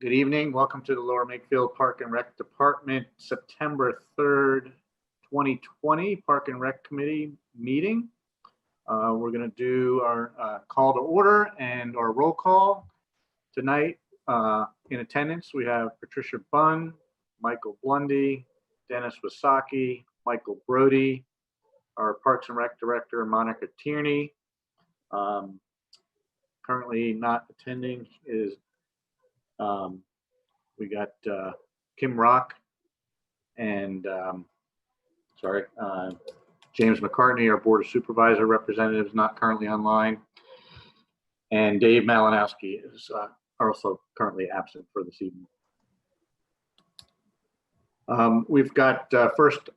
Good evening. Welcome to the Lower Makefield Park and Rec Department, September 3rd, 2020 Park and Rec Committee meeting. We're going to do our call to order and our roll call. Tonight in attendance, we have Patricia Bunn, Michael Blundy, Dennis Wasaki, Michael Brody, our Parks and Rec Director, Monica Tierney. Currently not attending is we got Kim Rock and James McCartney, our Board of Supervisor representative, is not currently online, and Dave Malinowski is also currently absent for this evening. We've got first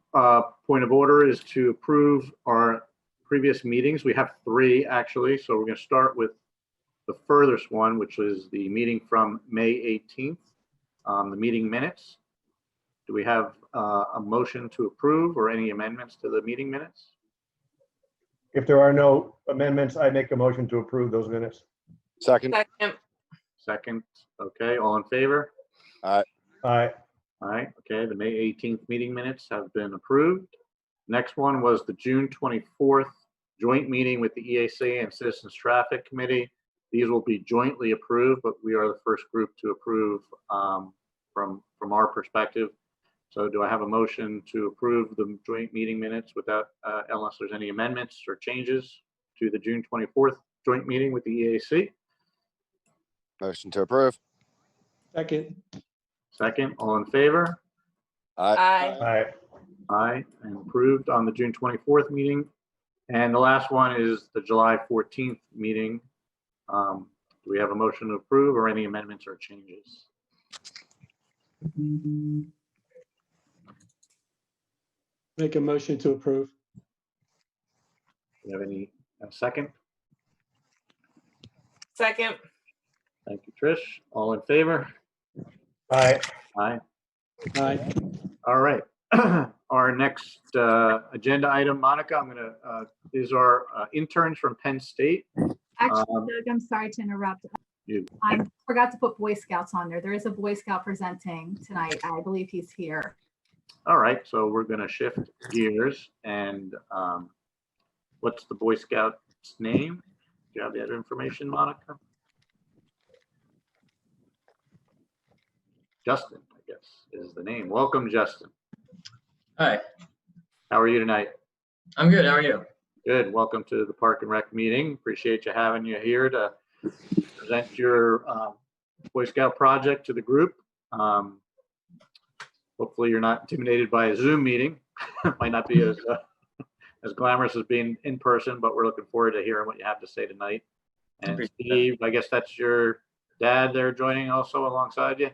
point of order is to approve our previous meetings. We have 3 actually, so we're going to start with the furthest one, which is the meeting from May 18th, the meeting minutes. Do we have a motion to approve or any amendments to the meeting minutes? If there are no amendments, I make a motion to approve those minutes. Second. Second. Okay, all in favor? Aye. Aye. All right, okay, the May 18th meeting minutes have been approved. Next one was the June 24th joint meeting with the EAC and Citizens Traffic Committee. These will be jointly approved, but we are the first group to approve from our perspective. So do I have a motion to approve the joint meeting minutes without, unless there's any amendments or changes to the June 24th joint meeting with the EAC? Motion to approve. Second. Second, all in favor? Aye. Aye. Aye, and approved on the June 24th meeting. And the last one is the July 14th meeting. Do we have a motion to approve or any amendments or changes? Make a motion to approve. Do you have any second? Second. Thank you, Trish. All in favor? Aye. Aye. Aye. All right. Our next agenda item, Monica, is our interns from Penn State. Actually, Doug, I'm sorry to interrupt. I forgot to put Boy Scouts on there. There is a Boy Scout presenting tonight. I believe he's here. All right, so we're going to shift gears. And what's the Boy Scout's name? Do you have that information, Monica? Justin, I guess, is the name. Welcome, Justin. Hi. How are you tonight? I'm good. How are you? Good. Welcome to the Park and Rec meeting. Appreciate you having you here to present your Boy Scout project to the group. Hopefully you're not intimidated by a Zoom meeting. It might not be as glamorous as being in person, but we're looking forward to hearing what you have to say tonight. And Steve, I guess that's your dad there joining also alongside you?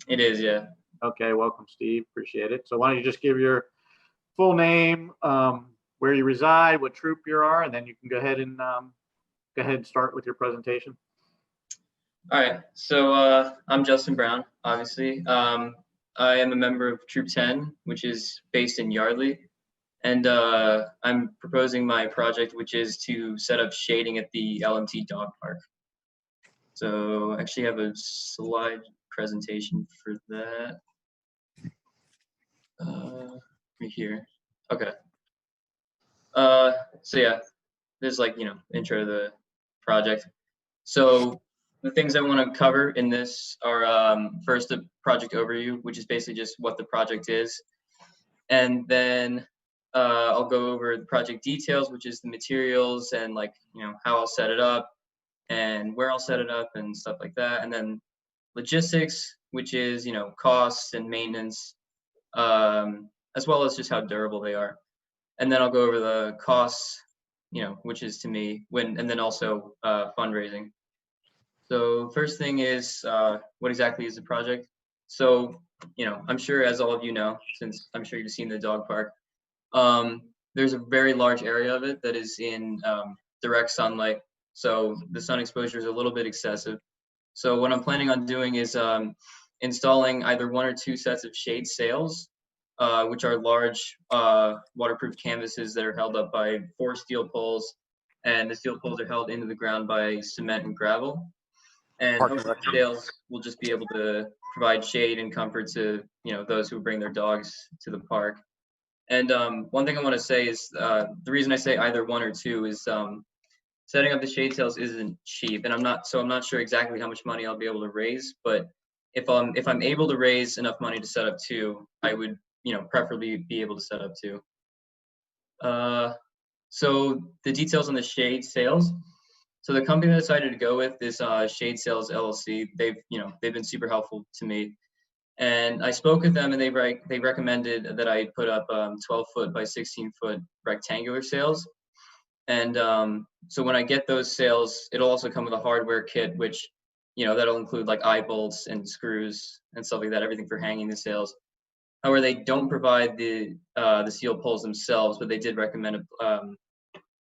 It is, yeah. Okay, welcome, Steve. Appreciate it. So why don't you just give your full name, where you reside, what troop you are, and then you can go ahead and start with your presentation. All right. So I'm Justin Brown, obviously. I am a member of Troop 10, which is based in Yardley. And I'm proposing my project, which is to set up shading at the LMT dog park. So I actually have a slide presentation for that. Right here. Okay. So yeah, there's intro to the project. So the things I want to cover in this are first a project overview, which is basically just what the project is. And then I'll go over the project details, which is the materials and how I'll set it up and where I'll set it up and stuff like that. And then logistics, which is, costs and maintenance, as well as just how durable they are. And then I'll go over the costs, which is to me and then also fundraising. So first thing is, what exactly is the project? So, I'm sure as all of you know, since I'm sure you've seen the dog park, there's a very large area of it that is in direct sunlight. So the sun exposure is a little bit excessive. So what I'm planning on doing is installing either 1 or 2 sets of shade sails, which are large waterproof canvases that are held up by 4 steel poles, and the steel poles are held into the ground by cement and gravel. And Parking hopefully lot. sales will just be able to provide shade and comfort to, those who bring their dogs to the park. And one thing I want to say is the reason I say either one or two is setting up the shade sails isn't cheap, and I'm not sure exactly how much money I'll be able to raise. But if I'm able to raise enough money to set up two, I would preferably be able to set up two. So the details on the shade sails. So the company I decided to go with is Shade Sales LLC. They've been super helpful to me. And I spoke with them, and they recommended that I put up 12-foot by 16-foot rectangular sails. And so when I get those sails, it'll also come with a hardware kit, which that'll include like eye bolts and screws and stuff like that, everything for hanging the sails. However, they don't provide the seal poles themselves, but they did recommend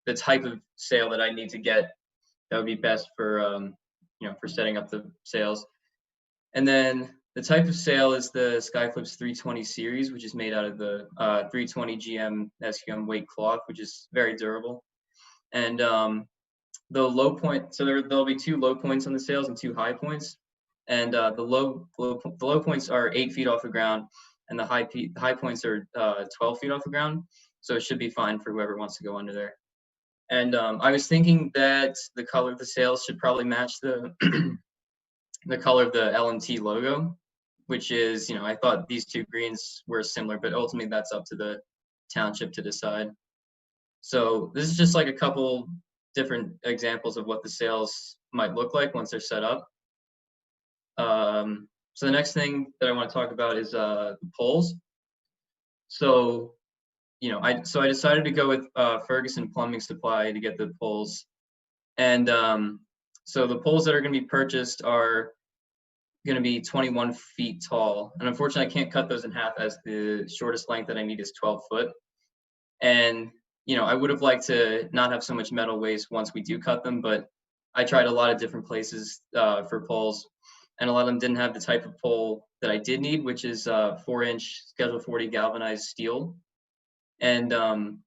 the type of sail that I need to get that would be best for for setting up the sails. And then the type of sail is the Skyflips 320 series, which is made out of the 320 GM SQM weight cloth, which is very durable. And the low point, so there'll be two low points on the sails and two high points. And the low points are 8 feet off the ground, and the high points are 12 feet off the ground. So it should be fine for whoever wants to go under there. And I was thinking that the color of the sails should probably match the the color of the LMT logo, which is, I thought these two greens were similar, but ultimately that's up to the township to decide. So this is just like a couple different examples of what the sails might look like once they're set up. So the next thing that I want to talk about is the poles. So I decided to go with Ferguson Plumbing Supply to get the poles. And so the poles that are going to be purchased are going to be 21 feet tall. And unfortunately, I can't cut those in half, as the shortest length that I need is 12 foot. And, I would have liked to not have so much metal waste once we do cut them, but I tried a lot of different places for poles, and a lot of them didn't have the type of pole that I did need, which is 4-inch Schedule 40 galvanized steel. And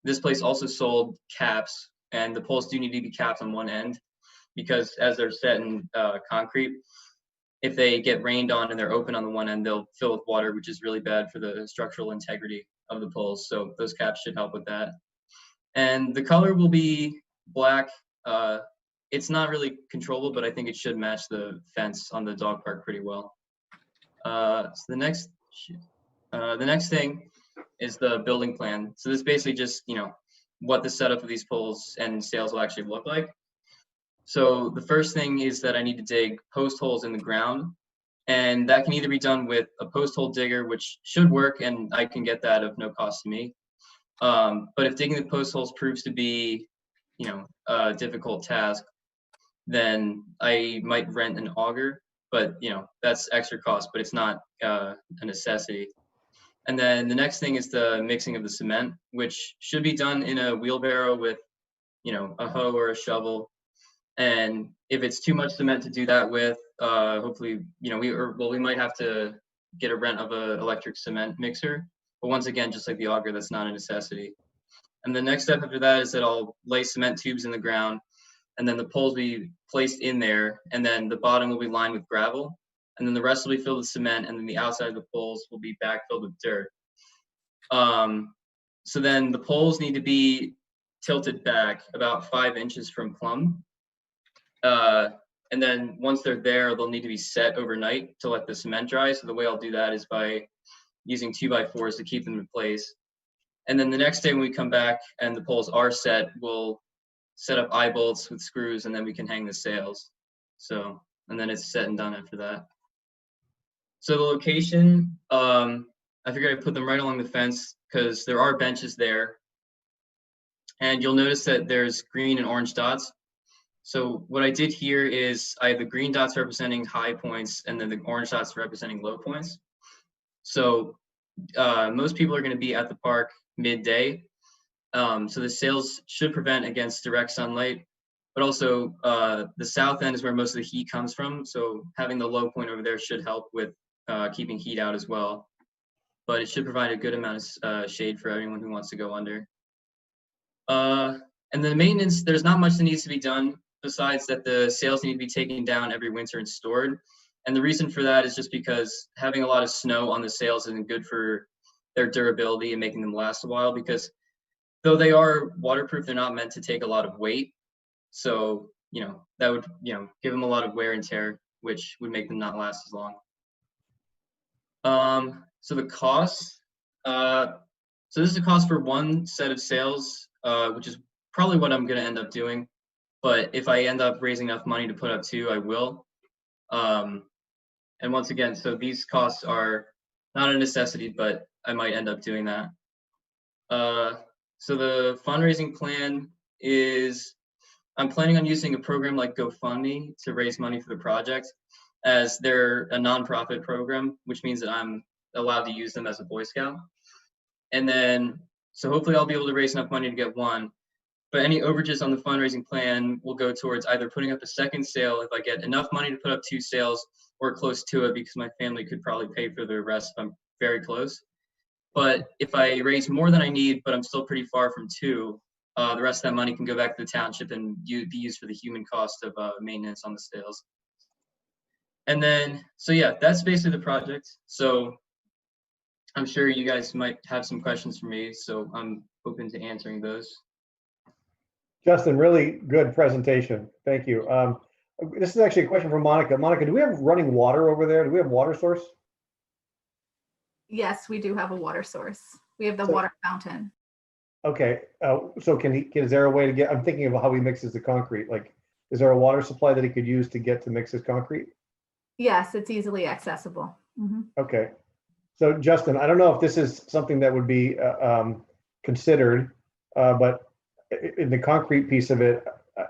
this place also sold caps, and the poles do need to be capped on one end, because as they're set in concrete, if they get rained on and they're open on the one end, they'll fill with water, which is really bad for the structural integrity of the poles. So those caps should help with that. And the color will be black. It's not really controllable, but I think it should match the fence on the dog park pretty well. So the next thing is the building plan. So this is basically just, what the setup of these poles and sails will actually look like. So the first thing is that I need to dig post holes in the ground, and that can either be done with a post hole digger, which should work, and I can get that of no cost to me. But if digging the post holes proves to be, a difficult task, then I might rent an auger, but that's extra cost, but it's not a necessity. And then the next thing is the mixing of the cement, which should be done in a wheelbarrow with, a hoe or a shovel. And if it's too much cement to do that with, hopefully, we might have to get a rent of an electric cement mixer. But once again, just like the auger, that's not a necessity. And the next step after that is that I'll lay cement tubes in the ground, and then the poles will be placed in there, and then the bottom will be lined with gravel, and then the rest will be filled with cement, and then the outside of the poles will be backfilled with dirt. So then the poles need to be tilted back about 5 inches from plumb. And then once they're there, they'll need to be set overnight to let the cement dry. So the way I'll do that is by using 2x4s to keep them in place. And then the next day when we come back and the poles are set, we'll set up eye bolts with screws, and then we can hang the sails. So, and then it's set and done after that. So the location, I figured I'd put them right along the fence because there are benches there. And you'll notice that there's green and orange dots. So what I did here is I have the green dots representing high points, and then the orange dots representing low points. So most people are going to be at the park midday. So the sails should prevent against direct sunlight, but also the south end is where most of the heat comes from. So having the low point over there should help with keeping heat out as well. But it should provide a good amount of shade for everyone who wants to go under. And the maintenance, there's not much that needs to be done. besides that the sails need to be taken down every winter and stored. And the reason for that is just because having a lot of snow on the sails isn't good for their durability and making them last a while, because though they are waterproof, they're not meant to take a lot of weight. So, that would, give them a lot of wear and tear, which would make them not last as long. So the cost, so this is the cost for one set of sails, which is probably what I'm going to end up doing. But if I end up raising enough money to put up two, I will. And once again, so these costs are not a necessity, but I might end up doing that. So the fundraising plan is, I'm planning on using a program like GoFundMe to raise money for the project, as they're a nonprofit program, which means that I'm allowed to use them as a Boy Scout. And then, so hopefully I'll be able to raise enough money to get one, but any overages on the fundraising plan will go towards either putting up a second sail if I get enough money to put up two sails, or close to it, because my family could probably pay for the rest if I'm very close. But if I raise more than I need, but I'm still pretty far from two, the rest of that money can go back to the township and be used for the human cost of maintenance on the sails. And then, so yeah, that's basically the project. So I'm sure you guys might have some questions for me, so I'm open to answering those. Justin, really good presentation. Thank you. This is actually a question from Monica. Monica, do we have running water over there? Do we have water source? Yes, we do have a water source. We have the So- water fountain. Okay, so is there a way to get, I'm thinking of how he mixes the concrete. Like, is there a water supply that he could use to get to mix his concrete? Yes, it's easily accessible. Mhm. Okay. So Justin, I don't know if this is something that would be considered, but in the concrete piece of it,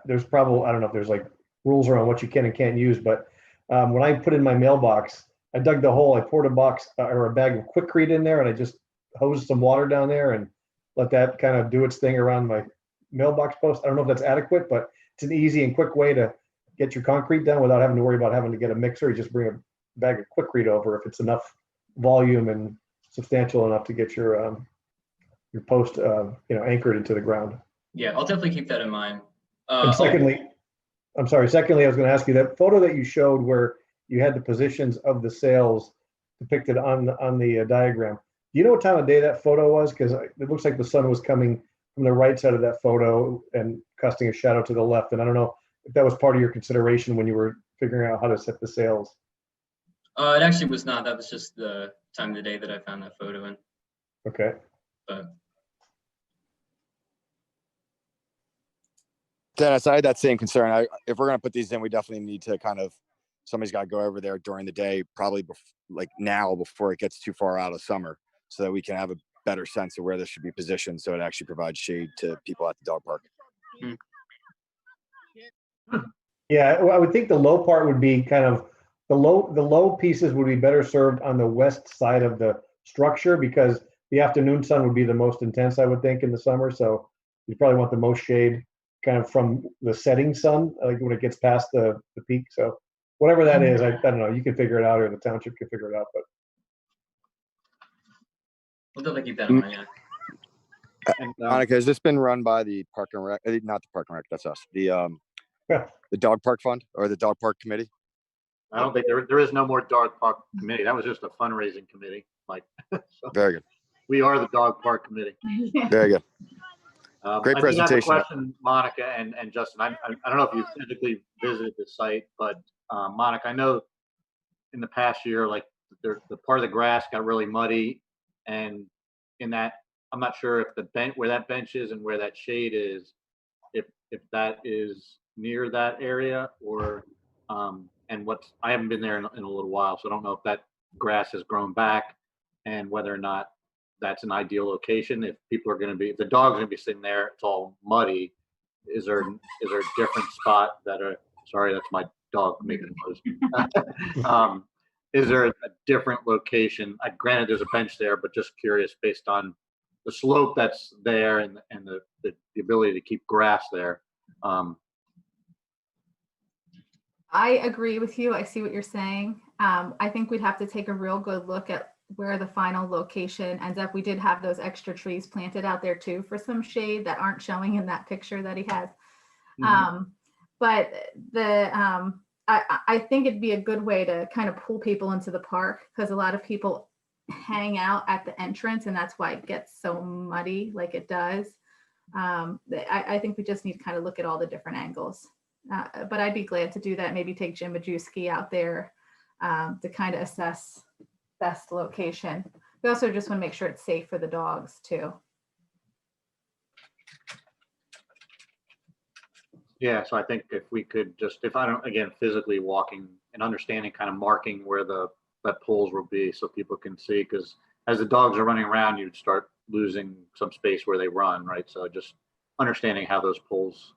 there's probably, I don't know if there's like rules around what you can and can't use, but when I put in my mailbox, I dug the hole, I poured a box or a bag of Quikrete in there, and I just hosed some water down there and let that kind of do its thing around my mailbox post. I don't know if that's adequate, but it's an easy and quick way to get your concrete done without having to worry about having to get a mixer. You just bring a bag of Quikrete over if it's enough volume and substantial enough to get your post anchored into the ground. Yeah, I'll definitely keep that in mind. And secondly, I was going to ask you, that photo that you showed where you had the positions of the sails depicted on the diagram. Do you know what time of day that photo was? Because it looks like the sun was coming from the right side of that photo and casting a shadow to the left. And I don't know if that was part of your consideration when you were figuring out how to set the sails. It actually was not. That was just the time of the day that I found that photo in. Okay. But Dennis, I had that same concern. If we're going to put these in, we definitely need to somebody's got to go over there during the day, probably like now before it gets too far out of summer, so that we can have a better sense of where this should be positioned, so it actually provides shade to people at the dog park. Yeah, I would think the low part would be kind of the low pieces would be better served on the west side of the structure, because the afternoon sun would be the most intense, I would think, in the summer. So you probably want the most shade kind of from the setting sun, like when it gets past the peak. So whatever that is, I don't know. You can figure it out, or the township can figure it out. But we'll definitely keep that in mind. Yeah. And, Monica, has this been run by the Park and Rec? Not the Park and Rec, that's us. The Dog Park Fund or the Dog Park Committee? I don't think there is no more dog park committee. That was just a fundraising committee. Like, so Very good. we are the dog park committee. Very good. Great I did have a presentation. question, Monica and Justin. I don't know if you physically visited the site, but Monica, I know in the past year, like the part of the grass got really muddy, and in that, I'm not sure if the bench, where that bench is and where that shade is, if that is near that area, or and I haven't been there in a little while, so I don't know if that grass has grown back and whether or not that's an ideal location. If the dog's going to be sitting there, it's all muddy. Is there a different spot sorry, that's my dog making noise. Is there a different location? Granted, there's a bench there, but just curious based on the slope that's there and the ability to keep grass there. I agree with you. I see what you're saying. I think we'd have to take a real good look at where the final location ends up. We did have those extra trees planted out there too for some shade that aren't showing in that picture that he has. But I think it'd be a good way to kind of pull people into the park, because a lot of people hang out at the entrance, and that's why it gets so muddy like it does. I think we just need to kind of look at all the different angles. But I'd be glad to do that. Maybe take Jim Majewski out there to kind of assess best location. We also just want to make sure it's safe for the dogs too. Yeah, so I think if we could just, if I don't, again, physically walking and understanding, kind of marking where that poles will be so people can see, because as the dogs are running around, you'd start losing some space where they run, right? So just understanding how those poles,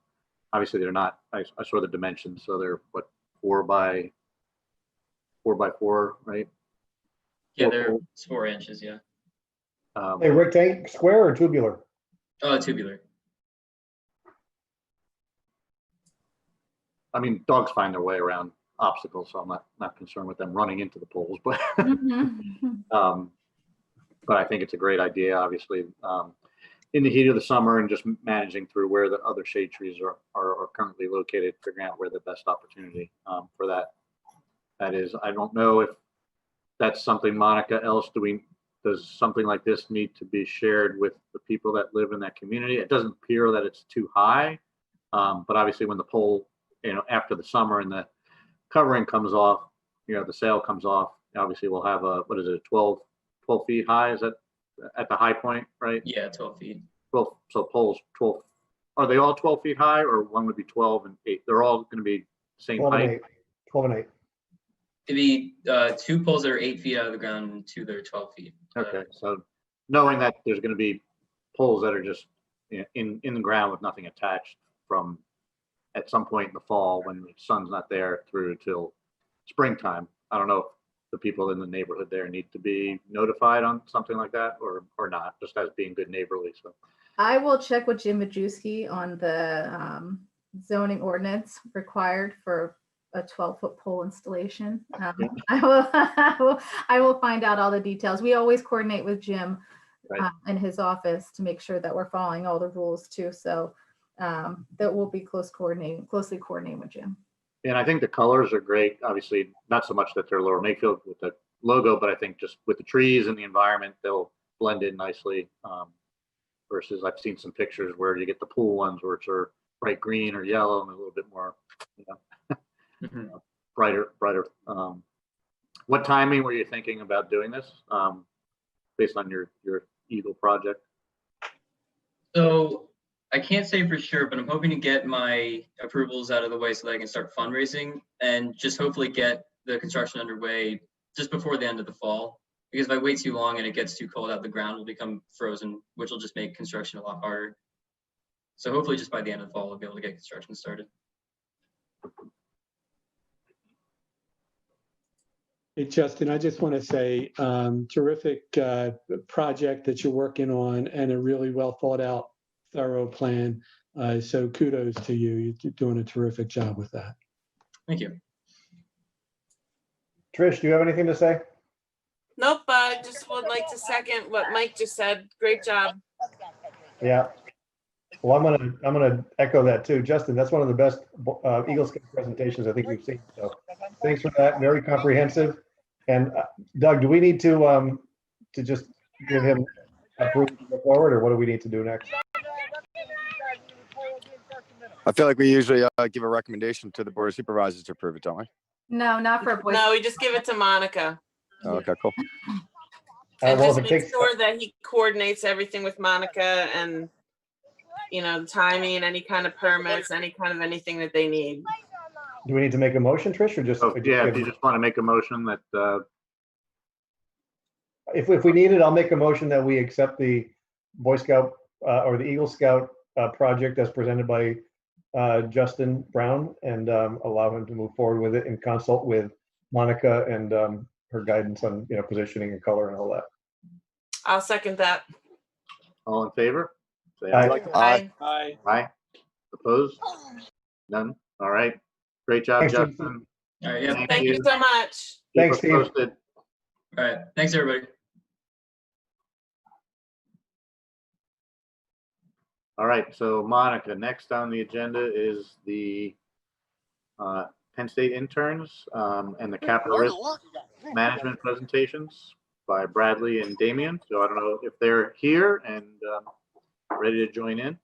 obviously they're not, I saw the dimensions, so they're what, 4 by 4, right? Yeah, 4 they're poles. 4 inches, yeah. Hey, rectangle, square or tubular? Oh, tubular. I mean, dogs find their way around obstacles, so I'm not concerned with them running into the poles, but but I think it's a great idea, obviously, in the heat of the summer, and just managing through where the other shade trees are currently located, figuring out where the best opportunity for that is. I don't know if that's something, Monica, else does something like this need to be shared with the people that live in that community? It doesn't appear that it's too high, but obviously when the pole, after the summer and the covering comes off, the sail comes off, obviously we'll have what is it, 12 feet high? Is that at the high point, right? Yeah, 12 feet. 12, so poles 12. Are they all 12 feet high, or one would be 12 and 8? They're all going to be same 12 and height. 8. 12 and 8. It'd be 2 poles that are 8 feet out of the ground and 2 that are 12 feet. Okay, so knowing that there's going to be poles that are just in the ground with nothing attached from at some point in the fall when the sun's not there through till springtime. I don't know if the people in the neighborhood there need to be notified on something like that or not, just as being good neighborly. So I will check with Jim Majewski on the zoning ordinance required for a 12-foot pole installation. I will find out all the details. We always coordinate with Jim right. In his office to make sure that we're following all the rules too. So that will be closely coordinating with Jim. And I think the colors are great. Obviously, not so much that they're Lower Makefield with the logo, but I think just with the trees and the environment, they'll blend in nicely. Versus I've seen some pictures where you get the pool ones, which are bright green or yellow and a little bit more, brighter. What timing were you thinking about doing this, based on your Eagle project? So I can't say for sure, but I'm hoping to get my approvals out of the way so that I can start fundraising and just hopefully get the construction underway just before the end of the fall. Because if I wait too long and it gets too cold out, the ground will become frozen, which will just make construction a lot harder. So hopefully just by the end of the fall, we'll be able to get construction started. Hey, Justin, I just want to say terrific project that you're working on and a really well thought out, thorough plan. So kudos to you. You're doing a terrific job with that. Thank you. Trish, do you have anything to say? Nope, I just would like to second what Mike just said. Great job. Yeah. Well, I'm gonna echo that too. Justin, that's one of the best Eagle Scout presentations I think we've seen. So thanks for that. Very comprehensive. And Doug, do we need to just give him approval to go forward, or what do we need to do next? I feel like we usually give a recommendation to the board of supervisors to approve it, don't we? No, not for a boy. No, we just give it to Monica. Oh, okay, cool. And Well, just if it make takes, sure that he coordinates everything with Monica and, the timing, any kind of permits, any kind of anything that they need. do we need to make a motion, Trish, or just? Oh, yeah, if you just want to make a motion that If we need it, I'll make a motion that we accept the Boy Scout or the Eagle Scout project as presented by Justin Brown and allow him to move forward with it and consult with Monica and her guidance on positioning and color and all that. I'll second that. all in favor? Say Aye. Aye. Aye. Aye. Opposed? None? All right. Great job, Thanks, Steve. Justin. All right. Yeah. Thank you so much. Keep Thanks, us Steve. posted. All right. Thanks, everybody. All right, so Monica, next on the agenda is the Penn State interns, and the capital risk management presentations by Bradley and Damien. So I don't know if they're here and ready to join in.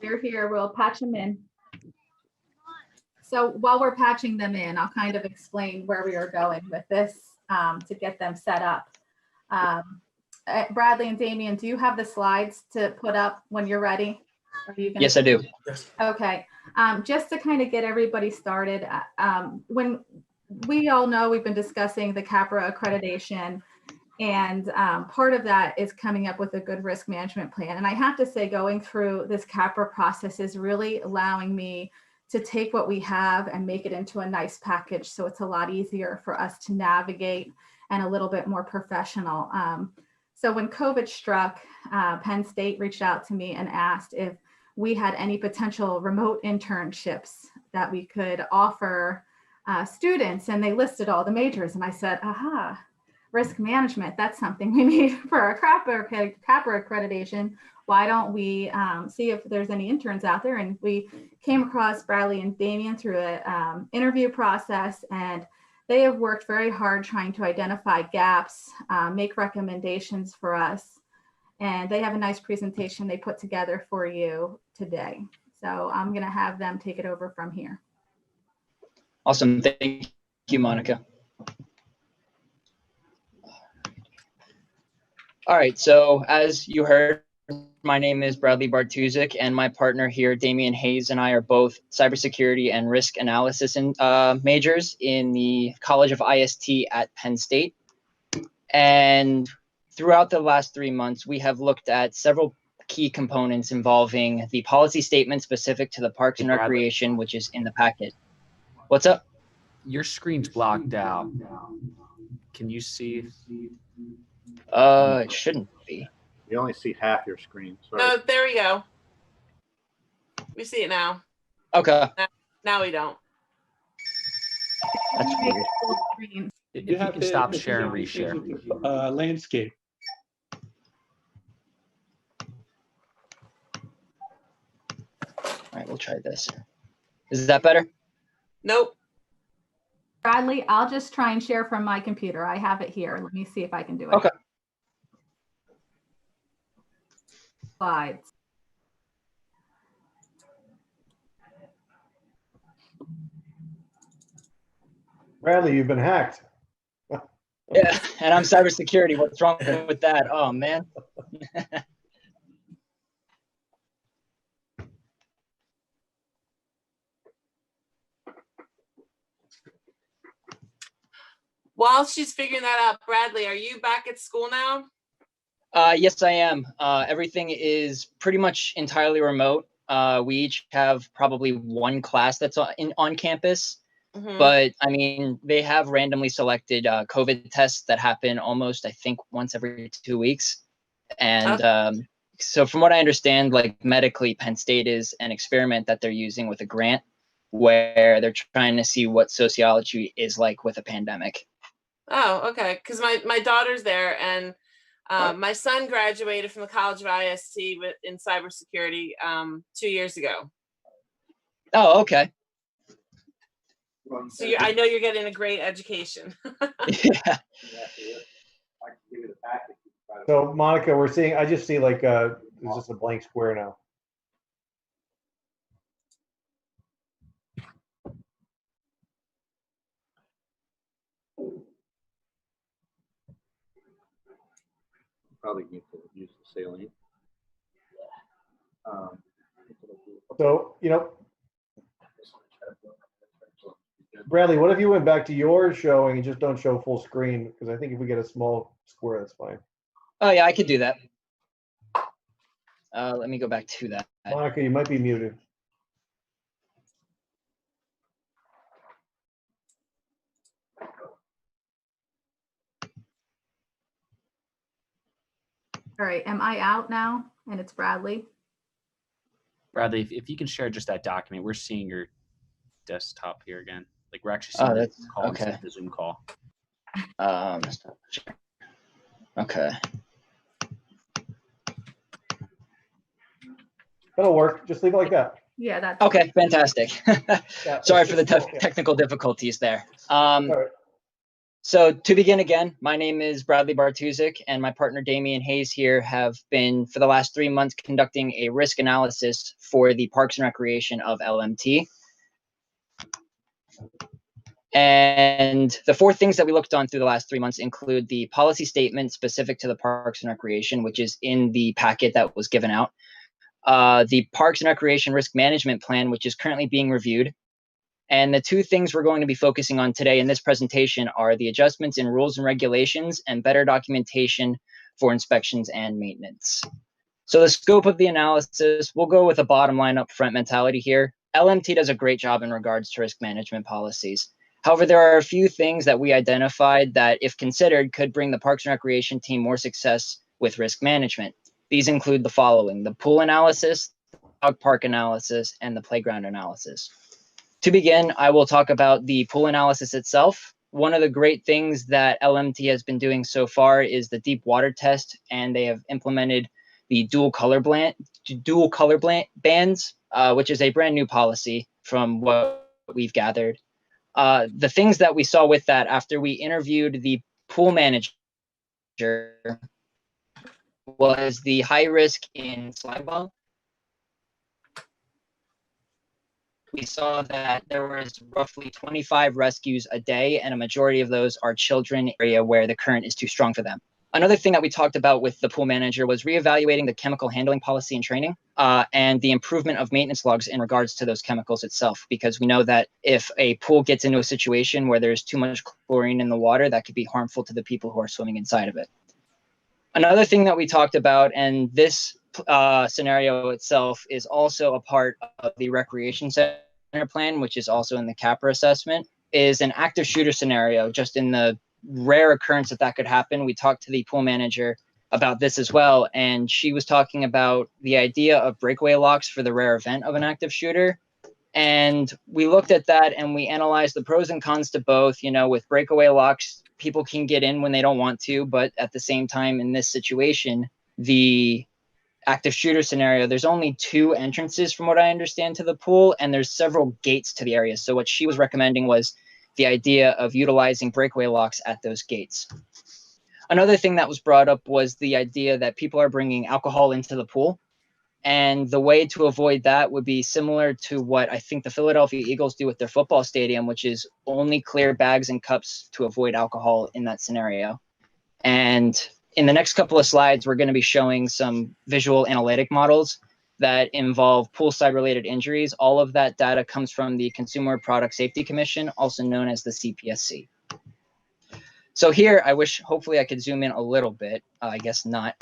They're here. We'll patch them in. So while we're patching them in, I'll kind of explain where we are going with this to get them set up. Bradley and Damien, do you have the slides to put up when you're ready? Yes, I do. Okay. Just to kind of get everybody started, when we all know we've been discussing the CAPRA accreditation, and part of that is coming up with a good risk management plan. And I have to say, going through this CAPRA process is really allowing me to take what we have and make it into a nice package. So it's a lot easier for us to navigate and a little bit more professional. So when COVID struck, Penn State reached out to me and asked if we had any potential remote internships that we could offer students, and they listed all the majors. And I said, aha, risk management, that's something we need for our CAPRA accreditation. Why don't we see if there's any interns out there? And we came across Bradley and Damien through an interview process, and they have worked very hard trying to identify gaps, make recommendations for us. And they have a nice presentation they put together for you today. So I'm going to have them take it over from here. Awesome. Thank you, Monica. All right. So as you heard, my name is Bradley Bartuzik, and my partner here, Damian Hayes, and I are both cybersecurity and risk analysis majors in the College of IST at Penn State. And throughout the last 3 months, we have looked at several key components involving the policy statement specific to the Parks and Recreation, which is in the packet. What's up? Your screen's blocked out. Can you see? It shouldn't be. You only see half your screen. Sorry. No, there we go. We see it now. Okay. Now we don't. That's weird. If you can stop share and reshare. Landscape. All right, we'll try this. Is that better? Nope. Bradley, I'll just try and share from my computer. I have it here. Let me see if I can do it. Okay. Slides. Bradley, you've been hacked. Yeah, and I'm cybersecurity. What's wrong with that? Oh, man. While she's figuring that out, Bradley, are you back at school now? Yes, I am. Everything is pretty much entirely remote. We each have probably one class that's on campus. Mhm. But I mean, they have randomly selected COVID tests that happen almost, I think, once every 2 weeks. And so from what I understand, like medically, Penn State is an experiment that they're using with a grant where they're trying to see what sociology is like with a pandemic. Oh, okay. Because my daughter's there, and my son graduated from the College of IST in cybersecurity 2 years ago. Oh, okay. So I know you're getting a great education. Yeah. So Monica, we're seeing, I just see like there's just a blank square now. Probably need to use the salient. So, you know, Bradley, what if you went back to your showing and just don't show full screen? Because I think if we get a small square, that's fine. Oh, yeah, I could do that. Let me go back to that. Monica, you might be muted. All right, am I out now? And it's Bradley. Bradley, if you can share just that document, we're seeing your desktop here again. Like we're actually Oh, seeing that's the call okay. instead of the Zoom call. Okay. That'll work. Just leave it like that. Yeah, that's Okay, fantastic. Yeah, Sorry it's for the just- yeah. technical difficulties there. All right. So to begin again, my name is Bradley Bartuzik, and my partner Damian Hayes here have been, for the last 3 months, conducting a risk analysis for the Parks and Recreation of LMT. And the 4 things that we looked on through the last 3 months include the policy statement specific to the Parks and Recreation, which is in the packet that was given out. The Parks and Recreation Risk Management Plan, which is currently being reviewed. And the 2 things we're going to be focusing on today in this presentation are the adjustments in rules and regulations and better documentation for inspections and maintenance. So the scope of the analysis, we'll go with a bottom line upfront mentality here. LMT does a great job in regards to risk management policies. However, there are a few things that we identified that, if considered, could bring the Parks and Recreation team more success with risk management. These include the following: the pool analysis, the dog park analysis, and the playground analysis. To begin, I will talk about the pool analysis itself. One of the great things that LMT has been doing so far is the deep water test, and they have implemented the dual color bands, which is a brand new policy from what we've gathered. The things that we saw with that, after we interviewed the pool manager, was the high risk in slide ball. We saw that there was roughly 25 rescues a day, and a majority of those are children area where the current is too strong for them. Another thing that we talked about with the pool manager was reevaluating the chemical handling policy and training, and the improvement of maintenance logs in regards to those chemicals itself, because we know that if a pool gets into a situation where there's too much chlorine in the water, that could be harmful to the people who are swimming inside of it. Another thing that we talked about, and this scenario itself is also a part of the recreation center plan, which is also in the CAPRA assessment, is an active shooter scenario. Just in the rare occurrence that could happen, we talked to the pool manager about this as well, and she was talking about the idea of breakaway locks for the rare event of an active shooter. And we looked at that and we analyzed the pros and cons to both. You know, with breakaway locks, people can get in when they don't want to, but at the same time, in this situation, the active shooter scenario, there's only 2 entrances from what I understand to the pool, and there's several gates to the area. So what she was recommending was the idea of utilizing breakaway locks at those gates. Another thing that was brought up was the idea that people are bringing alcohol into the pool. And the way to avoid that would be similar to what I think the Philadelphia Eagles do with their football stadium, which is only clear bags and cups to avoid alcohol in that scenario. And in the next couple of slides, we're going to be showing some visual analytic models that involve poolside related injuries. All of that data comes from the Consumer Product Safety Commission, also known as the CPSC. So here, hopefully I could zoom in a little bit. I guess not.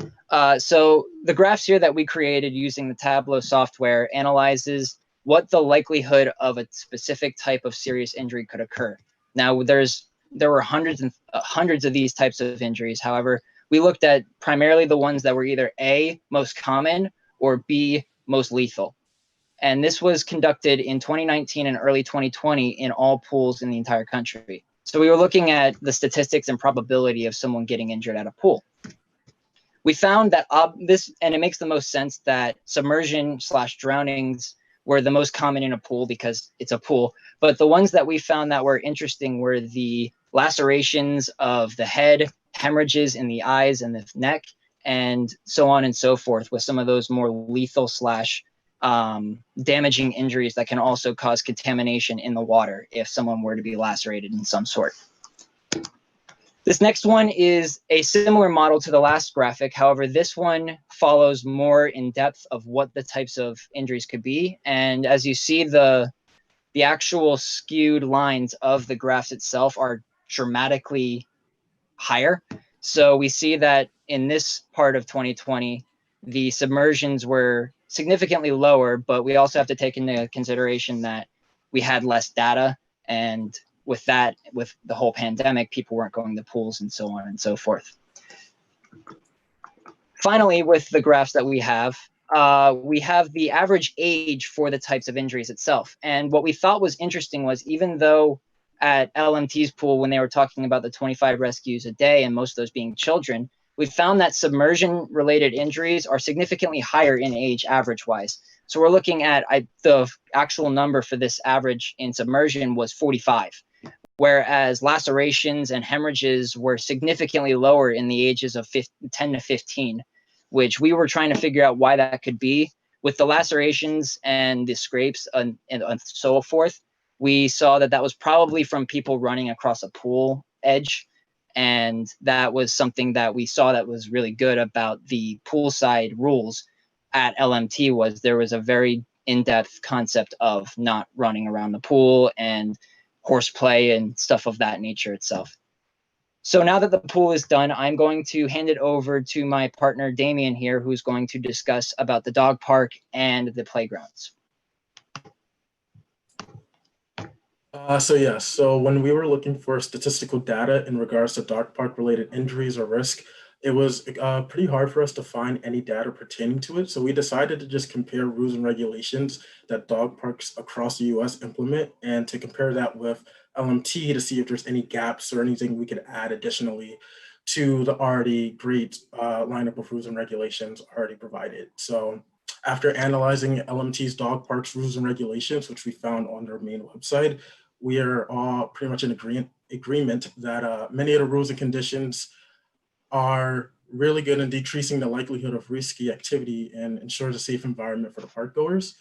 So the graphs here that we created using the Tableau software analyzes what the likelihood of a specific type of serious injury could occur. Now, there were hundreds of these types of injuries. However, we looked at primarily the ones that were either A, most common, or B, most lethal. And this was conducted in 2019 and early 2020 in all pools in the entire country. So we were looking at the statistics and probability of someone getting injured at a pool. We found that and it makes the most sense, that submersion/drownings were the most common in a pool because it's a pool. But the ones that we found that were interesting were the lacerations of the head, hemorrhages in the eyes and the neck, and so on and so forth, with some of those more lethal / damaging injuries that can also cause contamination in the water if someone were to be lacerated in some sort. This next one is a similar model to the last graphic. However, this one follows more in depth of what the types of injuries could be. And as you see, the actual skewed lines of the graphs itself are dramatically higher. So we see that in this part of 2020, the submersions were significantly lower, but we also have to take into consideration that we had less data, and with the whole pandemic, people weren't going to pools and so on and so forth. Finally, with the graphs that we have the average age for the types of injuries itself. And what we thought was interesting was, even though at LMT's pool, when they were talking about the 25 rescues a day and most of those being children, we found that submersion related injuries are significantly higher in age average wise. So we're looking at the actual number for this average in submersion was 45, whereas lacerations and hemorrhages were significantly lower in the ages of 10 to 15, which we were trying to figure out why that could be. With the lacerations and the scrapes and so forth, we saw that was probably from people running across a pool edge. And that was something that we saw that was really good about the poolside rules at LMT, was there was a very in-depth concept of not running around the pool and horseplay and stuff of that nature itself. So now that the pool is done, I'm going to hand it over to my partner, Damien here, who's going to discuss about the dog park and the playgrounds. So when we were looking for statistical data in regards to dog park related injuries or risk, it was pretty hard for us to find any data pertaining to it. So we decided to just compare rules and regulations that dog parks across the US implement, and to compare that with LMT to see if there's any gaps or anything we could add additionally to the already great lineup of rules and regulations already provided. So after analyzing LMT's dog parks rules and regulations, which we found on their main website, we are all pretty much in agreement that many of the rules and conditions are really good in decreasing the likelihood of risky activity and ensures a safe environment for the park goers.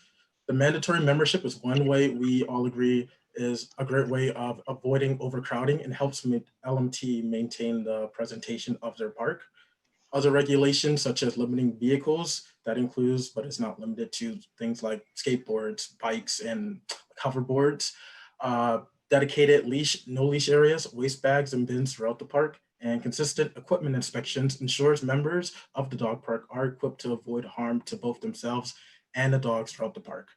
The mandatory membership is one way we all agree is a great way of avoiding overcrowding and helps LMT maintain the presentation of their park. Other regulations, such as limiting vehicles, that includes, but is not limited to, things like skateboards, bikes, and hoverboards, dedicated no leash areas, waste bags, and bins throughout the park, and consistent equipment inspections ensures members of the dog park are equipped to avoid harm to both themselves and the dogs throughout the park.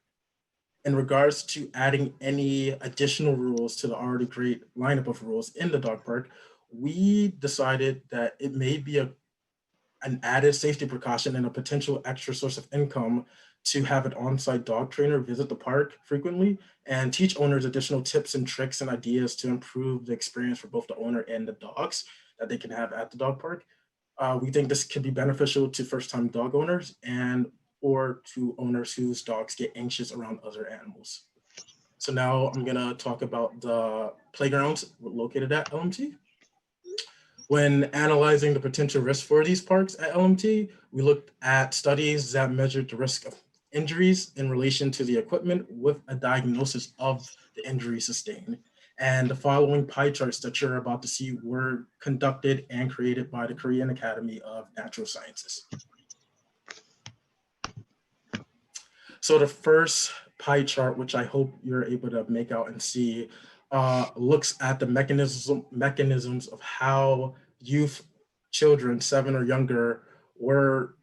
In regards to adding any additional rules to the already great lineup of rules in the dog park, we decided that it may be an added safety precaution and a potential extra source of income to have an on-site dog trainer visit the park frequently and teach owners additional tips and tricks and ideas to improve the experience for both the owner and the dogs that they can have at the dog park. We think this could be beneficial to first-time dog owners or to owners whose dogs get anxious around other animals. So now I'm gonna talk about the playgrounds located at LMT. When analyzing the potential risks for these parks at LMT, we looked at studies that measured the risk of injuries in relation to the equipment with a diagnosis of the injury sustained. And the following pie charts that you're about to see were conducted and created by the Korean Academy of Natural Sciences. So the first pie chart, which I hope you're able to make out and see, looks at the mechanisms of how children 7 or younger were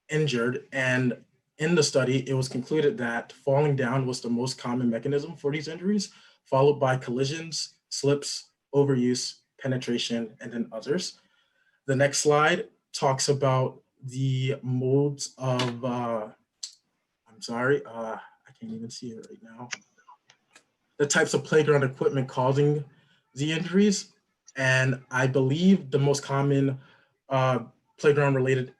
injured. And in the study, it was concluded that falling down was the most common mechanism for these injuries, followed by collisions, slips, overuse, penetration, and then others. The next slide talks about the modes of, I can't even see it right now. The types of playground equipment causing the injuries. And I believe the most common playground related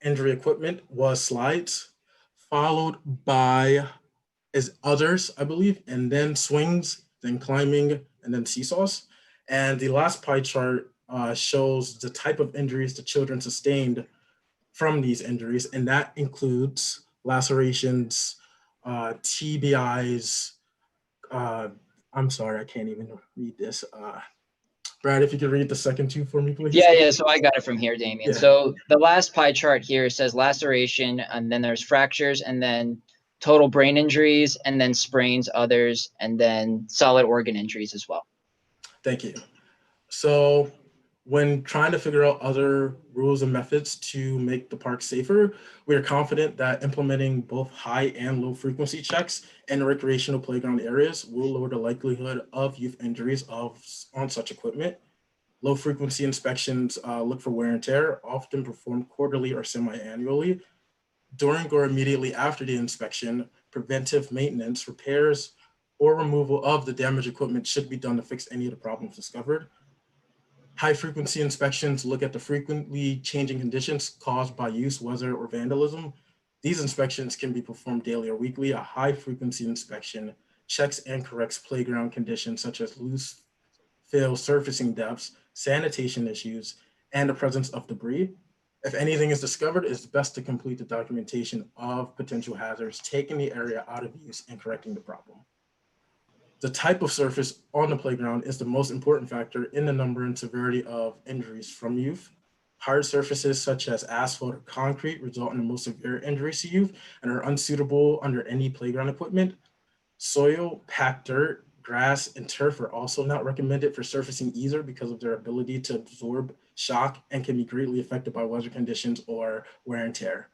injury equipment was slides, followed by others, I believe, and then swings, then climbing, and then seesaws. And the last pie chart shows the type of injuries the children sustained from these injuries, and that includes lacerations, TBIs. I'm sorry, I can't even read this. Brad, if you could read the second two for me, please. Yeah. So I got it from here, Damien. Yeah. So the last pie chart here says laceration, and then there's fractures, and then total brain injuries, and then sprains, others, and then solid organ injuries as well. Thank you. So when trying to figure out other rules and methods to make the park safer, we are confident that implementing both high and low frequency checks in recreational playground areas will lower the likelihood of youth injuries on such equipment. Low frequency inspections look for wear and tear, often performed quarterly or semi-annually. During or immediately after the inspection, preventive maintenance, repairs, or removal of the damaged equipment should be done to fix any of the problems discovered. High frequency inspections look at the frequently changing conditions caused by use, weather, or vandalism. These inspections can be performed daily or weekly. A high-frequency inspection checks and corrects playground conditions such as loose fill surfacing depths, sanitation issues, and the presence of debris. If anything is discovered, it's best to complete the documentation of potential hazards, taking the area out of use and correcting the problem. The type of surface on the playground is the most important factor in the number and severity of injuries from youth. Hard surfaces such as asphalt or concrete result in the most severe injuries to youth and are unsuitable under any playground equipment. Soil, packed dirt, grass, and turf are also not recommended for surfacing either because of their ability to absorb shock and can be greatly affected by weather conditions or wear and tear.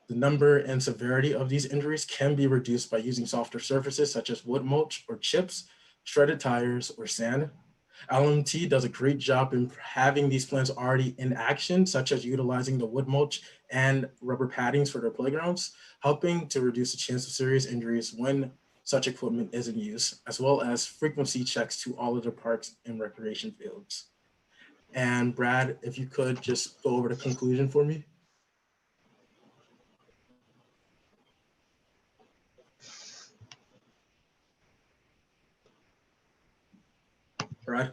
The number and severity of these injuries can be reduced by using softer surfaces such as wood mulch or chips, shredded tires, or sand. LMT does a great job in having these plans already in action, such as utilizing the wood mulch and rubber paddings for their playgrounds, helping to reduce the chance of serious injuries when such equipment is in use, as well as frequency checks to all of the parks and recreation fields. And Brad, if you could just go over the conclusion for me. Brad?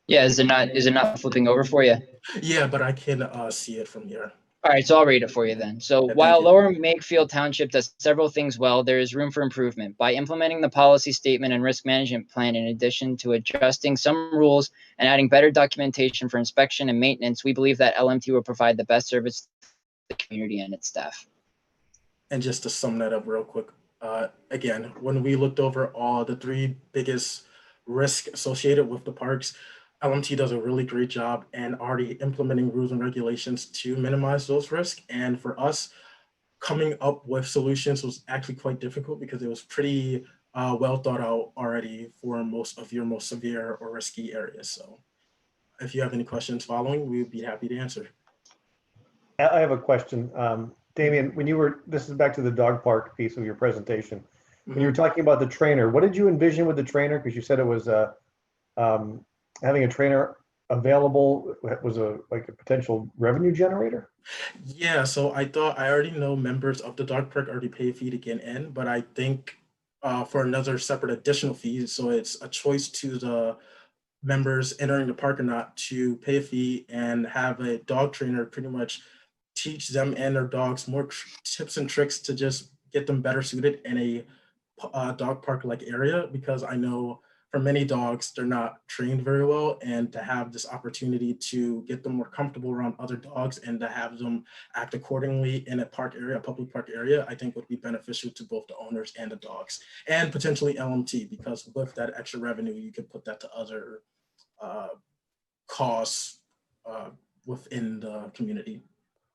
Yeah, is it not flipping over for you? Yeah, but I can see it from here. All right, so I'll read it for you then. So Yeah, while thank you. Lower Makefield Township does several things well, there is room for improvement. By implementing the policy statement and risk management plan, in addition to adjusting some rules and adding better documentation for inspection and maintenance, we believe that LMT will provide the best service to the community and its staff. And just to sum that up real quick, again, when we looked over all the three biggest risks associated with the parks, LMT does a really great job and already implementing rules and regulations to minimize those risks. And for us, coming up with solutions was actually quite difficult because it was pretty well thought out already for most of your most severe or risky areas. So if you have any questions following, we would be happy to answer. I have a question. Damien, when you were, this is back to the dog park piece of your presentation. When you were talking about the trainer, what did you envision with the trainer? Because you said it was having a trainer available was like a potential revenue generator? Yeah, so I thought I already know members of the dog park already pay a fee to get in, but I think for another separate additional fee, so it's a choice to the members entering the park or not to pay a fee and have a dog trainer pretty much teach them and their dogs more tips and tricks to just get them better suited in a dog park like area, because I know for many dogs they're not trained very well, and to have this opportunity to get them more comfortable around other dogs and to have them act accordingly in a park area, a public park area, I think would be beneficial to both the owners and the dogs, and potentially LMT, because with that extra revenue you could put that to other costs within the community.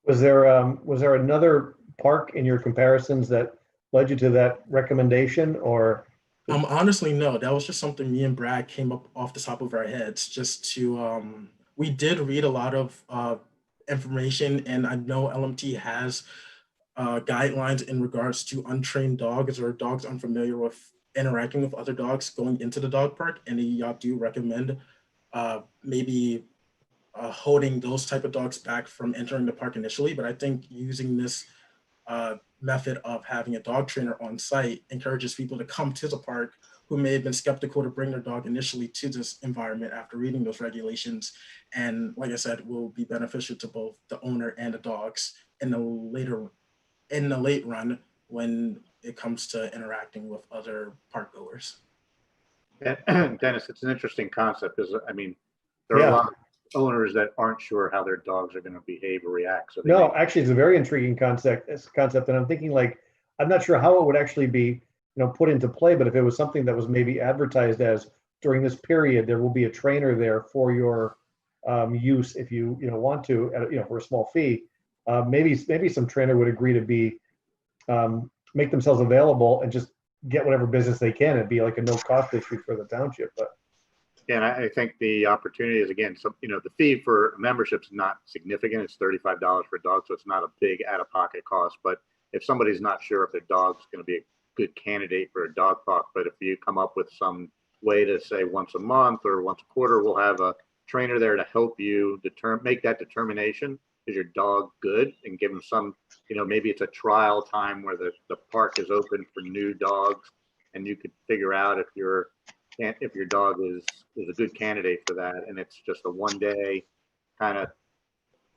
Was there another park in your comparisons that led you to that recommendation, or? Honestly, no, that was just something me and Brad came up off the top of our heads just to, we did read a lot of information, and I know LMT has guidelines in regards to untrained dogs or dogs unfamiliar with interacting with other dogs going into the dog park, and y'all do recommend maybe holding those type of dogs back from entering the park initially. But I think using this method of having a dog trainer on site encourages people to come to the park who may have been skeptical to bring their dog initially to this environment after reading those regulations. And like I said, will be beneficial to both the owner and the dogs in the late run when it comes to interacting with other park goers. Dennis, it's an interesting concept because there are a lot of owners that aren't sure how their dogs are going to behave or react. So no, actually, it's a very intriguing concept, and I'm thinking, like, I'm not sure how it would actually be, put into play, but if it was something that was maybe advertised as during this period, there will be a trainer there for your use if you want to, for a small fee. Maybe some trainer would agree to be make themselves available and just get whatever business they can. It'd be like a no cost issue for the township, but. Yeah, and I think the opportunity is, again, the fee for membership is not significant. It's $35 for a dog, so it's not a big out-of-pocket cost. But if somebody's not sure if their dog's going to be a good candidate for a dog park, but if you come up with some way to say once a month or once a quarter, we'll have a trainer there to help you make that determination. is your dog good, and give them some, maybe it's a trial time where the park is open for new dogs, and you could figure out if your dog is a good candidate for that, and it's just a 1 day kind of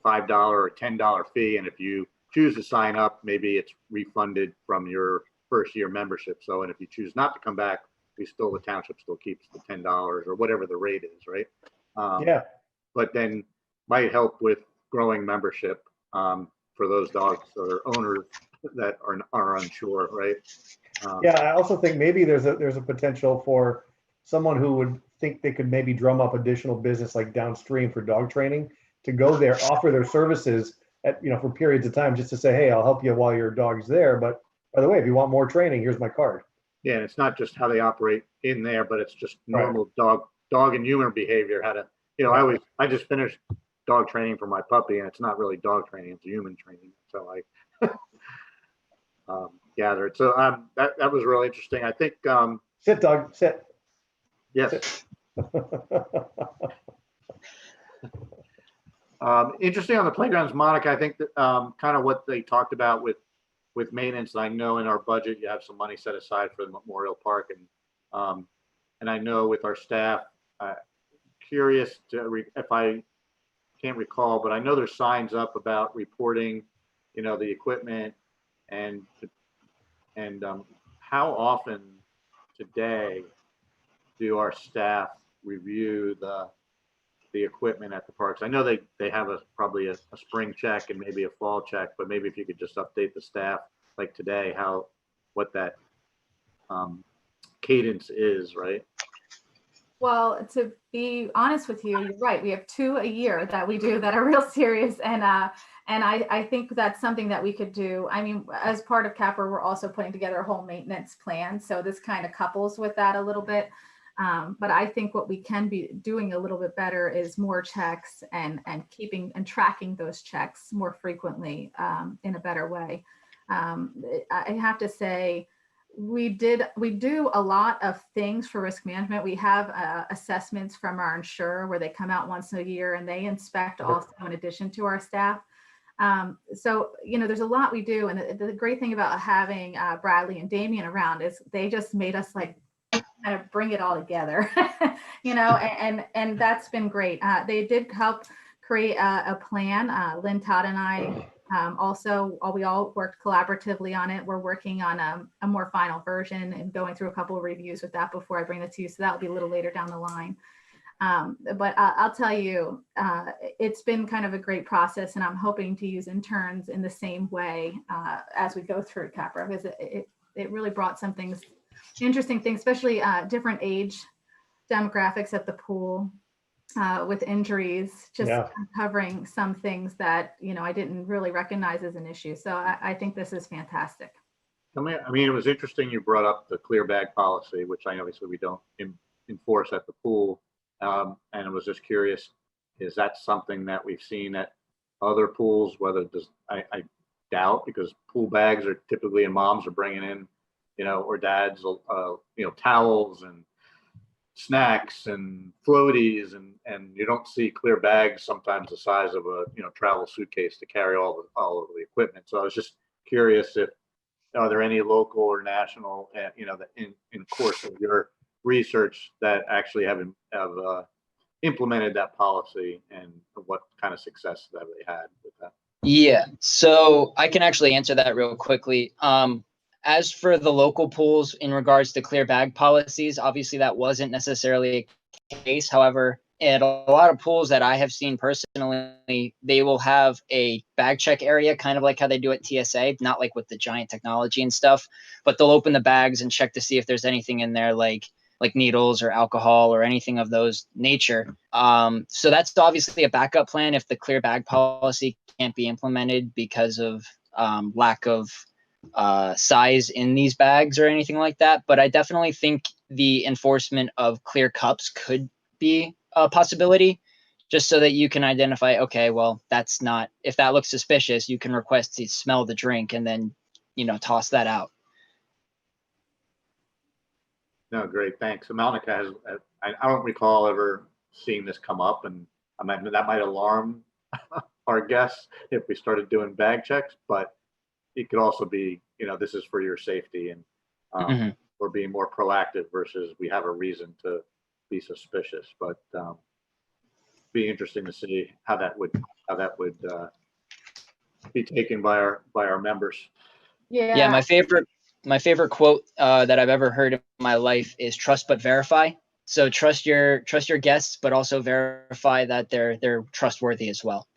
$5 or $10 fee, and if you choose to sign up, maybe it's refunded from your first year membership. So, and if you choose not to come back, the township still keeps the $10 or whatever the rate is, right? Yeah. But then might help with growing membership for those dogs or owners that are unsure, right? Yeah, I also think maybe there's a potential for someone who would think they could maybe drum up additional business like downstream for dog training to go there, offer their services at, for periods of time, just to say, hey, I'll help you while your dog's there. But by the way, if you want more training, here's my card. Yeah, and it's not just how they operate in there, but it's just normal dog and human behavior. How to, I just finished dog training for my puppy, and it's not really dog training; it's human training. So I gathered. So that was really interesting. I think. Sit, dog. Sit. Yes. Sit. Interesting on the playgrounds, Monica. I think that kind of what they talked about with maintenance. I know in our budget you have some money set aside for the Memorial Park, and I know with our staff, curious if I can't recall, but I know there's signs up about reporting, the equipment and how often today do our staff review the equipment at the parks? I know they have probably a spring check and maybe a fall check, but maybe if you could just update the staff like today, what that cadence is, right? Well, to be honest with you, you're right. We have 2 a year that we do that are real serious. And I think that's something that we could do. I mean, as part of CAPRA, we're also putting together a whole maintenance plan. So this kind of couples with that a little bit. But I think what we can be doing a little bit better is more checks and keeping and tracking those checks more frequently in a better way. I have to say, we do a lot of things for risk management. We have assessments from our insurer where they come out once a year and they inspect also in addition to our staff. So, there's a lot we do. And the great thing about having Bradley and Damien around is they just made us like kind of bring it all together, and that's been great. They did help create a plan. Lynn, Todd, and I we all worked collaboratively on it. We're working on a more final version and going through a couple of reviews with that before I bring it to you. So that'll be a little later down the line. But I'll tell you, it's been kind of a great process, and I'm hoping to use interns in the same way as we go through CAPRA, because it really brought some things, interesting things, especially different age demographics at the pool with injuries, just uncovering some things that, I didn't really recognize as an issue. So I think this is fantastic. I mean, it was interesting you brought up the clear bag policy, which obviously we don't enforce at the pool. And I was just curious, is that something that we've seen at other pools? I doubt, because pool bags are typically, and moms are bringing in, or dads, towels and snacks and floaties, and you don't see clear bags sometimes the size of a travel suitcase to carry all of the equipment. So I was just curious if are there any local or national, that in course of your research that actually have implemented that policy, and what kind of success have they had with that? Yeah, so I can actually answer that real quickly. As for the local pools in regards to clear bag policies, obviously that wasn't necessarily a case. However, at a lot of pools that I have seen personally, they will have a bag check area, kind of like how they do at TSA, not like with the giant technology and stuff, but they'll open the bags and check to see if there's anything in there like needles or alcohol or anything of those nature. So that's obviously a backup plan if the clear bag policy can't be implemented because of lack of size in these bags or anything like that. But I definitely think the enforcement of clear cups could be a possibility, just so that you can identify, okay, well, that's not, if that looks suspicious, you can request to smell the drink and then, toss that out. No, great, thanks. So Monica has, I don't recall ever seeing this come up, and that might alarm our guests if we started doing bag checks, but it could also be, this is for your safety, and we're being more proactive versus we have a reason to be suspicious. But be interesting to see how that would be taken by our members. Yeah, my favorite quote that I've ever heard in my life is "Trust but verify." So trust your guests, but also verify that they're trustworthy as well.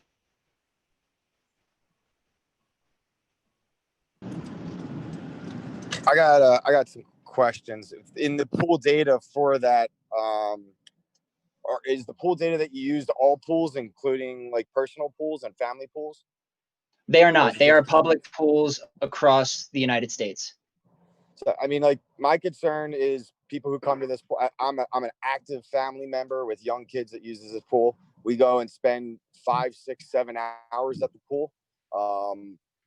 I got some questions. In the pool data for that, or is the pool data that you used all pools, including like personal pools and family pools? They are not. They are public pools across the United States. So, I mean, like, my concern is people who come to this pool. I'm an active family member with young kids that uses this pool. We go and spend 5, 6, 7 hours at the pool,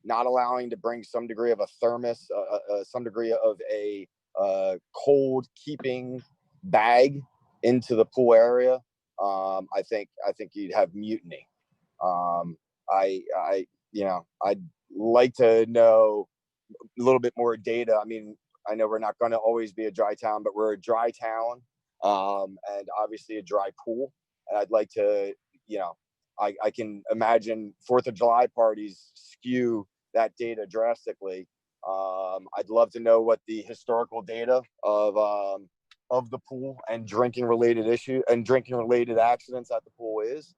not allowing to bring some degree of a thermos, some degree of a cold keeping bag into the pool area. I think you'd have mutiny. I'd like to know a little bit more data. I mean, I know we're not going to always be a dry town, but we're a dry town, and obviously a dry pool. And I'd like to, I can imagine 4th of July parties skew that data drastically. I'd love to know what the historical data of the pool and drinking related accidents at the pool is.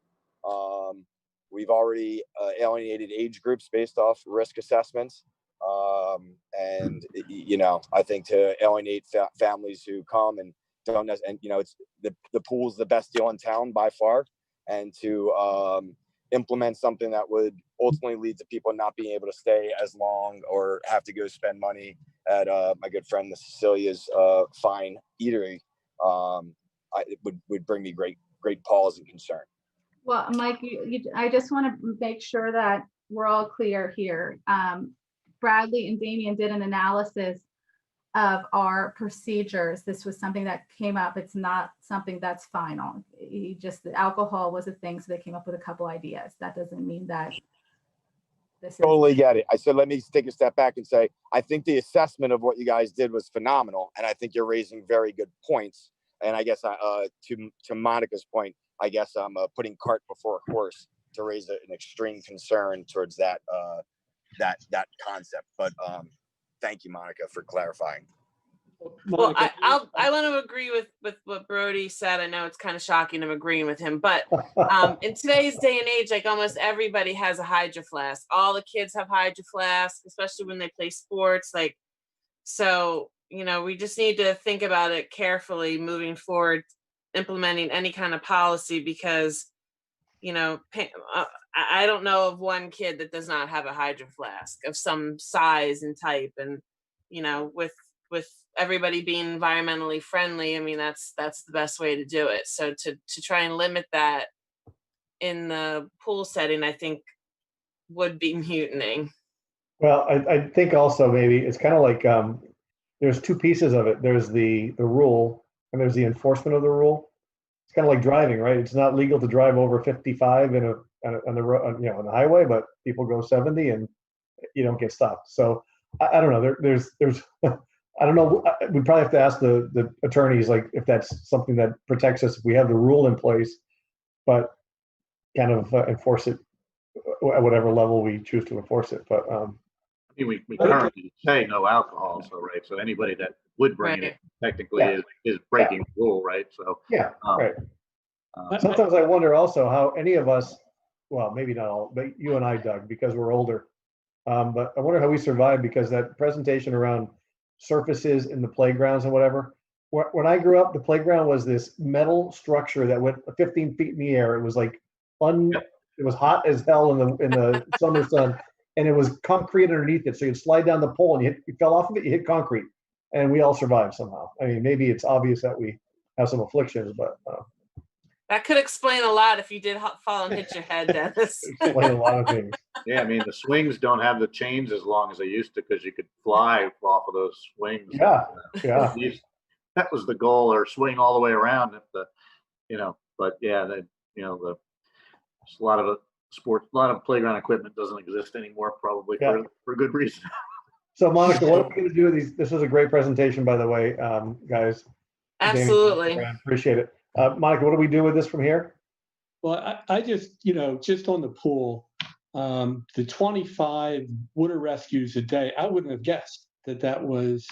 We've already alienated age groups based off risk assessments. And I think to alienate families who come and don't, and it's the pool's the best deal in town by far, and to implement something that would ultimately lead to people not being able to stay as long or have to go spend money at my good friend the Cecilia's fine eatery, it would bring me great pause and concern. Well, Mike, I just want to make sure that we're all clear here. Bradley and Damien did an analysis of our procedures. This was something that came up. It's not something that's final. The alcohol was a thing, so they came up with a couple ideas. That doesn't mean that this is totally get it. I said, let me take a step back and say, I think the assessment of what you guys did was phenomenal, and I think you're raising very good points. And I guess to Monica's point, I guess I'm putting cart before a horse to raise an extreme concern towards that concept. But thank you, Monica, for clarifying. Well, I want to agree with what Brody said. I know it's kind of shocking I'm agreeing with him, but in today's day and age, like almost everybody has a Hydro Flask. All the kids have Hydro Flask, especially when they play sports. So we just need to think about it carefully moving forward, implementing any kind of policy, because I don't know of one kid that does not have a Hydro Flask of some size and type, and with everybody being environmentally friendly, I mean that's the best way to do it. So to try and limit that in the pool setting, I think would be mutinying. Well, I think also maybe it's kind of like there's two pieces of it. There's the rule and there's the enforcement of the rule. It's kind of like driving, right? It's not legal to drive over 55 on the road, on the highway, but people go 70 and you don't get stopped. So I don't know. There's I don't know. We'd probably have to ask the attorneys, like, if that's something that protects us if we have the rule in place, but kind of enforce it at whatever level we choose to enforce it. But we currently say no alcohol, so right. So anybody that would bring it technically is breaking the rule, right? So yeah, right. Sometimes I wonder also how any of us, well, maybe not all, but you and I, Doug, because we're older. But I wonder how we survived, because that presentation around surfaces in the playgrounds and whatever. When I grew up, the playground was this metal structure that went 15 feet in the air. It was like it was hot as hell in the summer sun, and it was concrete underneath it. So you'd slide down the pole and you fell off of it, you hit concrete, and we all survived somehow. I mean, maybe it's obvious that we have some afflictions, but that could explain a lot if you did fall and hit your head, Dennis. Explain a lot of things. Yeah, I mean, the swings don't have the chains as long as they used to, because you could fly off of those swings. Yeah. That was the goal, or swing all the way around. But yeah, there's a lot of a lot of playground equipment doesn't exist anymore, probably Yeah. for good reason. So Monica, what are we going to do with these? This was a great presentation, by the way, guys. Jamie, Absolutely. I appreciate it. Monica, what do we do with this from here? Well, I just, just on the pool, the 25 water rescues a day, I wouldn't have guessed that was,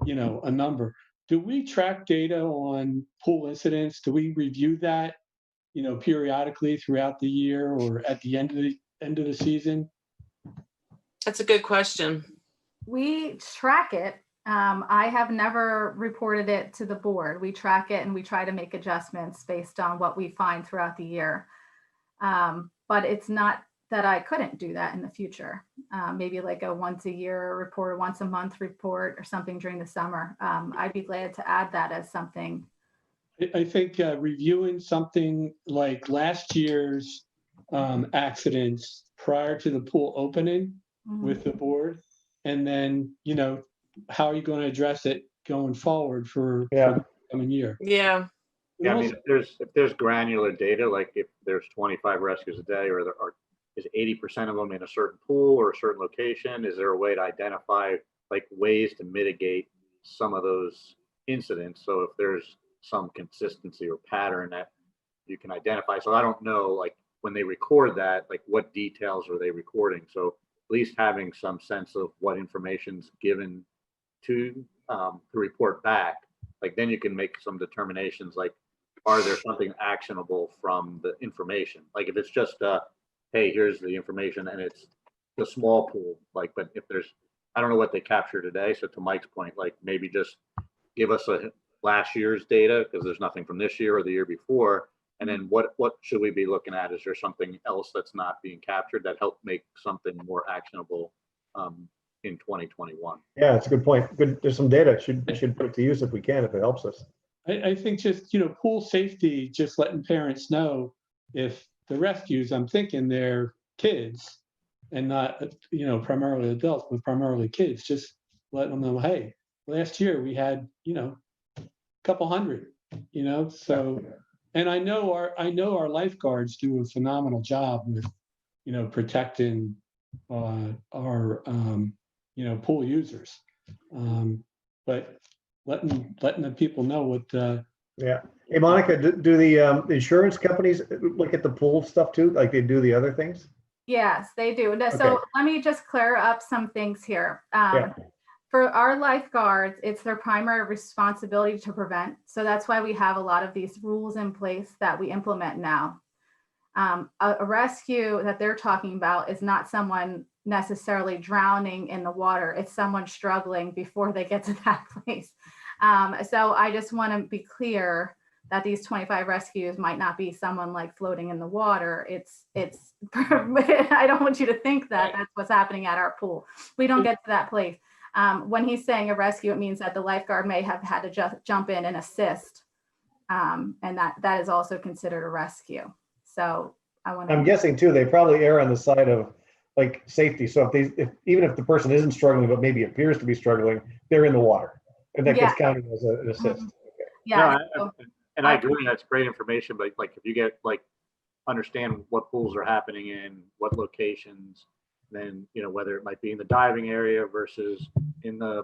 a number. Do we track data on pool incidents? Do we review that, periodically throughout the year or at the end of the season? That's a good question. We track it. I have never reported it to the board. We track it and we try to make adjustments based on what we find throughout the year. But it's not that I couldn't do that in the future. Maybe like a once a year report, or once a month report or something during the summer. I'd be glad to add that as something. I think reviewing something like last year's accidents prior to the pool opening with the board, and then, how are you going to address it going forward for the coming year? Yeah. Yeah, I mean, if there's granular data, like if there's 25 rescues a day, or is 80% of them in a certain pool or a certain location, is there a way to identify like ways to mitigate some of those incidents? So if there's some consistency or pattern that you can identify. So I don't know, like when they record that, like what details are they recording? So at least having some sense of what information's given to report back, like then you can make some determinations, like are there something actionable from the information? Like if it's just hey, here's the information and it's the small pool, like, but if there's, I don't know what they capture today. So to Mike's point, like maybe just give us last year's data, because there's nothing from this year or the year before. And then what should we be looking at? Is there something else that's not being captured that help make something more actionable in 2021? Yeah, that's a good point. Good. There's some data. Should put it to use if we can, if it helps us. I think just, pool safety, just letting parents know if the rescues, I'm thinking they're kids and not, primarily adults, but primarily kids, just letting them know, hey, last year we had, a couple hundred, so, and I know our lifeguards do a phenomenal job with, protecting our, pool users. But letting the people know what. Yeah. Hey, Monica, do the insurance companies look at the pool stuff too, like they do the other things? Yes, they do. So let me just clear up some things here. For our lifeguards, it's their primary responsibility to prevent. So that's why we have a lot of these rules in place that we implement now. A rescue that they're talking about is not someone necessarily drowning in the water. It's someone struggling before they get to that place. So I just want to be clear that these 25 rescues might not be someone like floating in the water. It's I don't want you to think that that's what's happening at our pool. We don't get to that place. When he's saying a rescue, it means that the lifeguard may have had to jump in and assist. And that is also considered a rescue. So I'm guessing too, they probably err on the side of like safety. So if even if the person isn't struggling, but maybe appears to be struggling, they're in the water. And that gets counted as an assist. Yeah. No, and I agree, that's great information, but like if you get understand what pools are happening in what locations, then whether it might be in the diving area versus in the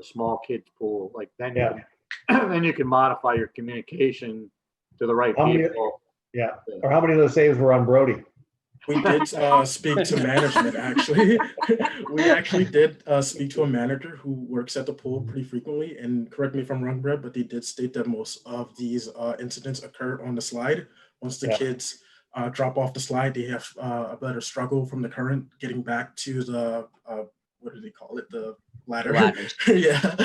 small kids pool, like then then you can modify your communication to the right people. Or how many of those saves were on Brody? We did speak to management, actually. We actually did speak to a manager who works at the pool pretty frequently, and correct me if I'm wrong, Brett, but they did state that most of these incidents occur on the slide. Once the kids drop off the slide, they have a better struggle from the current getting back to the, what do they call it? The ladder. Yeah.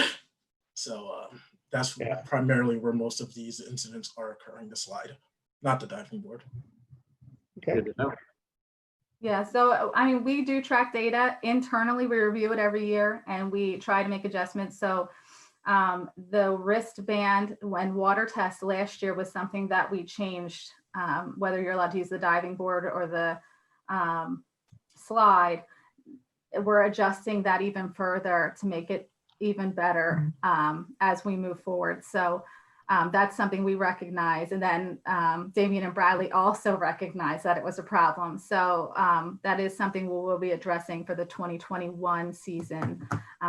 So that's primarily where most of these incidents are occurring, the slide, not the diving board. Okay. Good to know. Yeah, so I mean, we do track data internally. We review it every year and we try to make adjustments. So the wristband when water test last year was something that we changed, whether you're allowed to use the diving board or the slide. We're adjusting that even further to make it even better as we move forward. So that's something we recognize. And then Damien and Bradley also recognize that it was a problem. So that is something we will be addressing for the 2021 season,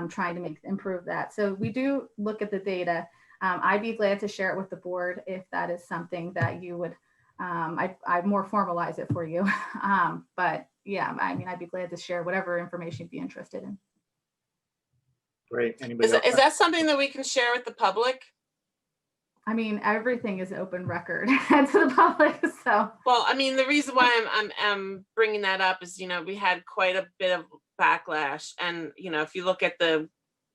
trying to improve that. So we do look at the data. I'd be glad to share it with the board if that is something that you would, I'd more formalize it for you. But yeah, I mean, I'd be glad to share whatever information you'd be interested in. Great. Anybody Is, else? is that something that we can share with the public? I mean, everything is open record to the public. So, Well, I mean, the reason why I'm bringing that up is, you know, we had quite a bit of backlash, and you know, if you look at the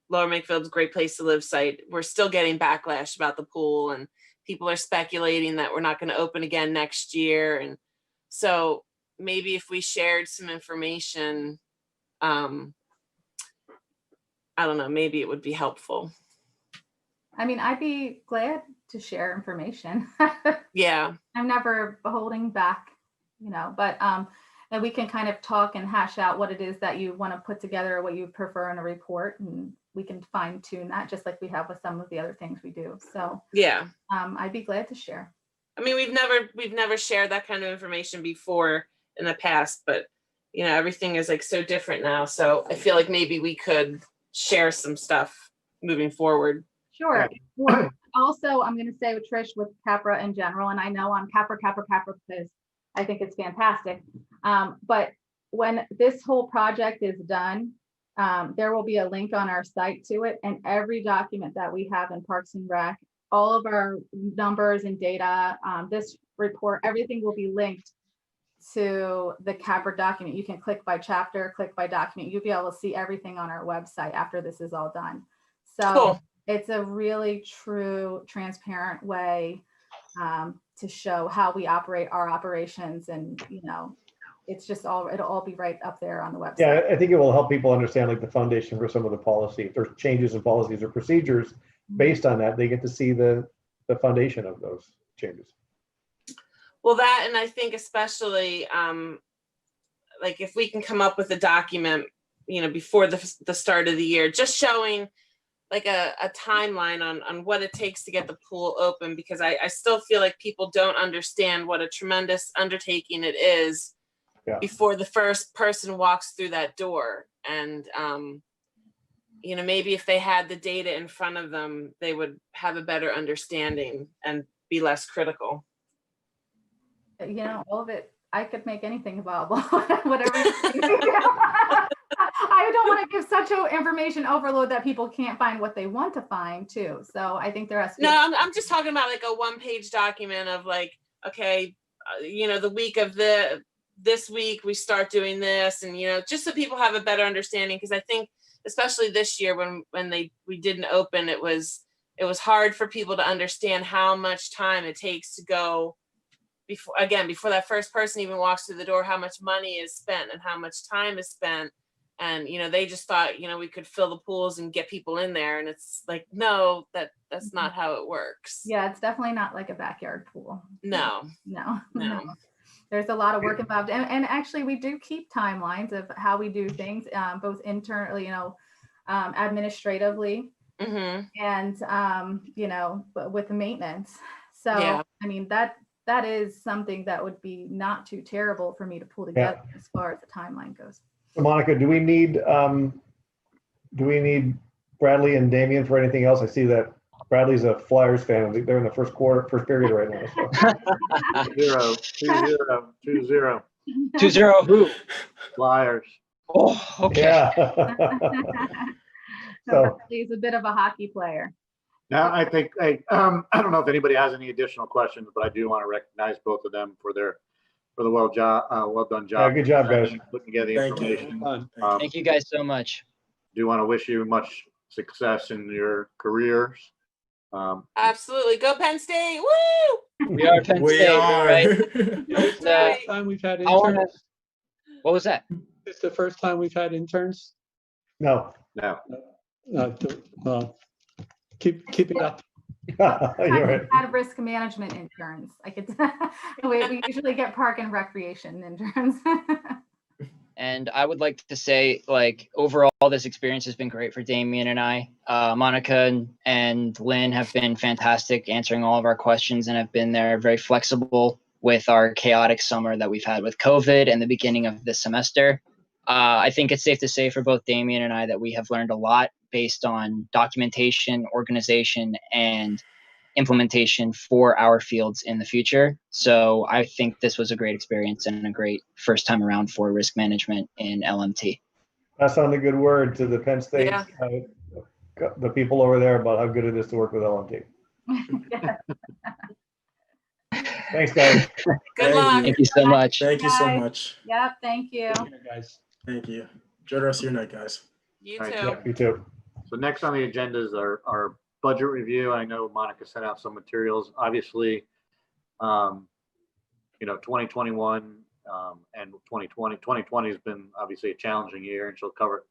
Lower Makefield's Great Place to Live site, we're still getting backlash about the pool, and people are speculating that we're not going to open again next year. And so maybe if we shared some information, I don't know, maybe it would be helpful. I mean, I'd be glad to share information. Yeah. I'm never holding back, you know, but and we can kind of talk and hash out what it is that you want to put together, or what you prefer in a report, and we can fine tune that just like we have with some of the other things we do. So Yeah. I'd be glad to share. I mean, we've never shared that kind of information before in the past, but you know, everything is like so different now. So I feel like maybe we could share some stuff moving forward. Sure. Well, also, I'm going to say with Trish, with Capra in general, and I know I'm Capra because I think it's fantastic. But when this whole project is done, there will be a link on our site to it, and every document that we have in Parks and Rec, all of our numbers and data, this report, everything will be linked to the Capra document. You can click by chapter, click by document. You'll be able to see everything on our website after this is all done. So Cool. It's a really true, transparent way to show how we operate our operations, and you know, it's just it'll all be right up there on the website. Yeah, I think it will help people understand like the foundation for some of the policy. If there's changes in policies or procedures based on that, they get to see the foundation of those changes. Well, that, and I think especially like if we can come up with a document, you know, before the start of the year, just showing like a timeline on what it takes to get the pool open, because I still feel like people don't understand what a tremendous undertaking it is before the first person walks through that door. And, you know, maybe if they had the data in front of them, they would have a better understanding and be less critical. You know, all of it, I could make anything available, whatever. I don't want to give such an information overload that people can't find what they want to find too. So I think there has to be. No, I'm just talking about like a one-page document of like, okay, you know, the week of this week we start doing this, and you know, just so people have a better understanding, because I think especially this year when we didn't open, it was hard for people to understand how much time it takes to go before that first person even walks through the door, how much money is spent and how much time is spent. And, you know, they just thought, you know, we could fill the pools and get people in there. And it's like, no, that's not how it works. Yeah, it's definitely not like a backyard pool. No. There's a lot of work involved. And actually, we do keep timelines of how we do things, both internally, you know, administratively, and, you know, with the maintenance. So, Yeah. I mean, that is something that would be not too terrible for me to pull together as far as the timeline goes. So Monica, do we need Bradley and Damien for anything else? I see that Bradley's a Flyers fan. They're in the first period right now. So. 2-0. 2-0 who? Flyers. Oh, okay. Yeah. So he's a bit of a hockey player. Now, I think I don't know if anybody has any additional questions, but I do want to recognize both of them for the well done job. Yeah, good job, guys. Putting together the information. Thank you guys so much. Do want to wish you much success in your careers. Absolutely. Go Penn State. Woo! We are Penn State. Right? Time we've had interns. What was that? It's the first time we've had interns. No. Keep it up. You're right. Had risk management interns. I could. We usually get park and recreation interns. And I would like to say, like, overall, this experience has been great for Damien and I. Monica and Lynn have been fantastic answering all of our questions and have been there very flexible with our chaotic summer that we've had with COVID and the beginning of this semester. I think it's safe to say for both Damien and I that we have learned a lot based on documentation, organization, and implementation for our fields in the future. So I think this was a great experience and a great first time around for risk management in LMT. Pass on the good word to the Penn State, Yeah. the people over there about how good it is to work with LMT. Thanks, guys. Good luck. Thank you so much. Thank you so Guys. much. Yep, thank you. Guys. Thank you. Enjoy the rest of your night, guys. You All right, too. Yeah, you too. So next on the agenda is our budget review. I know Monica sent out some materials. Obviously, 2021 and 2020 has been obviously a challenging year, and she'll cover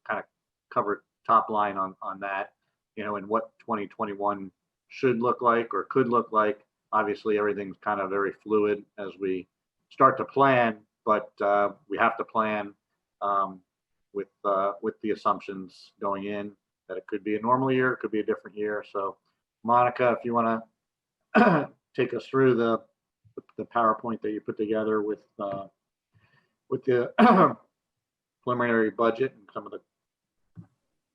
top line on that, and what 2021 should look like or could look like. Obviously, everything's kind of very fluid as we start to plan, but we have to plan with the assumptions going in that it could be a normal year, it could be a different year. So, Monica, if you want to take us through the PowerPoint that you put together with the preliminary budget and some of the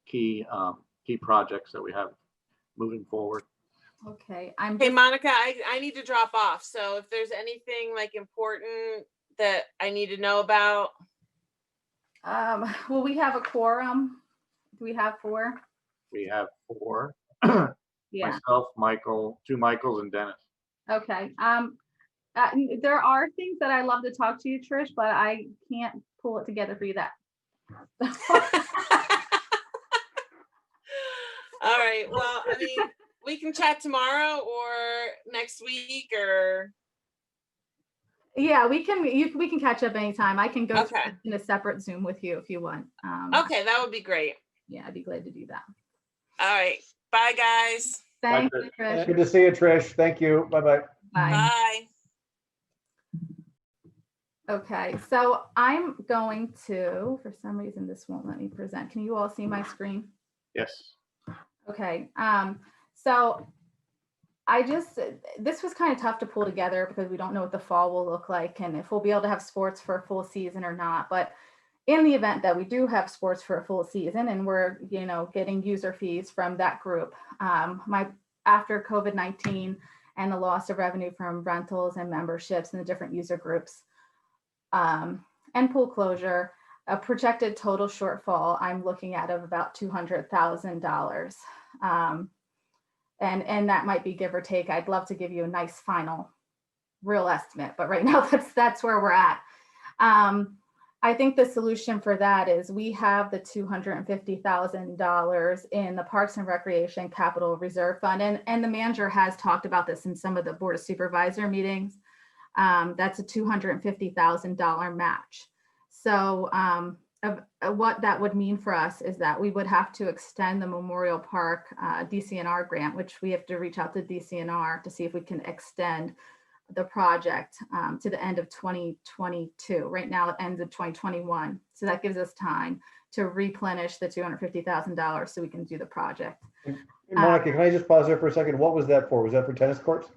key projects that we have moving forward. Okay, Hey, Monica, I need to drop off. So if there's anything like important that I need to know about. Will we have a quorum? Do we have 4? We have 4. Yeah. Myself, Michael, 2 Michaels, and Dennis. Okay. There are things that I love to talk to you, Trish, but I can't pull it together for you that. All right. Well, I mean, we can chat tomorrow or next week or. Yeah, we can catch up anytime. I can go Okay. in a separate Zoom with you if you want. Okay, that would be great. Yeah, I'd be glad to do that. All right. Bye, guys. Thank Bye, you, Trish. Good to see you, Trish. Thank you. Bye-bye. Bye. Bye. Okay, so I'm going to, for some reason, this won't let me present. Can you all see my screen? Yes. Okay, so this was kind of tough to pull together because we don't know what the fall will look like and if we'll be able to have sports for a full season or not. But in the event that we do have sports for a full season and we're, getting user fees from that group, after COVID-19 and the loss of revenue from rentals and memberships and the different user groups, and pool closure, a projected total shortfall I'm looking at of about $200,000. And that might be give or take. I'd love to give you a nice final real estimate, but right now that's where we're at. I think the solution for that is we have the $250,000 in the Parks and Recreation Capital Reserve Fund. And the manager has talked about this in some of the Board of Supervisor meetings. That's a $250,000 match. So what that would mean for us is that we would have to extend the Memorial Park DCNR grant, which we have to reach out to DCNR to see if we can extend the project to the end of 2022. Right now it ends in 2021. So that gives us time to replenish the $250,000 so we can do the project. Monica, can I just pause there for a second? What was that for? Was that for tennis courts?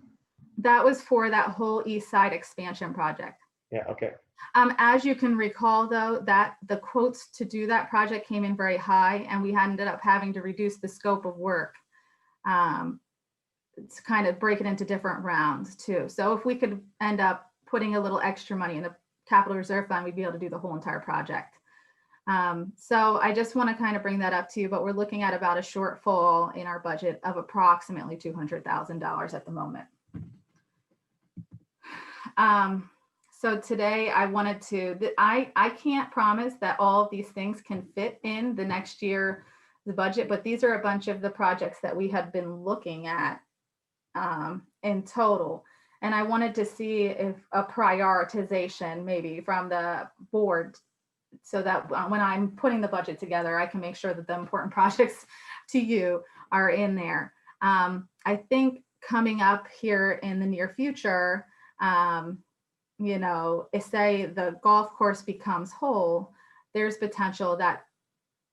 That was for that whole East Side expansion project. Yeah, okay. As you can recall, though, that the quotes to do that project came in very high, and we ended up having to reduce the scope of work to kind of break it into different rounds too. So if we could end up putting a little extra money in the Capital Reserve Fund, we'd be able to do the whole entire project. So I just want to kind of bring that up to you, but we're looking at about a shortfall in our budget of approximately $200,000 at the moment. So today I wanted to, I can't promise that all of these things can fit in the next year, the budget, but these are a bunch of the projects that we have been looking at in total. And I wanted to see if a prioritization maybe from the board so that when I'm putting the budget together, I can make sure that the important projects to you are in there. I think coming up here in the near future, if say the golf course becomes whole, there's potential that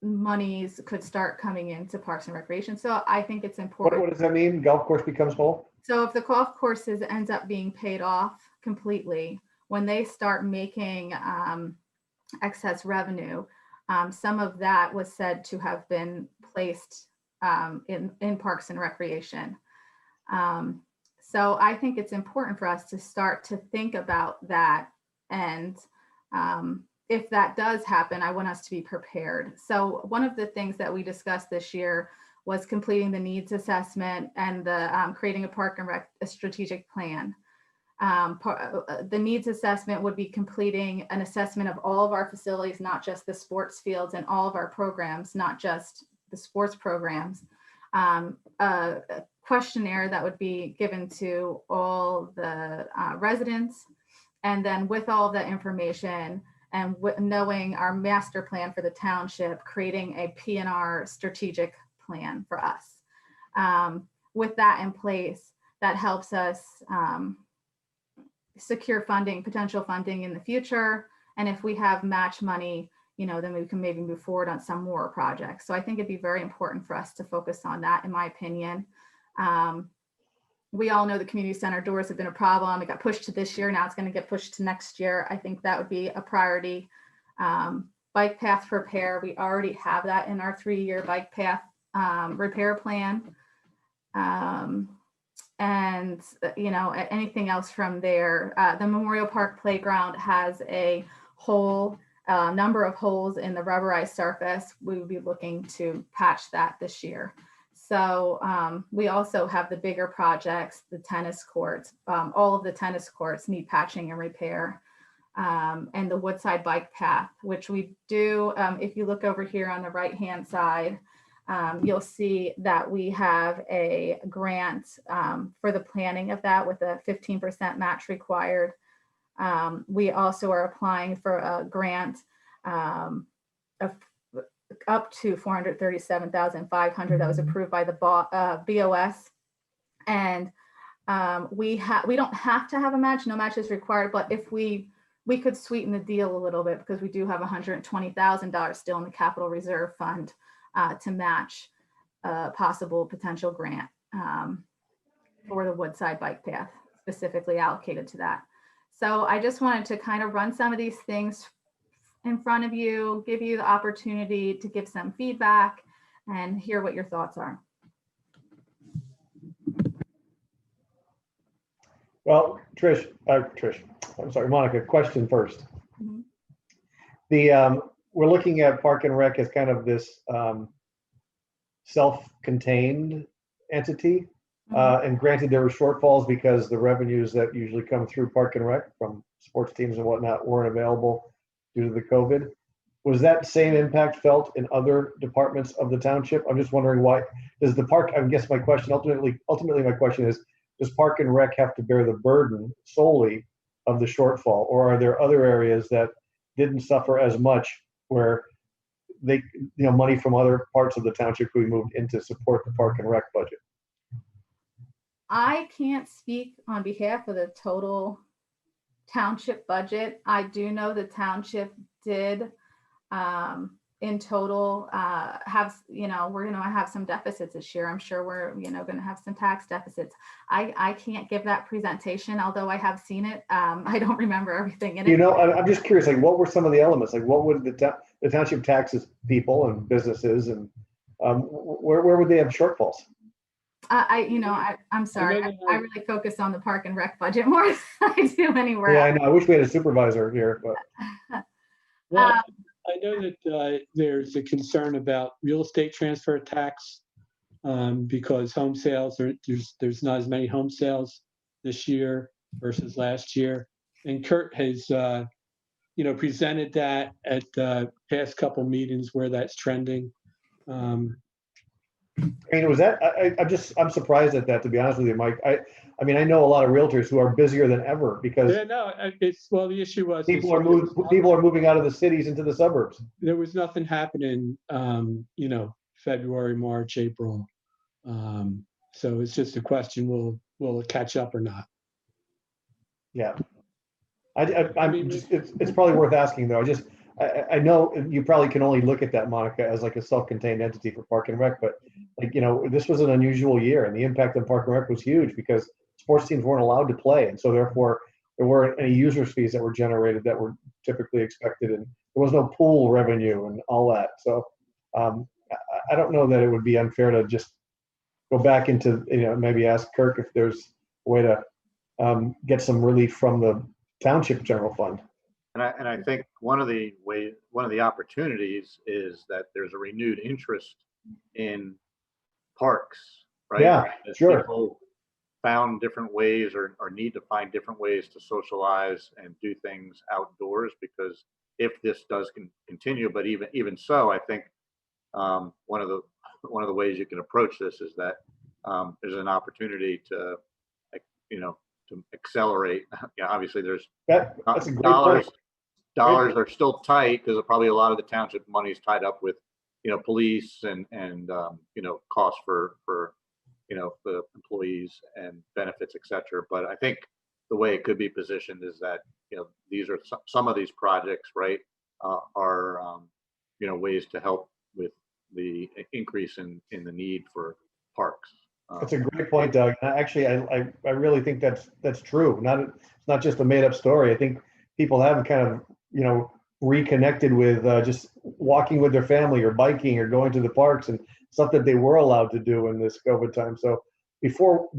monies could start coming into Parks and Recreation. So I think it's important. What does that mean? Golf course becomes whole? So if the golf courses ends up being paid off completely, when they start making excess revenue, some of that was said to have been placed in Parks and Recreation. So I think it's important for us to start to think about that. And if that does happen, I want us to be prepared. So one of the things that we discussed this year was completing the needs assessment and the creating a Park and Rec strategic plan. The needs assessment would be completing an assessment of all of our facilities, not just the sports fields, and all of our programs, not just the sports programs. A questionnaire that would be given to all the residents. And then with all of that information and knowing our master plan for the township, creating a P&R strategic plan for us. With that in place, that helps us secure funding, potential funding in the future. And if we have match money, then we can maybe move forward on some more projects. So I think it'd be very important for us to focus on that, in my opinion. We all know the community center doors have been a problem. It got pushed to this year. Now it's going to get pushed to next year. I think that would be a priority. Bike path repair, we already have that in our 3-year bike path repair plan. And anything else from there. The Memorial Park Playground has a whole number of holes in the rubberized surface. We would be looking to patch that this year. So we also have the bigger projects, the tennis courts. All of the tennis courts need patching and repair. And the Woodside bike path, which we do. If you look over here on the right-hand side, you'll see that we have a grant for the planning of that with a 15% match required. We also are applying for a grant of up to $437,500 that was approved by the BOS. And we don't have to have a match, no match is required, but if we could sweeten the deal a little bit, because we do have $120,000 still in the capital reserve fund to match a possible potential grant for the Woodside bike path, specifically allocated to that. So I just wanted to kind of run some of these things in front of you, give you the opportunity to give some feedback and hear what your thoughts are. Well, Monica, question first. Mhm. We're looking at Park and Rec as kind of this self-contained entity. And granted, there were shortfalls because the revenues that usually come through Park and Rec from sports teams and whatnot weren't available due to the COVID. Was that same impact felt in other departments of the township? I'm just wondering why does the park, I guess my question ultimately my question is, does Park and Rec have to bear the burden solely of the shortfall, or are there other areas that didn't suffer as much where they, money from other parts of the township could be moved in to support the Park and Rec budget? I can't speak on behalf of the total township budget. I do know the township did in total have, we're going to have some deficits this year. I'm sure we're, going to have some tax deficits. I can't give that presentation, although I have seen it. I don't remember everything in it. I'm just curious, like, what were some of the elements? Like, what would the township taxes people and businesses, and where would they have shortfalls? I'm sorry. I really focus on the Park and Rec budget more than I do anywhere Yeah, else. I know. I wish we had a supervisor here, but. Well, I know that there's a concern about real estate transfer tax because home sales, there's not as many home sales this year versus last year. And Kurt has, presented that at the past couple meetings where that's trending. Was that? I'm surprised at that, to be honest with you, Mike. I I know a lot of realtors who are busier than ever because the issue was people are moving out of the cities into the suburbs. There was nothing happening, February, March, April. So it's just a question: will it catch up or not? Yeah, it's probably worth asking though. I know you probably can only look at that, Monica, as like a self-contained entity for Park and Rec, but like, this was an unusual year and the impact on Park and Rec was huge because sports teams weren't allowed to play. And so therefore there weren't any users fees that were generated that were typically expected. And there was no pool revenue and all that. So I don't know that it would be unfair to just go back into, maybe ask Kirk if there's a way to get some relief from the township general fund. And I think one of the opportunities is that there's a renewed interest in parks, right? Yeah, As sure. people found different ways or need to find different ways to socialize and do things outdoors, because if this does continue, but even so, I think one of the ways you can approach this is that there's an opportunity to, to accelerate. Obviously there's That's a great point. Dollars are still tight because probably a lot of the township money is tied up with, police and costs for the employees and benefits, et cetera. But I think the way it could be positioned is that, these are some of these projects, right, are ways to help with the increase in the need for parks. That's a great point, Doug. Actually, I really think that's true. It's not just a made up story. I think people have kind of, reconnected with just walking with their family or biking or going to the parks and stuff that they were allowed to do in this COVID time. So before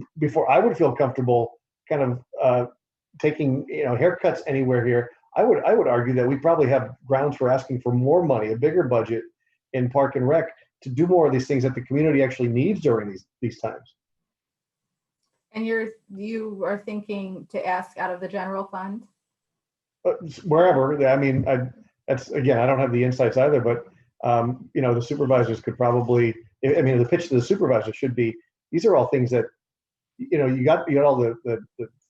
I would feel comfortable kind of taking, haircuts anywhere here, I would argue that we probably have grounds for asking for more money, a bigger budget in Park and Rec to do more of these things that the community actually needs during these times. And you are thinking to ask out of the general fund? Wherever. I mean, that's, again, I don't have the insights either, but the supervisors could probably, the pitch to the supervisor should be, these are all things that, you got all the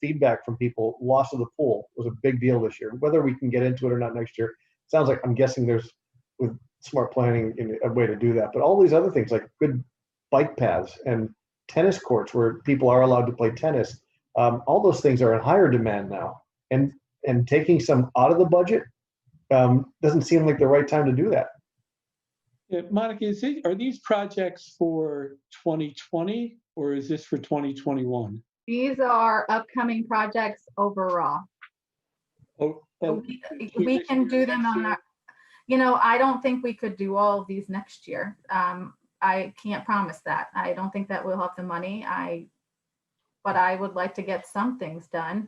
feedback from people. Loss of the pool was a big deal this year. Whether we can get into it or not next year, sounds like, I'm guessing there's, with smart planning, a way to do that. But all these other things like good bike paths and tennis courts where people are allowed to play tennis, all those things are in higher demand now. And taking some out of the budget doesn't seem like the right time to do that. Yeah, Monica, are these projects for 2020 or is this for 2021? These are upcoming projects overall. We can do them on our, I don't think we could do all of these next year. I can't promise that. I don't think that we'll have the money. But I would like to get some things done.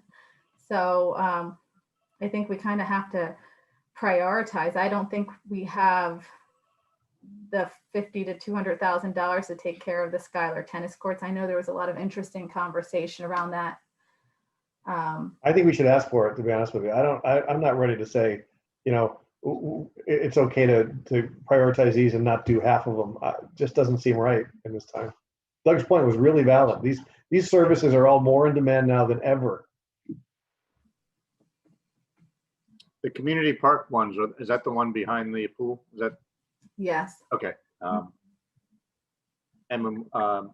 So I think we kind of have to prioritize. I don't think we have the $50,000 to $200,000 to take care of the Schuyler tennis courts. I know there was a lot of interesting conversation around that. I think we should ask for it, to be honest with you. I'm not ready to say, it's okay to prioritize these and not do half of them. Just doesn't seem right in this time. Doug's point was really valid. These services are all more in demand now than ever. The community park ones, is that the one behind the pool? Is that? Yes. Okay.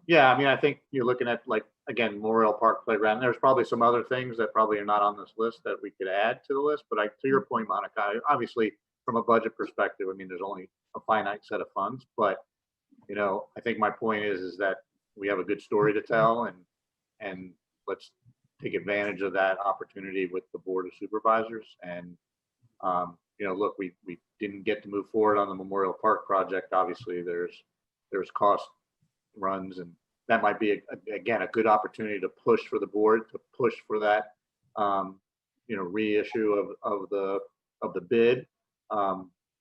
Yeah, I think you're looking at, like, again, Memorial Park Playground. There's probably some other things that probably are not on this list that we could add to the list. But to your point, Monica, obviously from a budget perspective, there's only a finite set of funds. But, I think my point is that we have a good story to tell, and let's take advantage of that opportunity with the Board of Supervisors. And look, we didn't get to move forward on the Memorial Park project. Obviously, there's cost runs, and that might be again a good opportunity to push for the board to push for that reissue of the bid,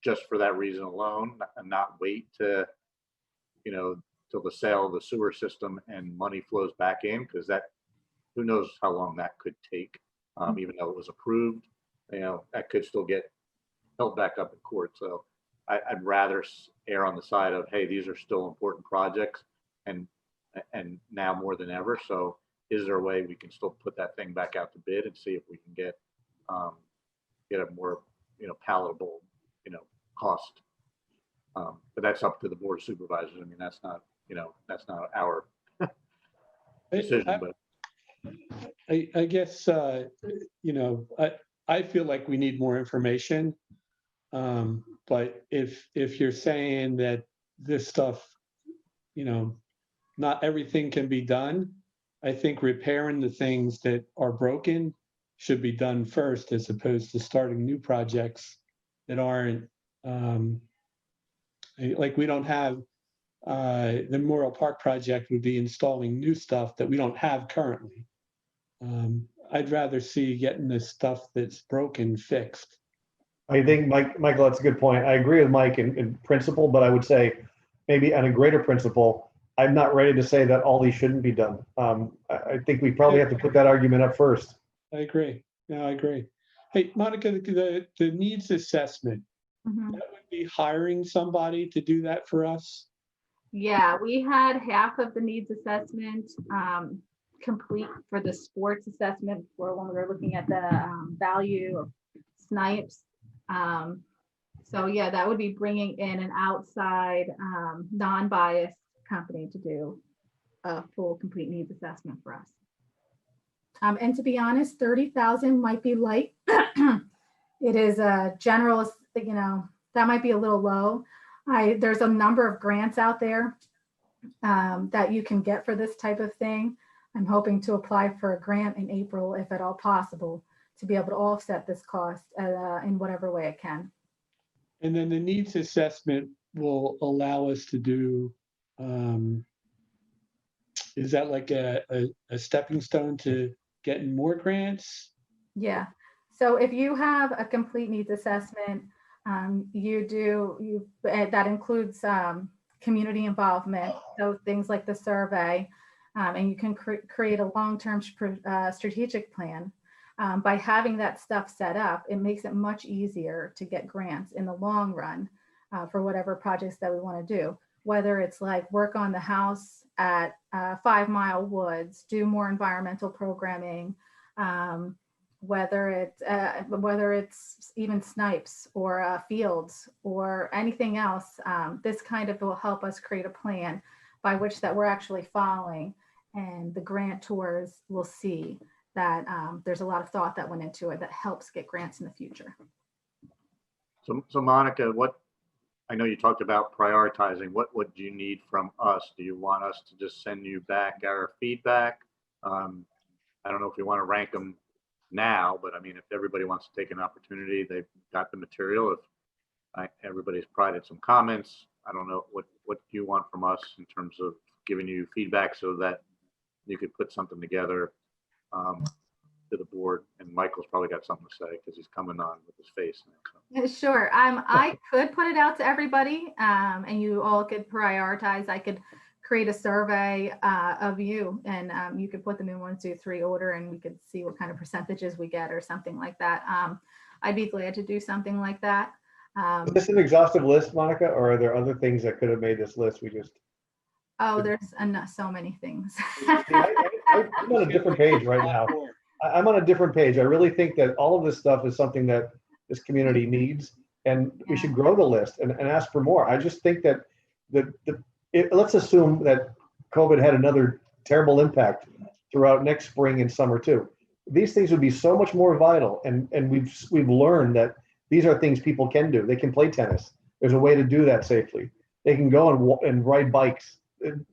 just for that reason alone, and not wait to till the sale of the sewer system and money flows back in, because that, who knows how long that could take. Even though it was approved, that could still get held back up in court. So I'd rather err on the side of, hey, these are still important projects, and now more than ever. So is there a way we can still put that thing back out to bid and see if we can get a more palatable cost? But that's up to the Board of Supervisors. That's not our decision. But I guess I feel like we need more information But if you're saying that this stuff, not everything can be done, I think repairing the things that are broken should be done first, as opposed to starting new projects that aren't, like we don't have, the Memorial Park project would be installing new stuff that we don't have currently. I'd rather see getting the stuff that's broken fixed. I think, Michael, that's a good point. I agree with Mike in principle, but I would say maybe on a greater principle, I'm not ready to say that all these shouldn't be done. I think we probably have to put that argument up first. I agree. No, I agree. Hey, Monica, the needs assessment, Mhm. that would be hiring somebody to do that for us? Yeah, we had half of the needs assessment complete for the sports assessment for when we were looking at the value of snipes. So yeah, that would be bringing in an outside non-biased company to do a full complete needs assessment for us. And to be honest, 30,000 might be light. It is a general, that might be a little low. There's a number of grants out there that you can get for this type of thing. I'm hoping to apply for a grant in April, if at all possible, to be able to offset this cost in whatever way it can. And then the needs assessment will allow us to do, is that like a stepping stone to getting more grants? Yeah. So if you have a complete needs assessment, that includes community involvement, so things like the survey, and you can create a long-term strategic plan. By having that stuff set up, it makes it much easier to get grants in the long run for whatever projects that we want to do. Whether it's like work on the house at 5 Mile Woods, do more environmental programming, whether it's even snipes or fields or anything else, this kind of will help us create a plan by which that we're actually following, and the grantors will see that there's a lot of thought that went into it that helps get grants in the future. So Monica, I know you talked about prioritizing. What do you need from us? Do you want us to just send you back our feedback? I don't know if you want to rank them now, but I mean, if everybody wants to take an opportunity, they've got the material. If everybody's provided some comments, I don't know what do you want from us in terms of giving you feedback so that you could put something together to the board. And Michael's probably got something to say because he's coming on with his face now. So. Sure. I could put it out to everybody, and you all could prioritize. I could create a survey of you, and you could put them in 1, 2, 3 order, and we could see what kind of percentages we get or something like that. I'd be glad to do something like that. Is this an exhaustive list, Monica, or are there other things that could have made this list? There's so many things. I'm on a different page right now. I'm on a different page. I really think that all of this stuff is something that this community needs, and we should grow the list and ask for more. I just think that let's assume that COVID had another terrible impact throughout next spring and summer too. These things would be so much more vital, and we've learned that these are things people can do. They can play tennis. There's a way to do that safely. They can go and ride bikes.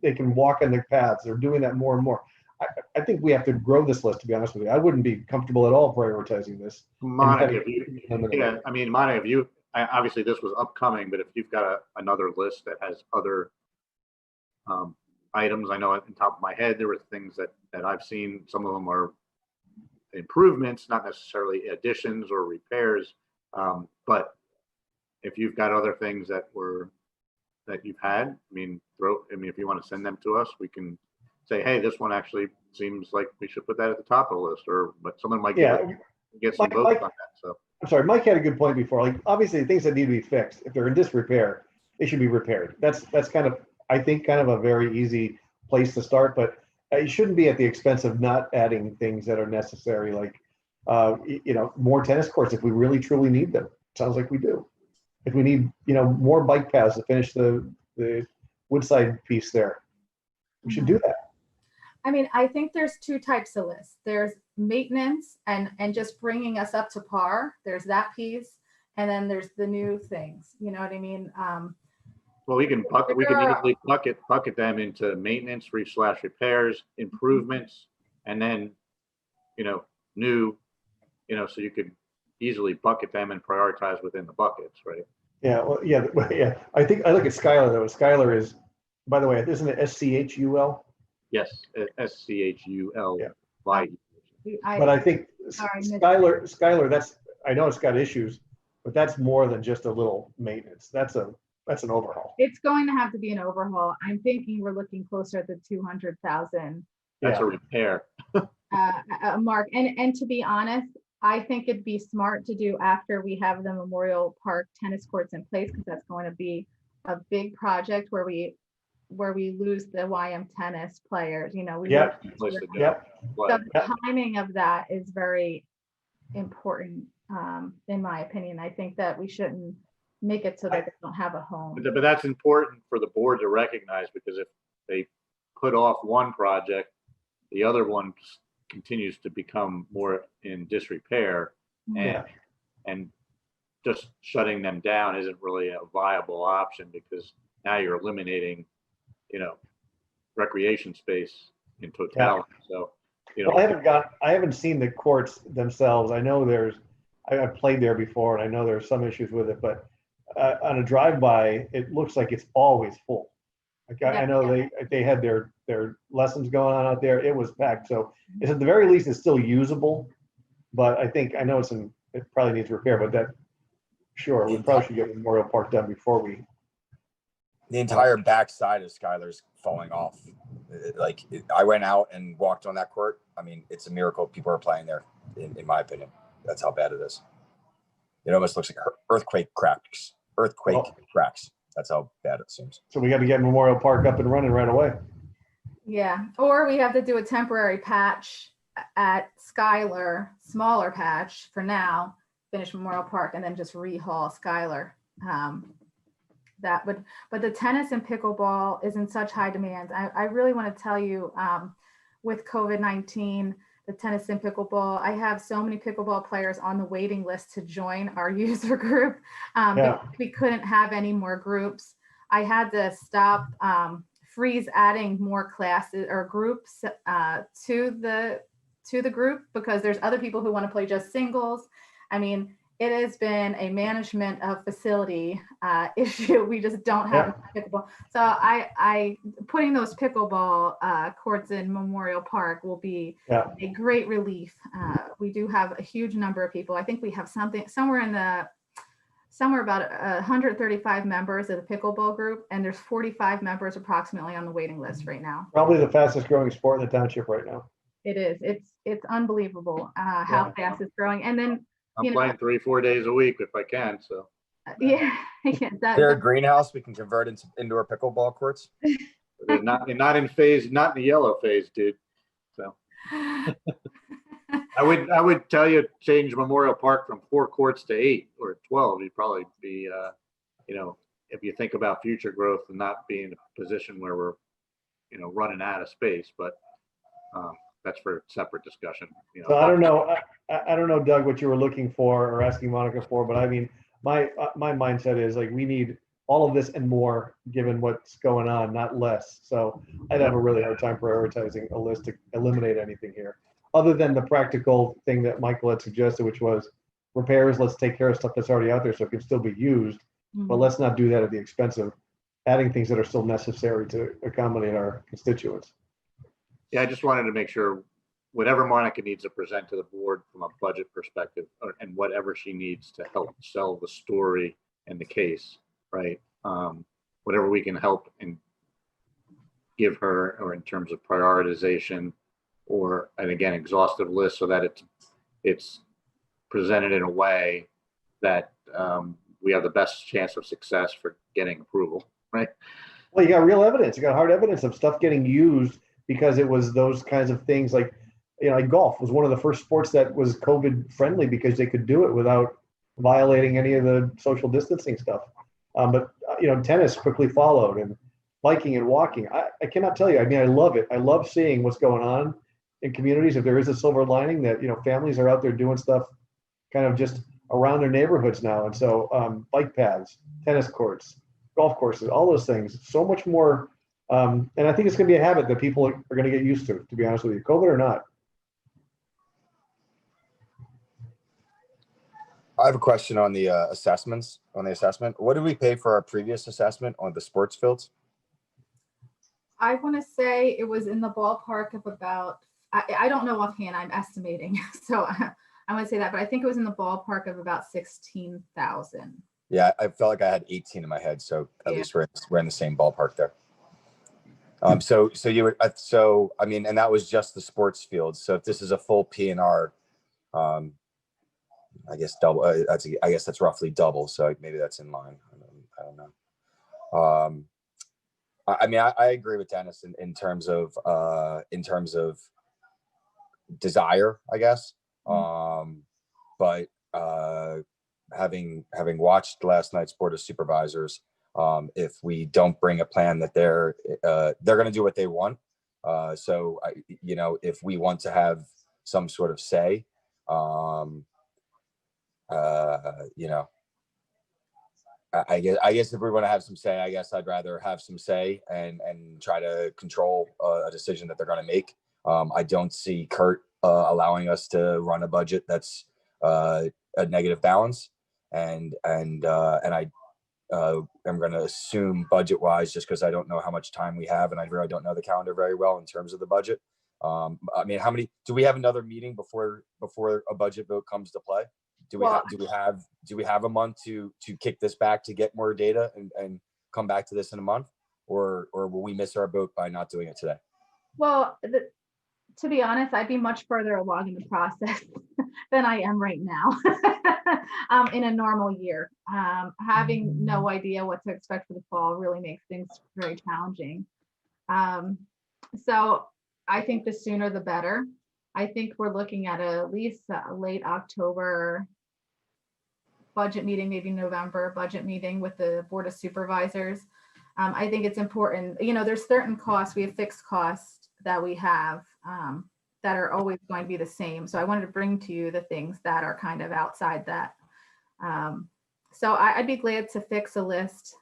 They can walk on their paths. They're doing that more and more. I think we have to grow this list, to be honest with you. I wouldn't be comfortable at all prioritizing this. Monica, Monica, obviously this was upcoming, but if you've got another list that has other items, I know on top of my head, there were things that I've seen. Some of them are improvements, not necessarily additions or repairs. But if you've got other things that you've had, if you want to send them to us, we can say, hey, this one actually seems like we should put that at the top of the list, but someone might get some votes on that. So I'm sorry, Mike had a good point before. Like, obviously, things that need to be fixed, if they're in disrepair, they should be repaired. That's kind of, I think, kind of a very easy place to start, but it shouldn't be at the expense of not adding things that are necessary, like more tennis courts if we really truly need them. Sounds like we do. If we need more bike paths to finish the Woodside piece there, we should do that. I mean, I think there's 2 types of lists. There's maintenance and just bringing us up to par. There's that piece. and then there's the new things, you know what I mean? Well, we can There are- easily bucket them into maintenance, / repairs, improvements, and then, new, so you could easily bucket them and prioritize within the buckets, right? Yeah, well, yeah, yeah. I think I look at Skylar though. Skylar is, by the way, isn't it SCHUL? Yes, SCHUL. Yeah. But I think Skylar, I know it's got issues, but that's more than just a little maintenance. That's an overhaul. It's going to have to be an overhaul. I'm thinking we're looking closer at the 200,000 That's Yeah. a repair. mark. And to be honest, I think it'd be smart to do after we have the Memorial Park tennis courts in place, because that's going to be a big project where we lose the YM tennis players. We Yep. Place to go. Yep. So the timing of that is very important, in my opinion. I think that we shouldn't make it so that they don't have a home. But that's important for the board to recognize, because if they put off one project, the other one continues to become more in disrepair, Yeah. and just shutting them down isn't really a viable option, because now you're eliminating, recreation space in totality. So, Well, I haven't seen the courts themselves. I know I've played there before, and I know there's some issues with it, but on a drive-by, it looks like it's always full. Like, I know they had their lessons going on out there. It was packed. So it's at the very least, it's still usable, but I know it probably needs repair, but we probably should get Memorial Park done before we. The entire back side of Skylar's falling off. I went out and walked on that court. I mean, it's a miracle people are playing there, in my opinion. That's how bad it is. It almost looks like earthquake cracks. That's how bad it seems. So we got to get Memorial Park up and running right away. Yeah, or we have to do a temporary patch at Skylar, smaller patch for now, finish Memorial Park, and then just rehaul Skylar. But the tennis and pickleball is in such high demand. I really want to tell you, with COVID-19, the tennis and pickleball, I have so many pickleball players on the waiting list to join our user group. We couldn't have any more groups. I had to stop, freeze adding more classes or groups to the group, because there's other people who want to play just singles. I mean, it has been a management of facility issue. We just don't have pickleball. So I putting those pickleball courts in Memorial Park will be a great relief. We do have a huge number of people. I think we have somewhere about 135 members of the pickleball group, and there's 45 members approximately on the waiting list right now. Probably the fastest growing sport in the township right now. It is. It's unbelievable how fast it's growing. And then I'm playing 3-4 days a week if I can. So yeah. Is there a greenhouse we can convert into indoor pickleball courts? not in the yellow phase, dude. So I would tell you change Memorial Park from 4 courts to 8 or 12. You'd probably be, if you think about future growth and not being in a position where we're, running out of space. But that's for a separate discussion. So I don't know. I don't know, Doug, what you were looking for or asking Monica for, but I mean, my mindset is like we need all of this and more, given what's going on, not less. So I'd have a really hard time prioritizing a list to eliminate anything here, other than the practical thing that Michael had suggested, which was repairs. Let's take care of stuff that's already out there so it can still be used, but let's not do that at the expense of adding things that are still necessary to accommodate our constituents. Yeah, I just wanted to make sure whatever Monica needs to present to the board from a budget perspective, and whatever she needs to help sell the story and the case, right? Whatever we can help and give her, or in terms of prioritization, and again, exhaustive list, so that it's presented in a way that we have the best chance of success for getting approval, right? Well, you got real evidence. You got hard evidence of stuff getting used because it was those kinds of things. Like, like golf was one of the first sports that was COVID friendly because they could do it without violating any of the social distancing stuff. But tennis quickly followed, and biking and walking. I cannot tell you. I mean, I love it. I love seeing what's going on in communities. If there is a silver lining that, families are out there doing stuff kind of just around their neighborhoods now. And so bike paths, tennis courts, golf courses, all those things, so much more. And I think it's going to be a habit that people are going to get used to be honest with you, COVID or not. I have a question on the assessments, on the assessment. What did we pay for our previous assessment on the sports fields? I want to say it was in the ballpark of about, I don't know offhand, I'm estimating. So I want to say that, but I think it was in the ballpark of about 16,000. Yeah, I felt like I had 18 in my head. So at least we're in the same ballpark there. So you would, so, I mean, and that was just the sports fields. So if this is a full PNR, I guess double, I guess that's roughly double. So maybe that's in line. I don't know. I mean, I agree with Dennis in terms of desire, I guess. But having watched last night's Board of Supervisors, if we don't bring a plan that they're going to do what they want. So, you know, if we want to have some sort of say, you know, I guess if we're going to have some say, I guess I'd rather have some say and try to control a decision that they're going to make. I don't see Kurt allowing us to run a budget that's a negative balance, and I am going to assume budget wise, just because I don't know how much time we have, and I really don't know the calendar very well in terms of the budget. I mean, how many do we have another meeting before a budget vote comes to play? Do we have a month to kick this back to get more data and come back to this in a month, or will we miss our boat by not doing it today? Well, to be honest, I'd be much further along in the process than I am right now. In a normal year, having no idea what to expect for the fall really makes things very challenging. So I think the sooner the better. I think we're looking at least a late October budget meeting, maybe November budget meeting with the Board of Supervisors. I think it's important, you know, there's certain costs, we have fixed costs that we have that are always going to be the same. So I wanted to bring to you the things that are kind of outside that. So I'd be glad to fix a list.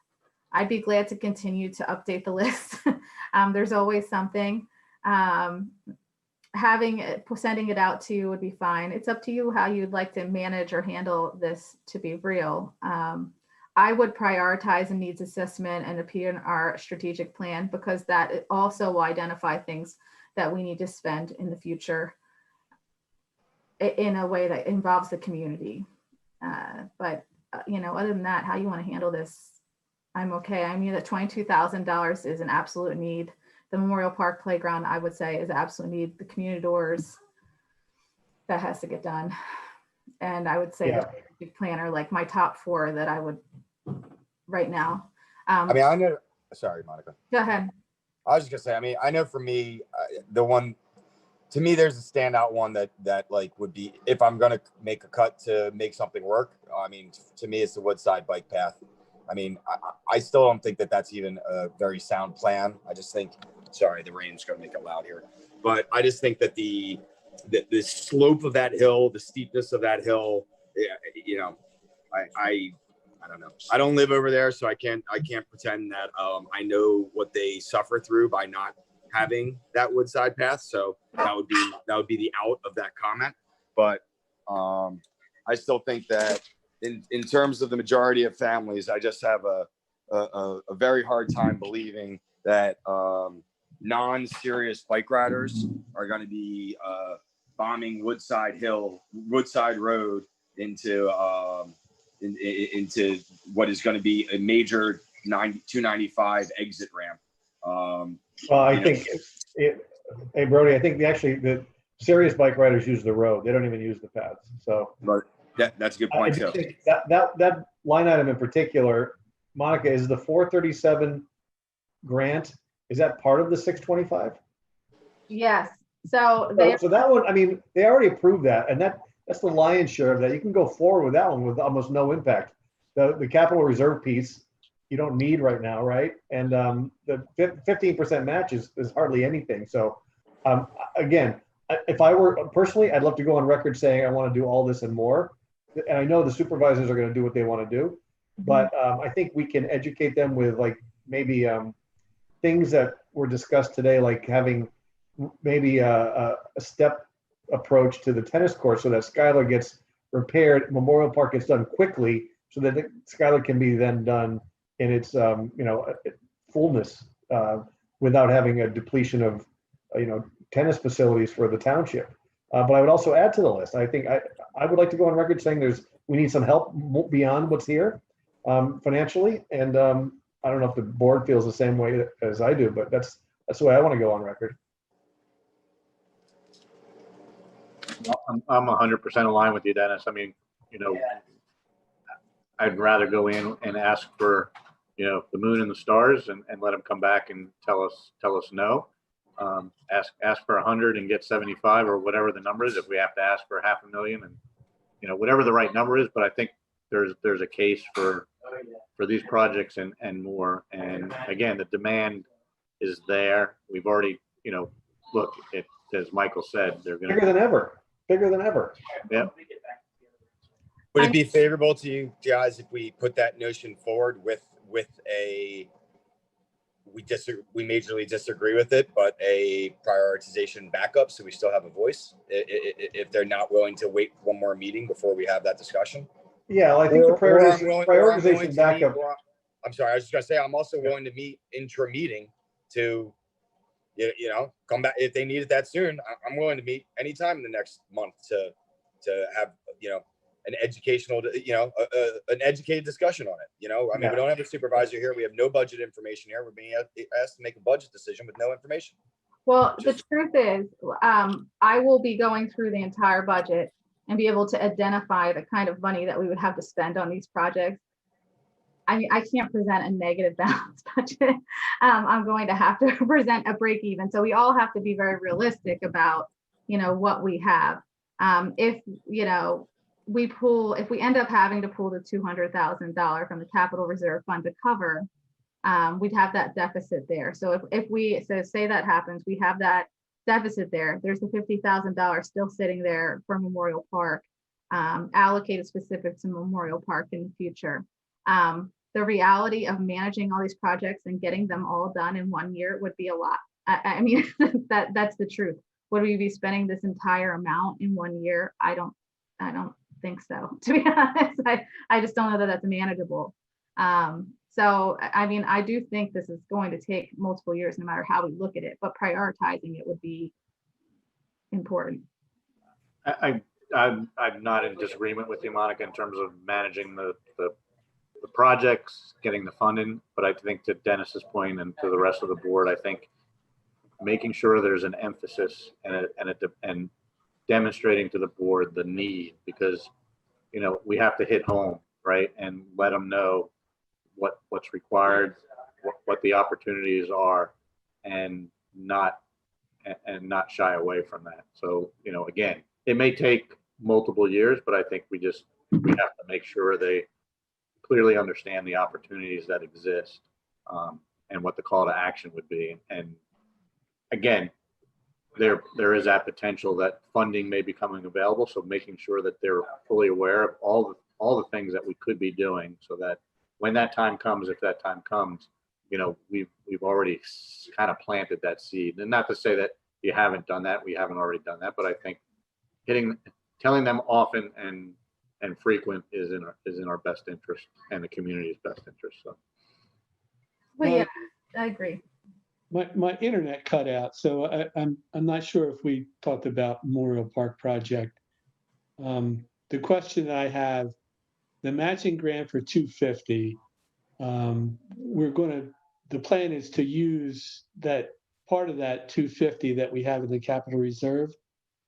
I'd be glad to continue to update the list. There's always something. Sending it out to you would be fine. It's up to you how you'd like to manage or handle this, to be real. I would prioritize a needs assessment and a PNR strategic plan, because that also will identify things that we need to spend in the future in a way that involves the community. But you know, other than that, how you want to handle this, I'm okay. I mean, the $22,000 is an absolute need. The Memorial Park Playground, I would say, is an absolute need. The community doors, that has to get done. And I would say the strategic plan are like my top four that I would right now. I mean, I know, sorry, Monica. Go ahead. I was just gonna say, I mean, I know for me, the one, to me, there's a standout one that like would be, if I'm gonna make a cut to make something work, I mean, to me, it's the Woodside bike path. I mean, I still don't think that that's even a very sound plan. I just think, sorry, the rain's going to make it loud here, but I just think that the slope of that hill, the steepness of that hill, you know, I don't know. I don't live over there, so I can't pretend that I know what they suffer through by not having that Woodside path. So that would be the out of that comment. But I still think that in terms of the majority of families, I just have a very hard time believing that non-serious bike riders are going to be bombing Woodside Road into what is going to be a major 295 exit ramp. Well, I think, hey Brody, I think the serious bike riders use the road. They don't even use the paths. So. But that's a good point too. That line item in particular, Monica, is the 437 grant, is that part of the 625? Yes. So that one, I mean, they already approved that, and that's the lion's share of that. You can go forward with that one with almost no impact. The capital reserve piece, you don't need right now, right? And the 15% match is hardly anything. So again, if I were personally, I'd love to go on record saying I want to do all this and more. and I know the supervisors are going to do what they want to do, but I think we can educate them with like maybe things that were discussed today, like having maybe a step approach to the tennis court so that Skylar gets repaired, Memorial Park gets done quickly, so that Skylar can be then done in its fullness without having a depletion of tennis facilities for the township. But I would also add to the list. I think I would like to go on record saying we need some help beyond what's here financially, and I don't know if the board feels the same way as I do, but that's the way I want to go on record. I'm 100% aligned with you, Dennis. I mean, I'd rather go in and ask for, the moon and the stars and let them come back and tell us no. Ask for 100 and get 75 or whatever the number is. If we have to ask for $500,000 and whatever the right number is, but I think there's a case for these projects and more. And again, the demand is there. We've already, look, as Michael said, they're going to bigger than ever. Yeah. Would it be favorable to you guys if we put that notion forward with a, we majorly disagree with it, but a prioritization backup so we still have a voice if they're not willing to wait one more meeting before we have that discussion? Yeah, well, I think the prioritization backup. I'm sorry, I was just gonna say I'm also willing to meet intra-meeting to, come back if they need it that soon. I'm willing to meet anytime in the next month to have an educational, an educated discussion on it. I mean, we don't have a supervisor here. We have no budget information here. We're being asked to make a budget decision with no information. Well, the truth is, I will be going through the entire budget and be able to identify the kind of money that we would have to spend on these projects. I mean, I can't present a negative balance budget. I'm going to have to present a break even. So we all have to be very realistic about, what we have. If we end up having to pull the $200,000 from the capital reserve fund to cover, we'd have that deficit there. So if say that happens, we have that deficit there. There's the $50,000 still sitting there for Memorial Park, allocated specific to Memorial Park in the future. The reality of managing all these projects and getting them all done in 1 year would be a lot. I mean, that's the truth. Would we be spending this entire amount in 1 year? I don't think so, to be honest. I just don't know that that's manageable. So, I mean, I do think this is going to take multiple years, no matter how we look at it, but prioritizing it would be important. I'm not in disagreement with you, Monica, in terms of managing the projects, getting the funding, but I think to Dennis's point and to the rest of the board, I think making sure there's an emphasis and demonstrating to the board the need, because we have to hit home, right, and let them know what's required, what the opportunities are, and not shy away from that. So again, it may take multiple years, but I think we have to make sure they clearly understand the opportunities that exist, and what the call to action would be. And again, there is that potential that funding may be coming available, so making sure that they're fully aware of all the things that we could be doing, so that when that time comes, if that time comes, we've already kind of planted that seed. And not to say that you haven't done that, we haven't already done that, but I think telling them often and frequent is in our best interest and the community's best interest. So. Well, yeah, I agree. My internet cut out, so I'm not sure if we talked about Memorial Park project. The question I have, the matching grant for $250, the plan is to use that part of that $250 that we have in the capital reserve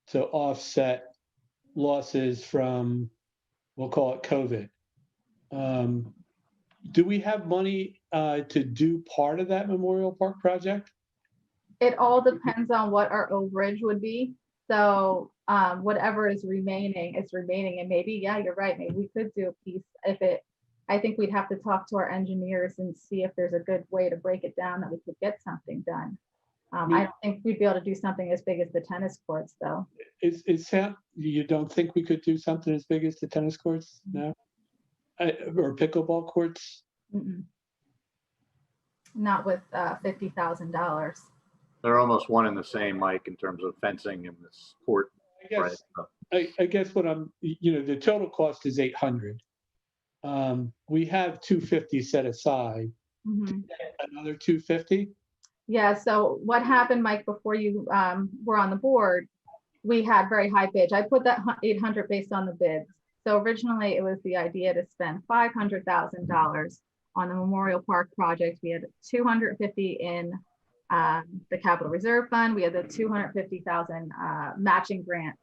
to offset losses from, we'll call it COVID. Do we have money to do part of that Memorial Park project? It all depends on what our overage would be. So whatever is remaining is remaining. And maybe, yeah, you're right. Maybe we could do a piece I think we'd have to talk to our engineers and see if there's a good way to break it down that we could get something done. I don't think we'd be able to do something as big as the tennis courts, though. you don't think we could do something as big as the tennis courts? No? Or pickleball courts? Mm-mm. Not with $50,000. They're almost one and the same, Mike, in terms of fencing and the sport. I guess, I guess what I'm, the total cost is 800. We have 250 set aside. Mhm. Another 250? Yeah, so what happened, Mike, before you were on the board, we had very high bids. I put that 800 based on the bids. So originally it was the idea to spend $500,000 on the Memorial Park project. We had 250 in the Capital Reserve Fund. We had the 250,000 matching grant.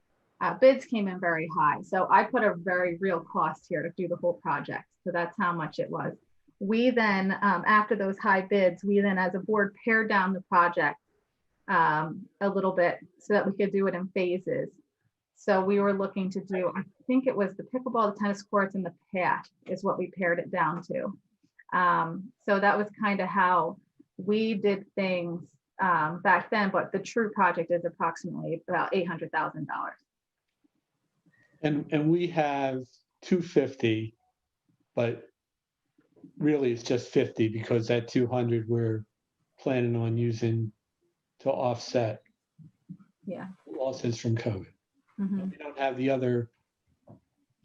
Bids came in very high. So I put a very real cost here to do the whole project. So that's how much it was. We then, after those high bids, we then as a board pared down the project a little bit so that we could do it in phases. So we were looking to do, I think it was the pickleball, the tennis courts, and the path is what we pared it down to. So that was kind of how we did things back then, but the true project is approximately about $800,000. And we have 250, but really it's just 50 because that 200 we're planning on using to offset losses from COVID. Mm-hmm. We don't have the other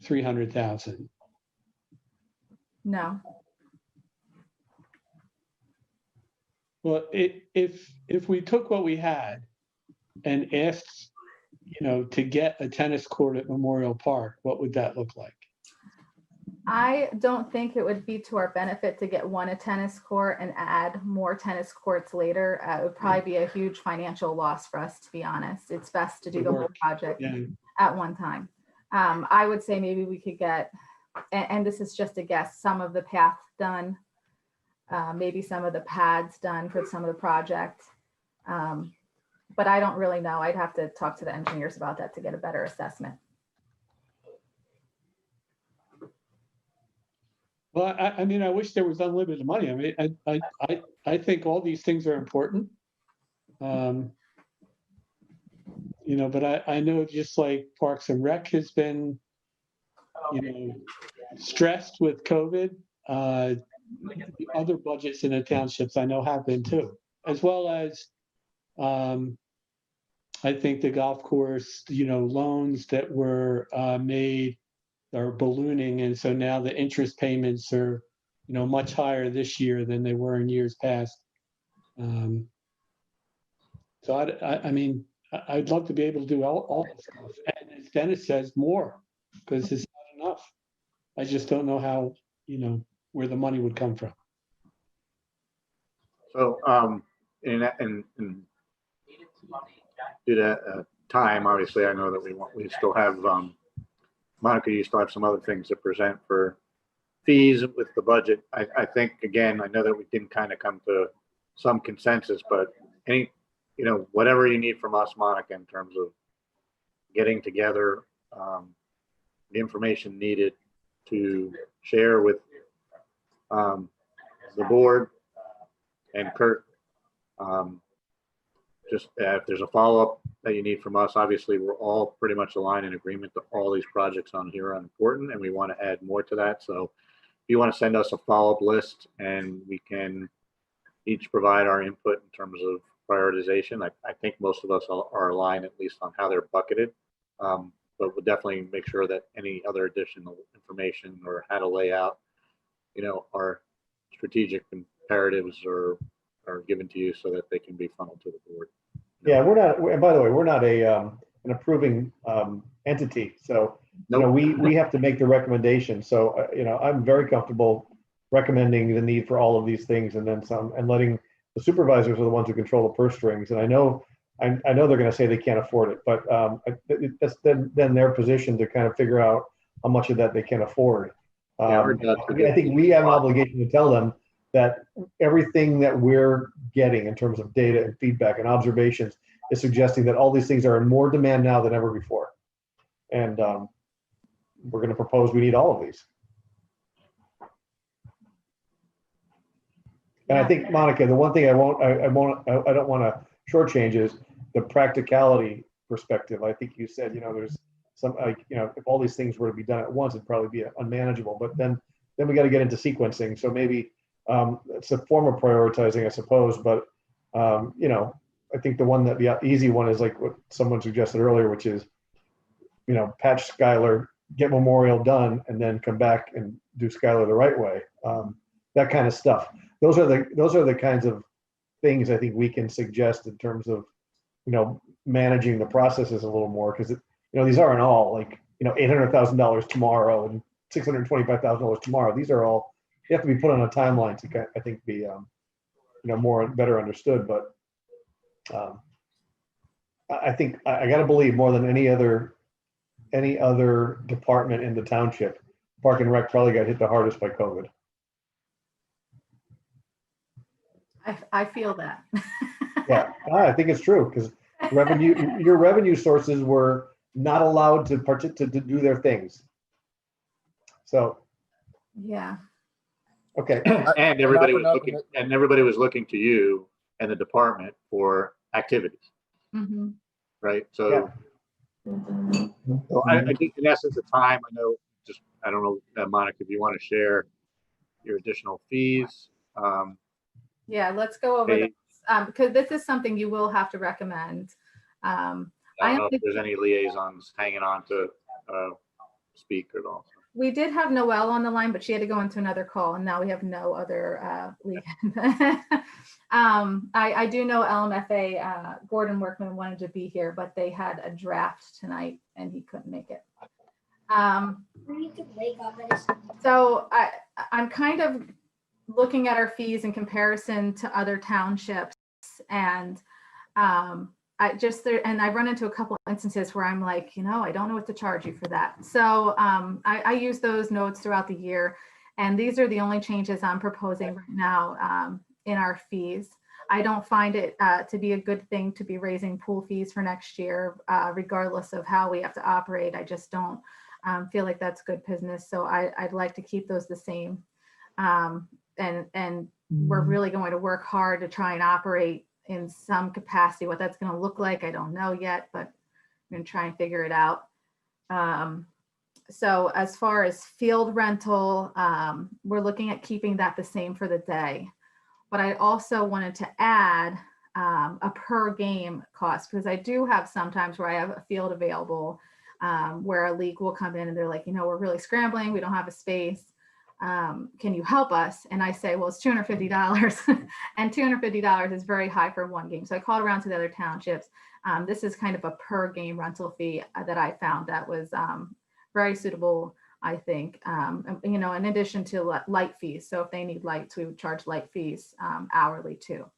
300,000. No. Well, if we took what we had and asked, to get a tennis court at Memorial Park, what would that look like? I don't think it would be to our benefit to get a tennis court and add more tennis courts later. It would probably be a huge financial loss for us, to be honest. It's best to do the whole project at one time. I would say maybe we could get, and this is just a guess, some of the path done, maybe some of the pads done for some of the project. But I don't really know. I'd have to talk to the engineers about that to get a better assessment. Well, I mean, I wish there was unlimited money. I mean, I think all these things are important. But I know just like Parks and Rec has been, stressed with COVID. The other budgets in the townships I know have been too, as well as I think the golf course, loans that were made are ballooning, and so now the interest payments are, much higher this year than they were in years past. So I mean, I'd love to be able to do all this stuff, and as Dennis says, more, because it's not enough. I just don't know how, where the money would come from. So, due to time, obviously, I know that we still have, Monica, you still have some other things to present for fees with the budget. I think, again, I know that we didn't kind of come to some consensus, but whatever you need from us, Monica, in terms of getting together the information needed to share with the board and Kurt, just if there's a follow-up that you need from us, obviously we're all pretty much aligned in agreement that all these projects on here are important and we want to add more to that. So if you want to send us a follow-up list and we can each provide our input in terms of prioritization, I think most of us are aligned at least on how they're bucketed. But we'll definitely make sure that any other additional information or how to lay out, our strategic imperatives are given to you so that they can be funneled to the board. Yeah, we're not, and by the way, we're not an approving entity. So, we have to make the recommendation. So, I'm very comfortable recommending the need for all of these things and then some, and letting the supervisors are the ones who control the purse strings. And I know they're going to say they can't afford it, but that's then their position to kind of figure out how much of that they can afford. I think we have an obligation to tell them that everything that we're getting in terms of data and feedback and observations is suggesting that all these things are in more demand now than ever before. And we're going to propose we need all of these. And I think, Monica, the one thing I don't want to shortchange is the practicality perspective. I think you said, there's some, like, you know, if all these things were to be done at once, it'd probably be unmanageable. But then we got to get into sequencing. So maybe it's a form of prioritizing, I suppose. But you know, I think the easy one is like what someone suggested earlier, which is, you know, patch Skylar, get Memorial done, and then come back and do Skylar the right way. That kind of stuff. Those are the kinds of things I think we can suggest in terms of, you know, managing the processes a little more, because, you know, these aren't all like, you know, $800,000 tomorrow and $625,000 tomorrow. These are all, they have to be put on a timeline to, I think, be, you know, better understood. But I think I got to believe more than any other department in the township, Park and Rec probably got hit the hardest by COVID. I feel that. Yeah, I think it's true, because your revenue sources were not allowed to do their things. So, yeah. Okay. And everybody was looking to you and the department for activities, Mm-hmm. right? So, so I think in essence of time, I don't know, Monica, if you want to share your additional fees. Yeah, let's go over this, because this is something you will have to recommend. I don't know if there's any liaisons hanging on to speak at all. We did have Noelle on the line, but she had to go into another call, and now we have no other liaison. I do know LMFA, Gordon Workman wanted to be here, but they had a draft tonight and he couldn't make it. So I'm kind of looking at our fees in comparison to other townships, and I run into a couple of instances where I'm like, you know, I don't know what to charge you for that. So I use those notes throughout the year, and these are the only changes I'm proposing right now in our fees. I don't find it to be a good thing to be raising pool fees for next year, regardless of how we have to operate. I just don't feel like that's good business. So I'd like to keep those the same. And we're really going to work hard to try and operate in some capacity. What that's going to look like, I don't know yet, but I'm going to try and figure it out. So as far as field rental, we're looking at keeping that the same for the day. But I also wanted to add a per game cost, because I do have sometimes where I have a field available where a league will come in and they're like, you know, we're really scrambling, we don't have a space. Can you help us? And I say, well, it's $250 and $250 is very high for one game. So I called around to the other townships. This is kind of a per game rental fee that I found that was very suitable, I think, you know, in addition to light fees. So if they need lights, we would charge light fees hourly too.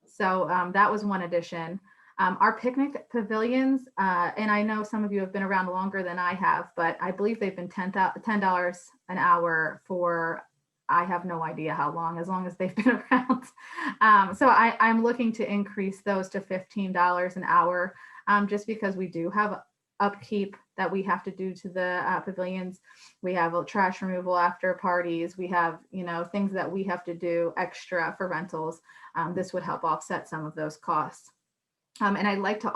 So that was one addition. Our picnic pavilions, and I know some of you have been around longer than I have, but I believe they've been $10 an hour for, I have no idea how long, as they've been around. So I'm looking to increase those to $15 an hour, just because we do have upkeep that we have to do to the pavilions. We have a trash removal after parties. We have, you know, things that we have to do extra for rentals. This would help offset some of those costs. And I'd like to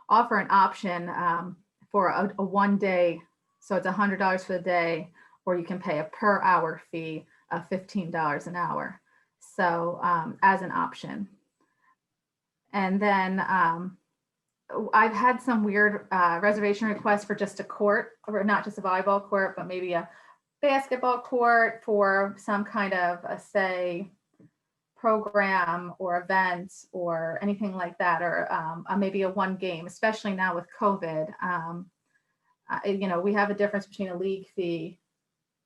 offer an option for a 1 day. So it's $100 for the day, or you can pay a per hour fee of $15 an hour. So as an option. And then I've had some weird reservation requests for just a court, or not just a volleyball court, but maybe a basketball court for some kind of say program or event or anything like that, or maybe a one game, especially now with COVID. You know, we have a difference between a league fee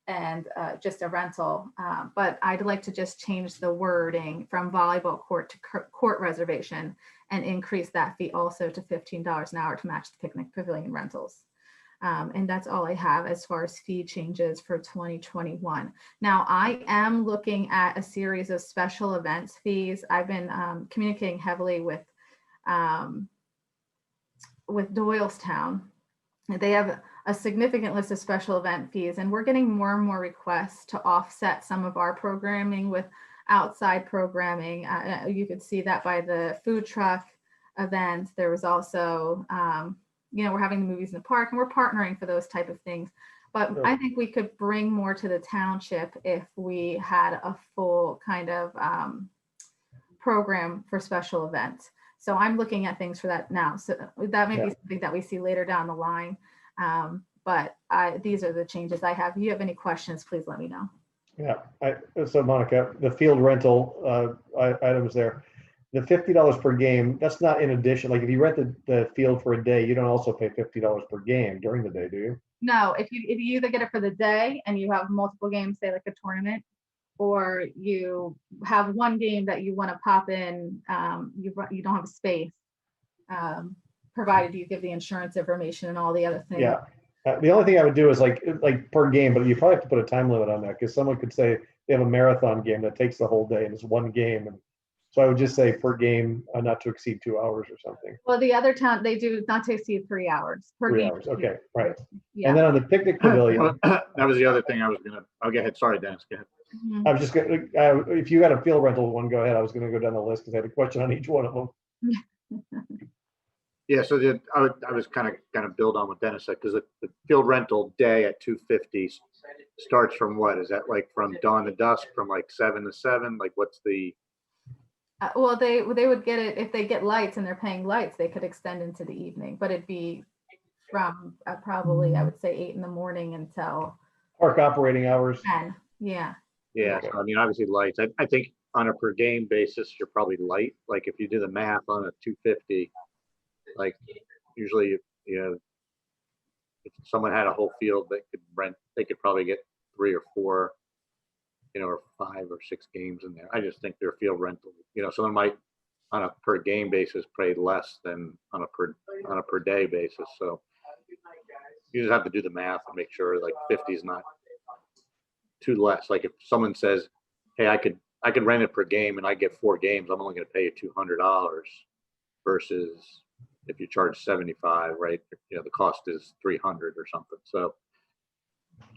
and just a rental, but I'd like to just change the wording from volleyball court to court reservation and increase that fee also to $15 an hour to match the picnic pavilion rentals. And that's all I have as far as fee changes for 2021. Now, I am looking at a series of special events fees. I've been communicating heavily with Doylestown. They have a significant list of special event fees, and we're getting more and more requests to offset some of our programming with outside programming. You could see that by the food truck event. There was also we're having the movies in the park and we're partnering for those type of things. But Sure. I think we could bring more to the township if we had a full kind of program for special events. So I'm looking at things for that now. So that may be something that we see later down the line. But these are the changes I have. If you have any questions, please let me know. Yeah, so Monica, the field rental items there, the $50 per game, that's not in addition. Like if you rent the field for a day, you don't also pay $50 per game during the day, do you? No, if you either get it for the day and you have multiple games, say like a tournament, or you have one game that you want to pop in, you don't have space, provided you give the insurance information and all the other things. Yeah. The only thing I would do is like per game, but you probably have to put a time limit on that because someone could say they have a marathon game that takes the whole day and it's one game. And so I would just say per game, not to exceed 2 hours or something. Well, the other town, they do not to exceed 3 hours per 3 game. hours. Okay, right. Yeah. And then on the picnic pavilion, That was the other thing I was gonna, I'll go ahead. Sorry, Dennis, go ahead. Mhm. I was just gonna, if you got a field rental one, go ahead. I was gonna go down the list because I had a question on each one of them. Yeah, so I was kind of build on what Dennis said, because the field rental day at $250 starts from what? Is that like from dawn to dusk, from like 7 to 7? Like what's the? Well, they would get it if they get lights and they're paying lights, they could extend into the evening, but it'd be from probably, I would say 8 in the morning until Park operating hours. 10. Yeah. Yeah, so, I mean, obviously lights. I think on a per game basis, you're probably light. Like if you do the math on a 250, like usually, if someone had a whole field they could rent, they could probably get 3 or 4, or 5 or 6 games in there. I just think their field rental, someone might on a per game basis pay less than on a per day basis. So you just have to do the math and make sure like 50 is not too less. Like if someone says, hey, I could rent it per game and I get 4 games, I'm only going to pay you $200 versus if you charge 75, right? The cost is 300 or something. So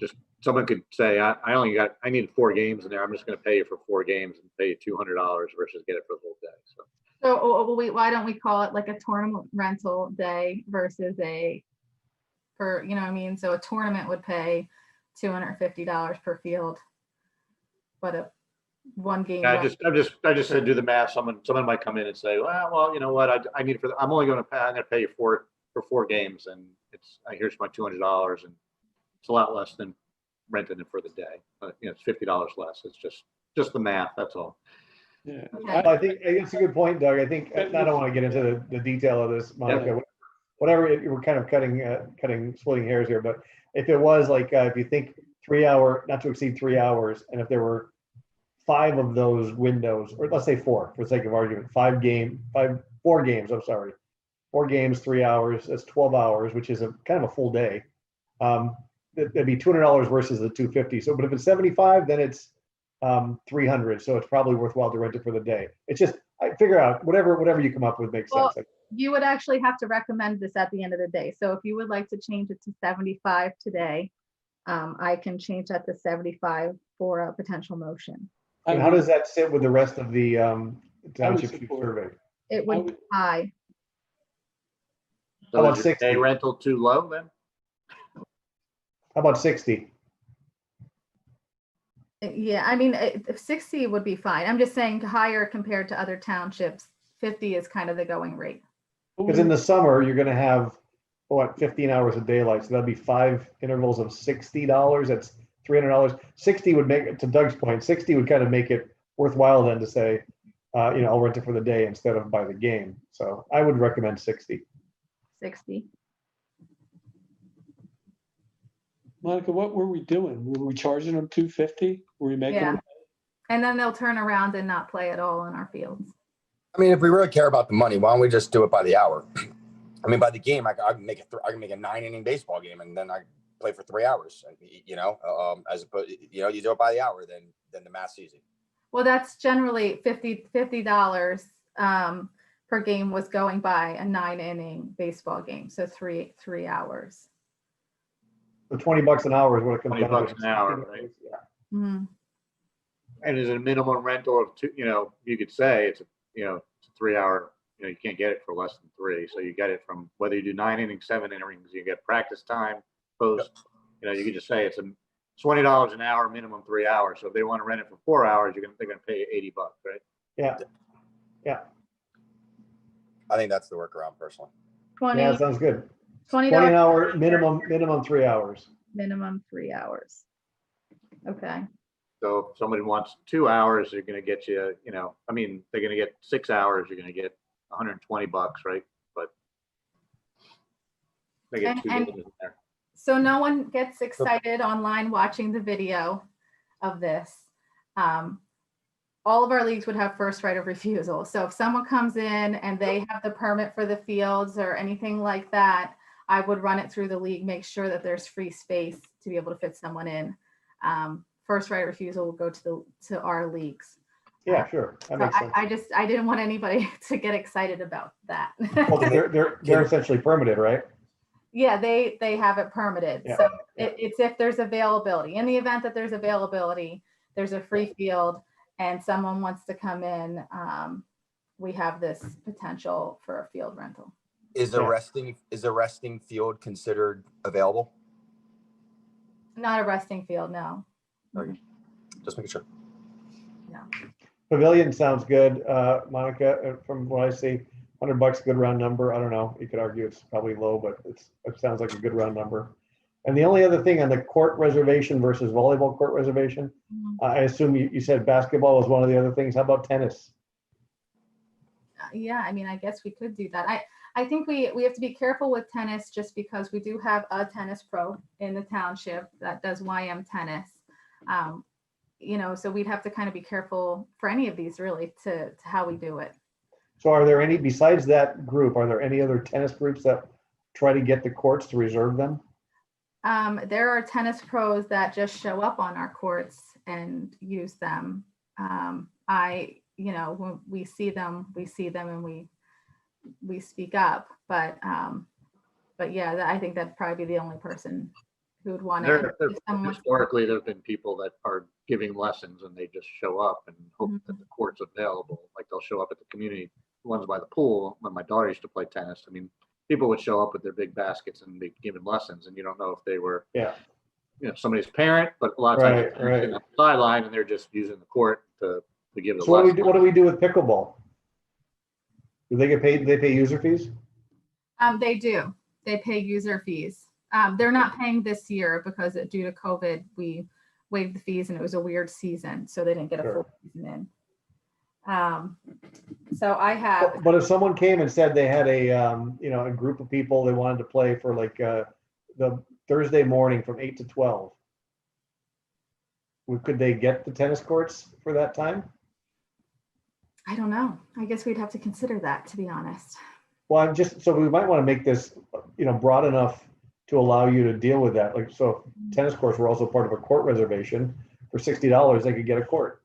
just someone could say, I needed 4 games in there. I'm just going to pay you for 4 games and pay you $200 versus get it for the whole day. So why don't we call it like a tournament rental day versus so a tournament would pay $250 per field, but a one game. Yeah, I just said do the math. Someone might come in and say, well, you know what? I'm only going to pay you for 4 games, and here's my $200, and it's a lot less than renting it for the day. It's $50 less. It's just the math. That's all. Yeah. I think it's a good point, Doug. I think I don't want to get into the detail of this, Monica. Yeah. Whatever, we're kind of splitting hairs here, but if it was like if you think 3 hour, not to exceed 3 hours, and if there were 5 of those windows, or let's say 4 for the sake of argument, 4 games. I'm sorry, 4 games, 3 hours. That's 12 hours, which is a kind of a full day. That'd be $200 versus the $250. So, but if it's 75, then it's $300. So it's probably worthwhile to rent it for the day. It's just I figure out whatever you come up with makes sense. You would actually have to recommend this at the end of the day. So if you would like to change it to 75 today, I can change that to 75 for a potential motion. And how does that sit with the rest of the townships you support surveyed? It would be high. So How about is your 60? day rental too low then? How about 60? Yeah, I mean, 60 would be fine. I'm just saying higher compared to other townships. 50 is kind of the going rate. Because in the summer, you're going to have, 15 hours of daylight. So that'd be 5 intervals of $60. That's $300. 60 would make it, to Doug's point, 60 would kind of make it worthwhile then to say, I'll rent it for the day instead of by the game. So I would recommend 60. 60. Monica, what were we doing? Were we charging them $250? Were we making Yeah. them? And then they'll turn around and not play at all in our fields. I mean, if we really care about the money, why don't we just do it by the hour? I mean, by the game, I can make a 9-inning baseball game, and then I play for 3 hours. And, as opposed, you do it by the hour, then the math's easy. Well, that's generally $50 per game was going by a 9-inning baseball game. So three hours. So $20 an hour is what it comes down to. $20 an hour, right? Yeah. Mhm. And is it a minimum rental of 2? You could say it's a 3-hour you can't get it for less than 3. So you get it from whether you do 9 innings, 7 innings, you get practice time, post. You can just say it's a $20 an hour, minimum 3 hours. So if they want to rent it for 4 hours, they're gonna pay $80, right? Yeah. Yeah. I think that's the workaround personally. 20, Yeah, sounds good. $20 20 an hour, minimum 3 hours. minimum 3 hours. Okay. So if somebody wants 2 hours, they're gonna get you, they're gonna get 6 hours, you're gonna get $120, right? But they get 2 And- days in there. So no one gets excited online watching the video of this. All of our leagues would have first right of refusal. So if someone comes in and they have the permit for the fields or anything like that, I would run it through the league, make sure that there's free space to be able to fit someone in. First right of refusal will go to our leagues. Yeah, sure. That makes sense. I didn't want anybody to get excited about that. Well, they're essentially permitted, right? Yeah, they have it permitted. Yeah. So it's if there's availability. In the event that there's availability, there's a free field and someone wants to come in, we have this potential for a field rental. Is a resting field considered available? Not a resting field, no. Okay. Just making sure. Pavilion sounds good. Monica, from what I see, $100, good round number. I don't know. You could argue it's probably low, but it sounds like a good round number. And the only other thing on the court reservation versus volleyball court reservation, I assume you said basketball was one of the other things. How about tennis? Yeah, I guess we could do that. I think we have to be careful with tennis just because we do have a tennis pro in the township that does YM tennis. So we'd have to kind of be careful for any of these really to how we do it. So are there any, besides that group, are there any other tennis groups that try to get the courts to reserve them? There are tennis pros that just show up on our courts and use them. When we see them and we speak up. But yeah, I think that'd probably be the only person who would want to. Historically, there have been people that are giving lessons and they just show up and hope that the court's available. Like they'll show up at the community ones by the pool. When my daughter used to play tennis, people would show up with their big baskets and be giving lessons, and you don't know if they were, somebody's parent, but a lot of times they're sitting on the sideline and they're just using the court to give the So lesson. what do we do with pickleball? Do they get paid? Do they pay user fees? They do. They pay user fees. They're not paying this year because due to COVID, we waived the fees and it was a weird season, so they didn't get a full season in. So I have. But if someone came and said they had a group of people they wanted to play for like the Thursday morning from 8 to 12, could they get the tennis courts for that time? I don't know. I guess we'd have to consider that, to be honest. Well, so we might want to make this, broad enough to allow you to deal with that. Like, so if tennis courts were also part of a court reservation, for $60, they could get a court.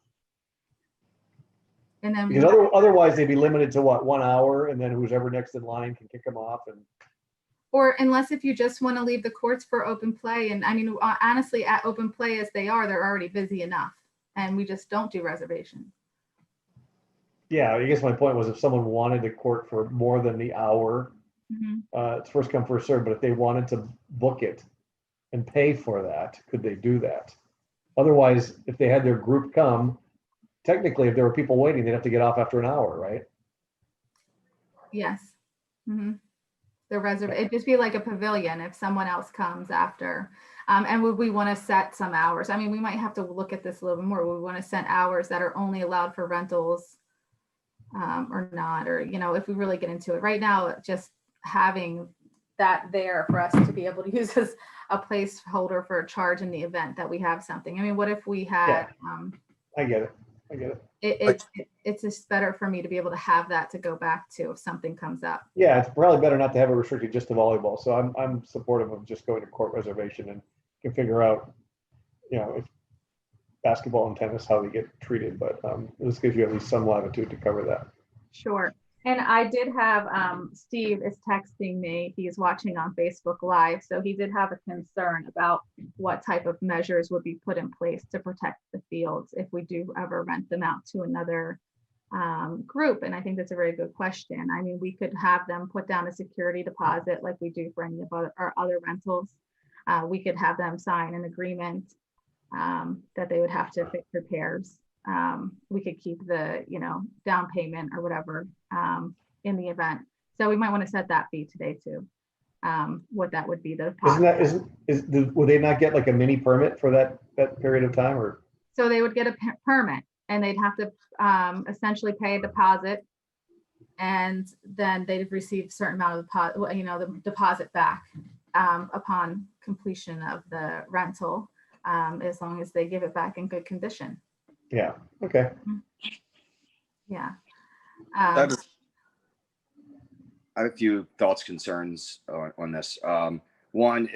And then because otherwise they'd be limited to 1 hour, and then who's ever next in line can kick them off. Or unless if you just want to leave the courts for open play. And honestly, at open play as they are, they're already busy enough. And we just don't do reservations. Yeah, I guess my point was if someone wanted a court for more than the hour, it's first come, first served. But if they wanted to book it and pay for that, could they do that? Otherwise, if they had their group come, technically, if there were people waiting, they'd have to get off after an hour, right? Yes. It'd just be like a pavilion if someone else comes after. And would we want to set some hours? We might have to look at this a little bit more. Would we want to set hours that are only allowed for rentals or not? Or, if we really get into it right now, just having that there for us to be able to use as a placeholder for a charge in the event that we have something. What if we had? I get it. It's just better for me to be able to have that to go back to if something comes up. Yeah, it's probably better not to have it restricted just to volleyball. So I'm supportive of just going to court reservation and can figure out, if basketball and tennis, how they get treated. But this gives you at least some latitude to cover that. Sure. And I did have, Steve is texting me, he's watching on Facebook Live. So he did have a concern about what type of measures would be put in place to protect the fields if we do ever rent them out to another group? And I think that's a very good question. I mean, we could have them put down a security deposit like we do for any of our other rentals. We could have them sign an agreement that they would have to fix repairs. We could keep the, down payment or whatever in the event. So we might want to set that fee today too. What that would be. Would they not get like a mini permit for that period of time, or? So they would get a permit and they'd have to essentially pay a deposit, and then they'd receive a certain amount of the deposit back upon completion of the rental, as long as they give it back in good condition. Yeah. Okay. Yeah. I have a few thoughts, concerns on this. One,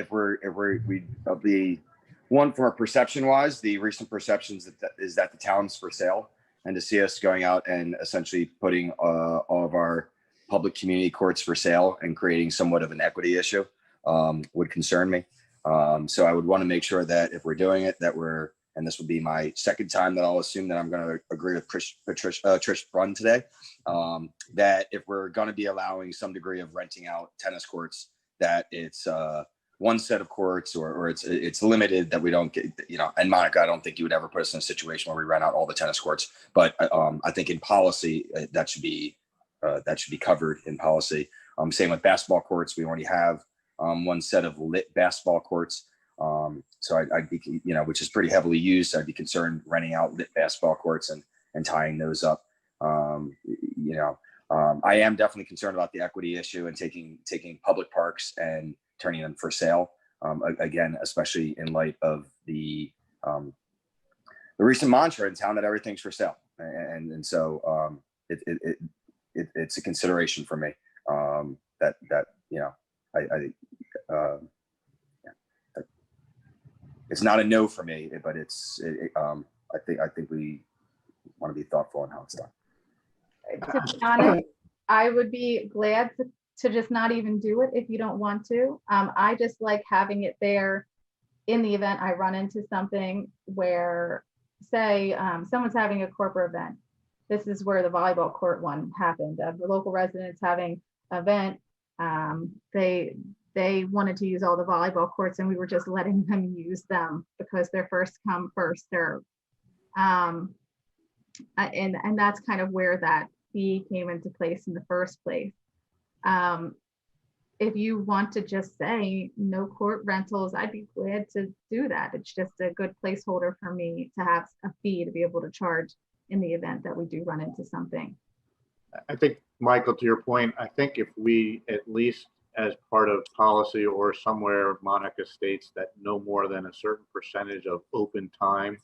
one from our perception wise, the recent perceptions is that the town's for sale, and to see us going out and essentially putting all of our public community courts for sale and creating somewhat of an equity issue would concern me. So I would want to make sure that if we're doing it, and this will be my second time that I'll assume that I'm going to agree with Trish Brunn today, that if we're going to be allowing some degree of renting out tennis courts, that it's one set of courts or it's limited, that we don't get, and Monica, I don't think you would ever put us in a situation where we rent out all the tennis courts, but I think in policy that should be covered in policy. Same with basketball courts. We already have one set of lit basketball courts. So I'd be, which is pretty heavily used. I'd be concerned renting out lit basketball courts and tying those up. I am definitely concerned about the equity issue and taking public parks and turning them for sale. Again, especially in light of the recent mantra in town that everything's for sale. And so it's a consideration for me it's not a no for me, but I think we want to be thoughtful on how it's done. To be honest, I would be glad to just not even do it if you don't want to. I just like having it there in the event I run into something where, say, someone's having a corporate event. This is where the volleyball court one happened. The local residents having an event. They wanted to use all the volleyball courts, and we were just letting them use them because they're first come, first serve. And that's kind of where that fee came into place in the first place. If you want to just say no court rentals, I'd be glad to do that. It's just a good placeholder for me to have a fee to be able to charge in the event that we do run into something. I think, Michael, to your point, I think if we at least as part of policy or somewhere Monica states that no more than a certain percentage of open time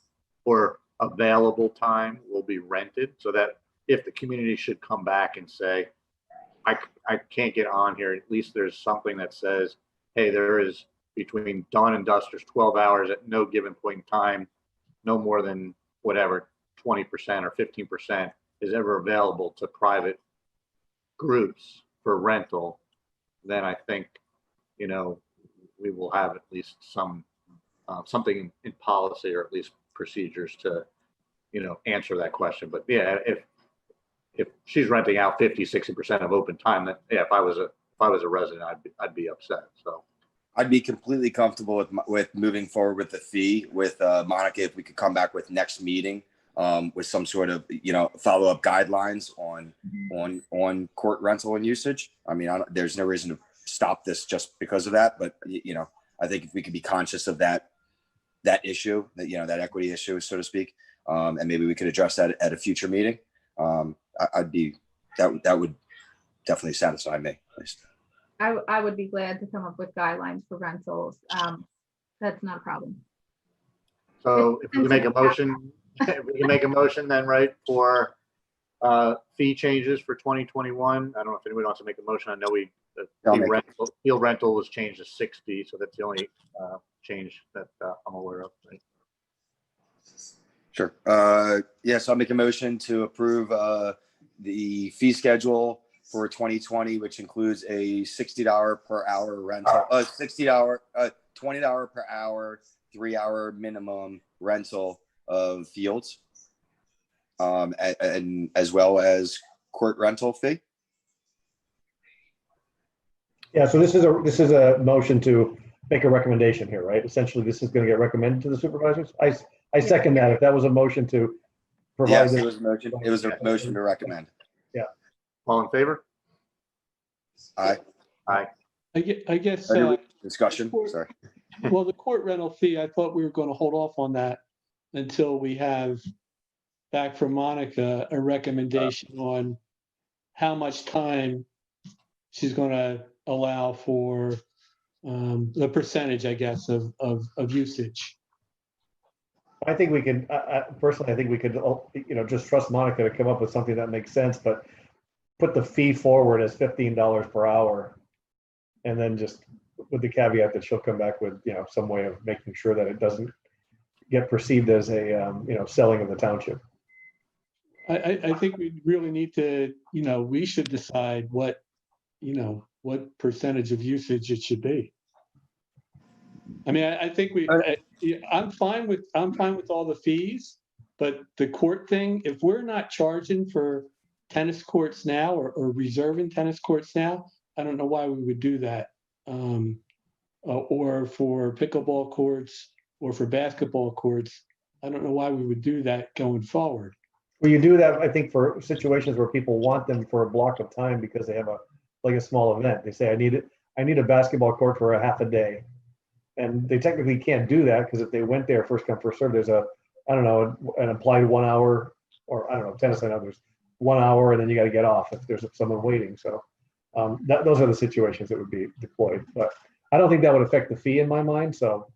or available time will be rented, so that if the community should come back and say, I can't get on here, at least there's something that says, hey, there is between dawn and dusk, there's 12 hours at no given point in time, no more than whatever, 20% or 15% is ever available to private groups for rental, then I think, we will have at least some something in policy or at least procedures to, answer that question. But yeah, if she's renting out 50-60% of open time, then yeah, if I was a resident, I'd be upset. So I'd be completely comfortable with moving forward with the fee with Monica if we could come back with next meeting with some sort of follow-up guidelines on court rental and usage. I mean, there's no reason to stop this just because of that, but I think if we could be conscious of that issue, that equity issue, so to speak, and maybe we could address that at a future meeting. That would definitely satisfy me, at least. I would be glad to come up with guidelines for rentals. That's not a problem. So if we can make a motion, then, right, for fee changes for 2021. I don't know if anybody wants to make a motion. I know field rental was changed to 60, so that's the only change that I'm aware of. Right? Sure. Yes, I'll make a motion to approve the fee schedule for 2020, which includes a $60 per hour rental, $20 per hour, 3-hour minimum rental of fields. and as well as court rental fee. Yeah, so this is a motion to make a recommendation here, right? Essentially, this is going to get recommended to the supervisors. I second that. If that was a motion to provide Yes, this. it was a motion. It was a motion to recommend. All in favor? Aye. Aye. I guess, Discussion, sorry. well, the court rental fee, I thought we were going to hold off on that until we have back from Monica a recommendation on how much time she's going to allow for the percentage, I guess, of usage. I think we could, personally, I think we could, just trust Monica to come up with something that makes sense, but put the fee forward as $15 per hour. And then just with the caveat that she'll come back with, some way of making sure that it doesn't get perceived as a, selling of the township. I think we really need to, we should decide what percentage of usage it should be. I mean, I think I'm fine with all the fees, but the court thing, if we're not charging for tennis courts now or reserving tennis courts now, I don't know why we would do that. Or for pickleball courts or for basketball courts, I don't know why we would do that going forward. Well, you do that, I think, for situations where people want them for a block of time because they have a small event. They say, I need a basketball court for a half a day. And they technically can't do that because if they went there first come, first serve, there's an implied 1 hour, or tennis, I know there's 1 hour and then you got to get off if there's someone waiting. So those are the situations that would be deployed. But I don't think that would affect the fee in my mind. So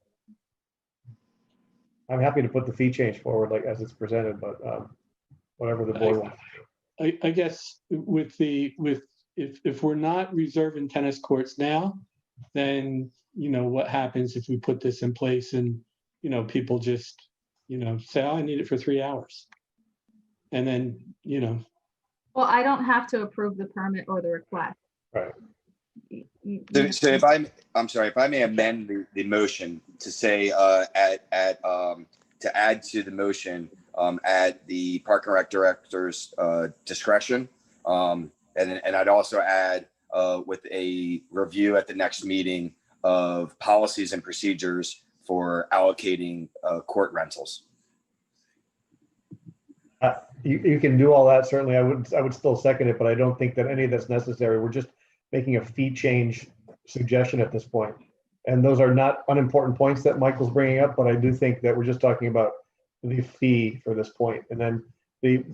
I'm happy to put the fee change forward as it's presented, but whatever the board wants. I guess if we're not reserving tennis courts now, then what happens if we put this in place and people just say, oh, I need it for 3 hours, and then Well, I don't have to approve the permit or the request. Right. So if I may amend the motion to say to add to the motion at the Park and Rec director's discretion, and I'd also add with a review at the next meeting of policies and procedures for allocating court rentals. You can do all that. Certainly, I would still second it, but I don't think that any of that's necessary. We're just making a fee change suggestion at this point. And those are not unimportant points that Michael's bringing up, but I do think that we're just talking about the fee for this point. And then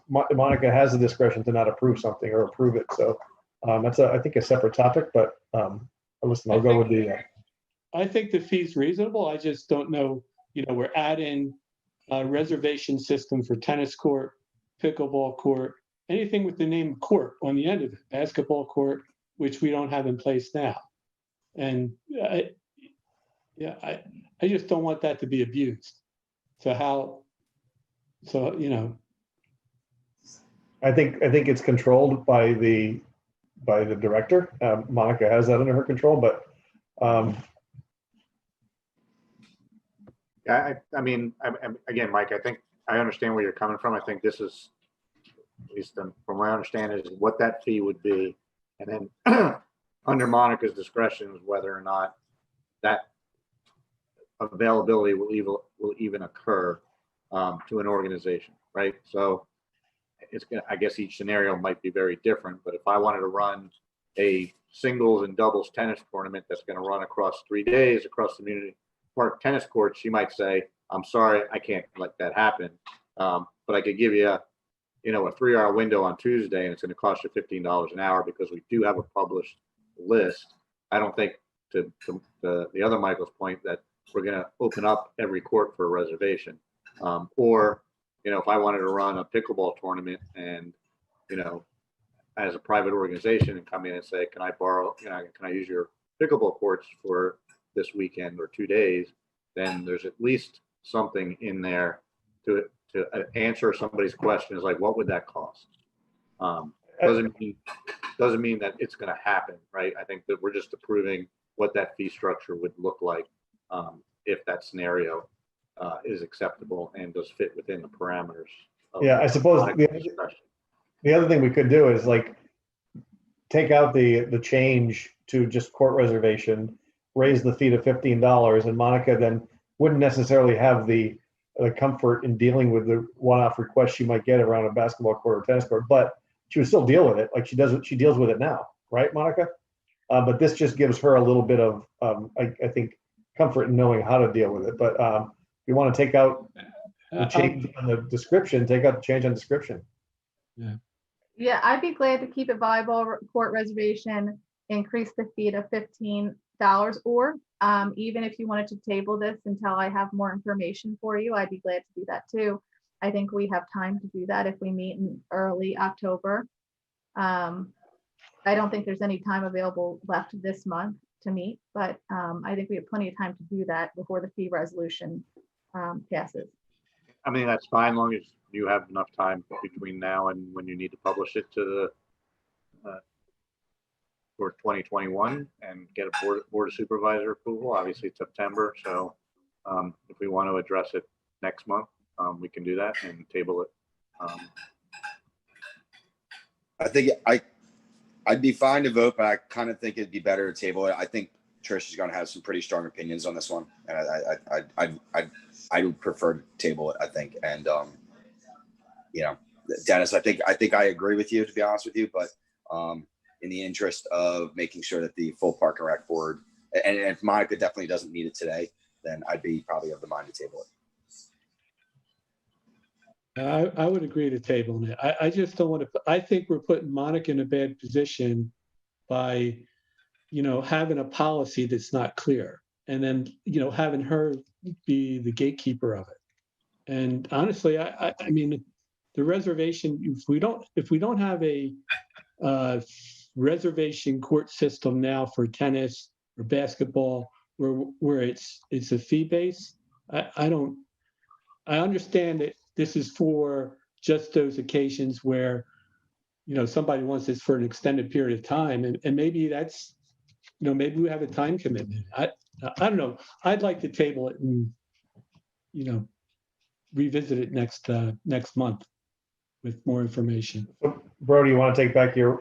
Monica has the discretion to not approve something or approve it. So that's I think a separate topic, but listen, I'll go with the. I think the fee's reasonable. I just don't know, we're adding a reservation system for tennis court, pickleball court, anything with the name court on the end of it, basketball court, which we don't have in place now. And I just don't want that to be abused. I think it's controlled by the director. Monica has that under her control, but I mean, again, Mike, I think I understand where you're coming from. I think this is, at least from what I understand, is what that fee would be. And then under Monica's discretion is whether or not that availability will even occur to an organization, right? So I guess each scenario might be very different, but if I wanted to run a singles and doubles tennis tournament that's going to run across 3 days across the community park tennis courts, she might say, I'm sorry, I can't let that happen. But I could give you a 3-hour window on Tuesday and it's going to cost you $15 an hour because we do have a published list. I don't think to the other Michael's point that we're going to open up every court for a reservation. Or, if I wanted to run a pickleball tournament and, as a private organization and come in and say, can I borrow, can I use your pickleball courts for this weekend or 2 days, then there's at least something in there to answer somebody's question is like, what would that cost? Doesn't mean that it's going to happen, right? I think that we're just approving what that fee structure would look like if that scenario is acceptable and does fit within the parameters Yeah, I suppose the other thing we could do is like take out the change to just court reservation, raise the fee to $15, and Monica then wouldn't necessarily have the comfort in dealing with the one-off requests she might get around a basketball court or tennis court, but she would still deal with it like she deals with it now, right, Monica? But this just gives her a little bit of, I think, comfort in knowing how to deal with it. But if you want to take out the change on the description, take out the change on description. Yeah, I'd be glad to keep it volleyball court reservation, increase the fee to $15, or even if you wanted to table this until I have more information for you, I'd be glad to do that too. I think we have time to do that if we meet in early October. I don't think there's any time available left this month to meet, but I think we have plenty of time to do that before the fee resolution passes. I mean, that's fine, as long as you have enough time between now and when you need to publish it to the for 2021 and get a board of supervisor approval. Obviously it's September, so if we want to address it next month, we can do that and table it. I think I'd be fine to vote, but I kind of think it'd be better to table it. I think Trish is going to have some pretty strong opinions on this one, and I would prefer to table it, I think. And you know, Dennis, I think I agree with you, to be honest with you, but in the interest of making sure that the full Park and Rec board, and if Monica definitely doesn't need it today, then I'd be probably of the mind to table it. I would agree to table it. I just don't want to. I think we're putting Monica in a bad position by, having a policy that's not clear, and then having her be the gatekeeper of it. And honestly, I mean, the reservation. If we don't have a reservation court system now for tennis or basketball, where it's a fee base, I understand that this is for just those occasions where, somebody wants this for an extended period of time. And maybe that's, maybe we have a time commitment. I don't know. I'd like to table it and, revisit it next month with more information. So, Brody, you want to take back your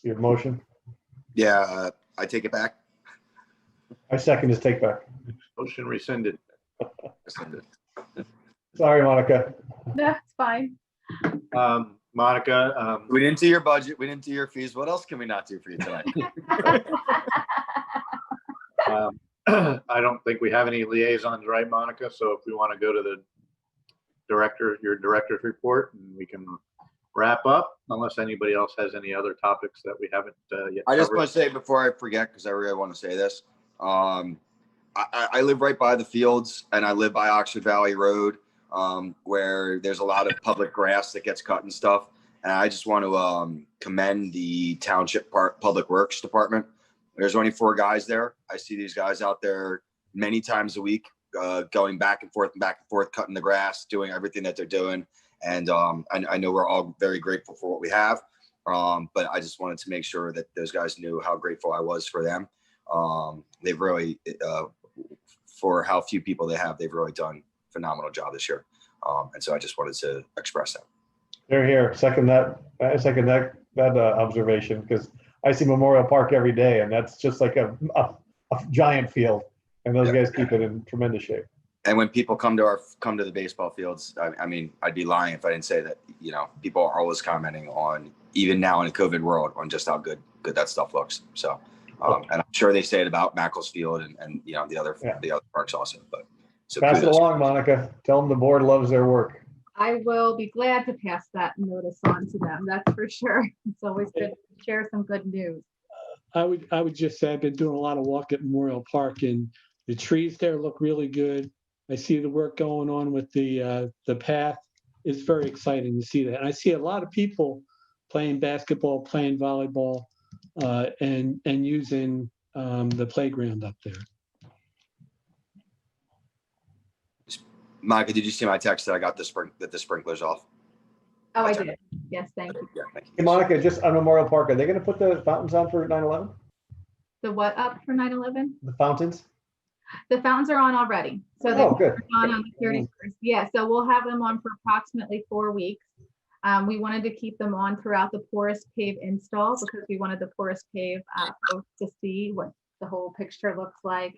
motion? Yeah, I take it back. I second his take back. Motion rescinded. Sorry, Monica. No, it's fine. Monica. We didn't do your budget. We didn't do your fees. What else can we not do for you tonight? I don't think we have any liaisons, right, Monica? So if we want to go to the your director's report, and we can wrap up, unless anybody else has any other topics that we haven't yet I just covered. want to say before I forget, because I really want to say this. I live right by the fields, and I live by Oxford Valley Road, where there's a lot of public grass that gets cut and stuff. And I just want to commend the Township Public Works Department. There's only 4 guys there. I see these guys out there many times a week, going back and forth, cutting the grass, doing everything that they're doing. And I know we're all very grateful for what we have. But I just wanted to make sure that those guys knew how grateful I was for them. They've really, for how few people they have, they've really done a phenomenal job this year. And so I just wanted to express that. They're here. Second that observation, because I see Memorial Park every day, and that's just like a giant field, and those guys keep it in tremendous shape. And when people come to the baseball fields, I mean, I'd be lying if I didn't say that, people are always commenting on, even now in a COVID world, on just how good that stuff looks. So, and I'm sure they say it about Makefield and the other parks also. But so pass kudos. it along, Monica. Tell them the board loves their work. I will be glad to pass that notice on to them. That's for sure. It's always good to share some good news. I would just say I've been doing a lot of walk at Memorial Park, and the trees there look really good. I see the work going on with the path. It's very exciting to see that. And I see a lot of people playing basketball, playing volleyball, and using the playground up there. Monica, did you see my text that I got the sprinklers off? Oh, I did. Yes, thank you. Yeah, thank you. Hey, Monica, just on Memorial Park, are they going to put the fountains on for 9/11? The what up for 9/11? The fountains? The fountains are on already. So Oh, good. they're on the 31st. Yeah, so we'll have them on for approximately 4 weeks. We wanted to keep them on throughout the porous pave install because we wanted the porous pave folks to see what the whole picture looks like.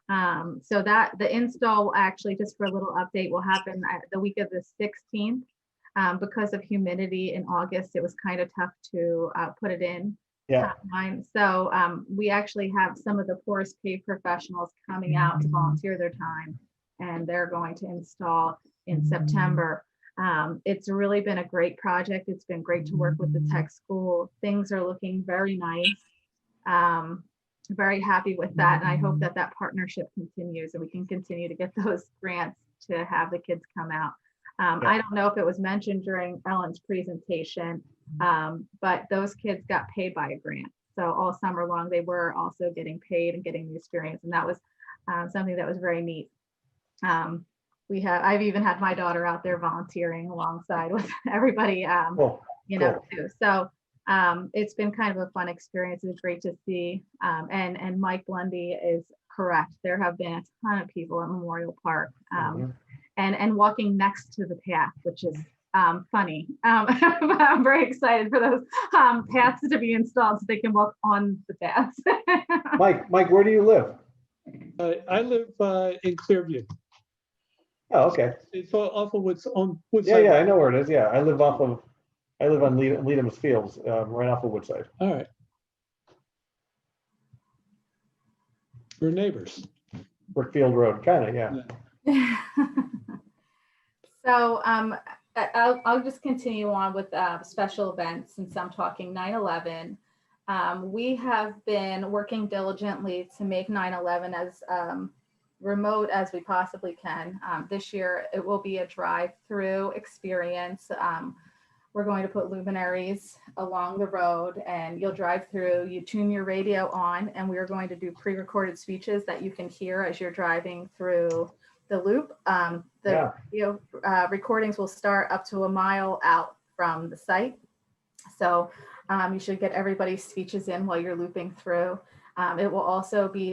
So that the install will actually, just for a little update, will happen the week of the 16th. Because of humidity in August, it was kind of tough to put it in. Yeah. Timeline. So we actually have some of the porous pave professionals coming out to volunteer their time, and they're going to install in September. It's really been a great project. It's been great to work with the tech school. Things are looking very nice. Very happy with that. And I hope that that partnership continues and we can continue to get those grants to have the kids come out. I don't know if it was mentioned during Ellen's presentation, but those kids got paid by a grant. So all summer long, they were also getting paid and getting the experience. And that was something that was very neat. I've even had my daughter out there volunteering alongside with everybody, too. So it's been kind of a fun experience. It's great to see. And Mike Lundy is correct. There have been a ton of people at Memorial Park and walking next to the path, which is funny. I'm very excited for those paths to be installed so they can walk on the paths. Mike, where do you live? I live in Clearview. Oh, okay. It's off of Woodside. Yeah, I know where it is. Yeah, I live on Leadham's Fields, right off of Woodside. All right. We're neighbors. Brookfield Road, kind of, yeah. So I'll just continue on with special events since I'm talking 9/11. We have been working diligently to make 9/11 as remote as we possibly can. This year, it will be a drive-through experience. We're going to put luminaries along the road and you'll drive through, you tune your radio on, and we're going to do pre-recorded speeches that you can hear as you're driving through the loop. The video recordings will start up to a mile out from the site. So you should get everybody's speeches in while you're looping through. It will also be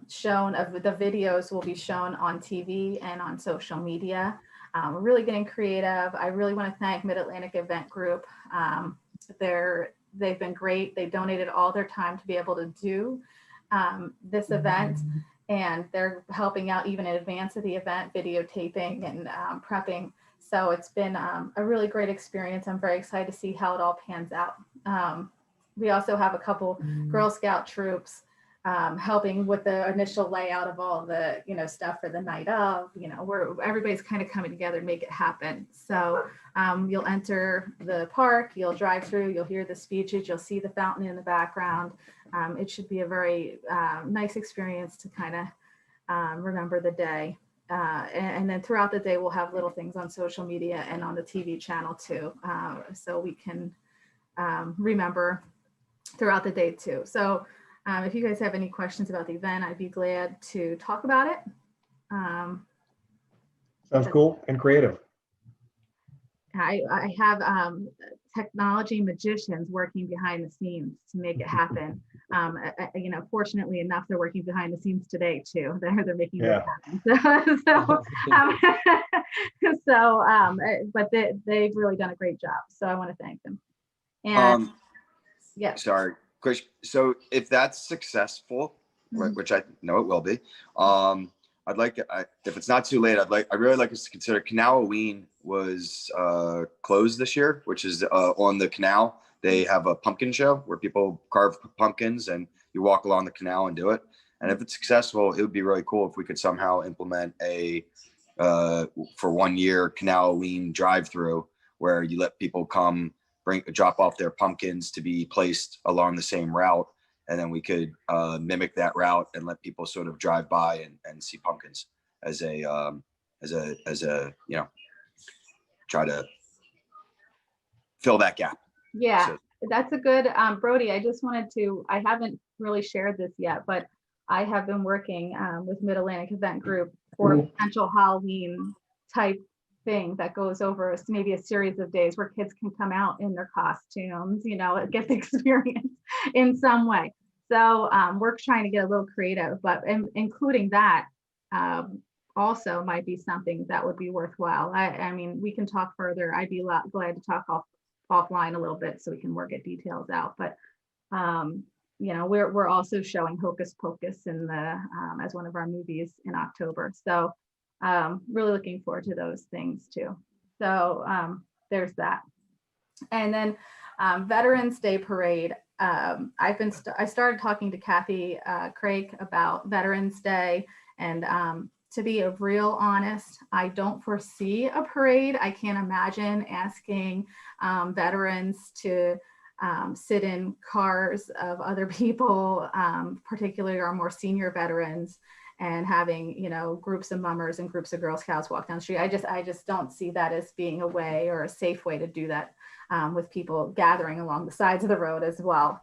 shown, the videos will be shown on TV and on social media. We're really getting creative. I really want to thank Mid-Atlantic Event Group. They've been great. They donated all their time to be able to do this event, and they're helping out even in advance of the event, videotaping and prepping. So it's been a really great experience. I'm very excited to see how it all pans out. We also have a couple Girl Scout troops helping with the initial layout of all the, stuff for the night of, where everybody's kind of coming together to make it happen. So you'll enter the park, you'll drive through, you'll hear the speeches, you'll see the fountain in the background. It should be a very nice experience to kind of remember the day. And then throughout the day, we'll have little things on social media and on the TV channel too. So we can remember throughout the day too. So if you guys have any questions about the event, I'd be glad to talk about it. Sounds cool and creative. I have technology magicians working behind the scenes to make it happen. Fortunately enough, they're working behind the scenes today too. They're making it happen. But they've really done a great job. So I want to thank them. And yeah. Sorry, Chris. So if that's successful, which I know it will be, I'd like, if it's not too late, I'd really like us to consider Canal-Halloween was closed this year, which is on the canal. They have a pumpkin show where people carve pumpkins and you walk along the canal and do it. And if it's successful, it would be really cool if we could somehow implement a for 1 year Canal-Halloween drive-through where you let people come drop off their pumpkins to be placed along the same route. And then we could mimic that route and let people sort of drive by and see pumpkins as a try to fill that gap. Yeah, So, that's a good, Brody, I just wanted to, I haven't really shared this yet, but I have been working with Mid-Atlantic Event Group for a potential Halloween type thing that goes over maybe a series of days where kids can come out in their costumes, get the experience in some way. So we're trying to get a little creative, but including that, also might be something that would be worthwhile. I mean, we can talk further. I'd be glad to talk offline a little bit so we can work at details out. But you know, we're also showing Hocus Pocus in the as one of our movies in October. So really looking forward to those things too. So there's that. And then Veterans Day Parade. I started talking to Kathy Craig about Veterans Day, and to be real honest, I don't foresee a parade. I can't imagine asking veterans to sit in cars of other people, particularly our more senior veterans, and having, you know, groups of mummers and groups of Girl Scouts walk down the street. I just don't see that as being a way or a safe way to do that with people gathering along the sides of the road as well.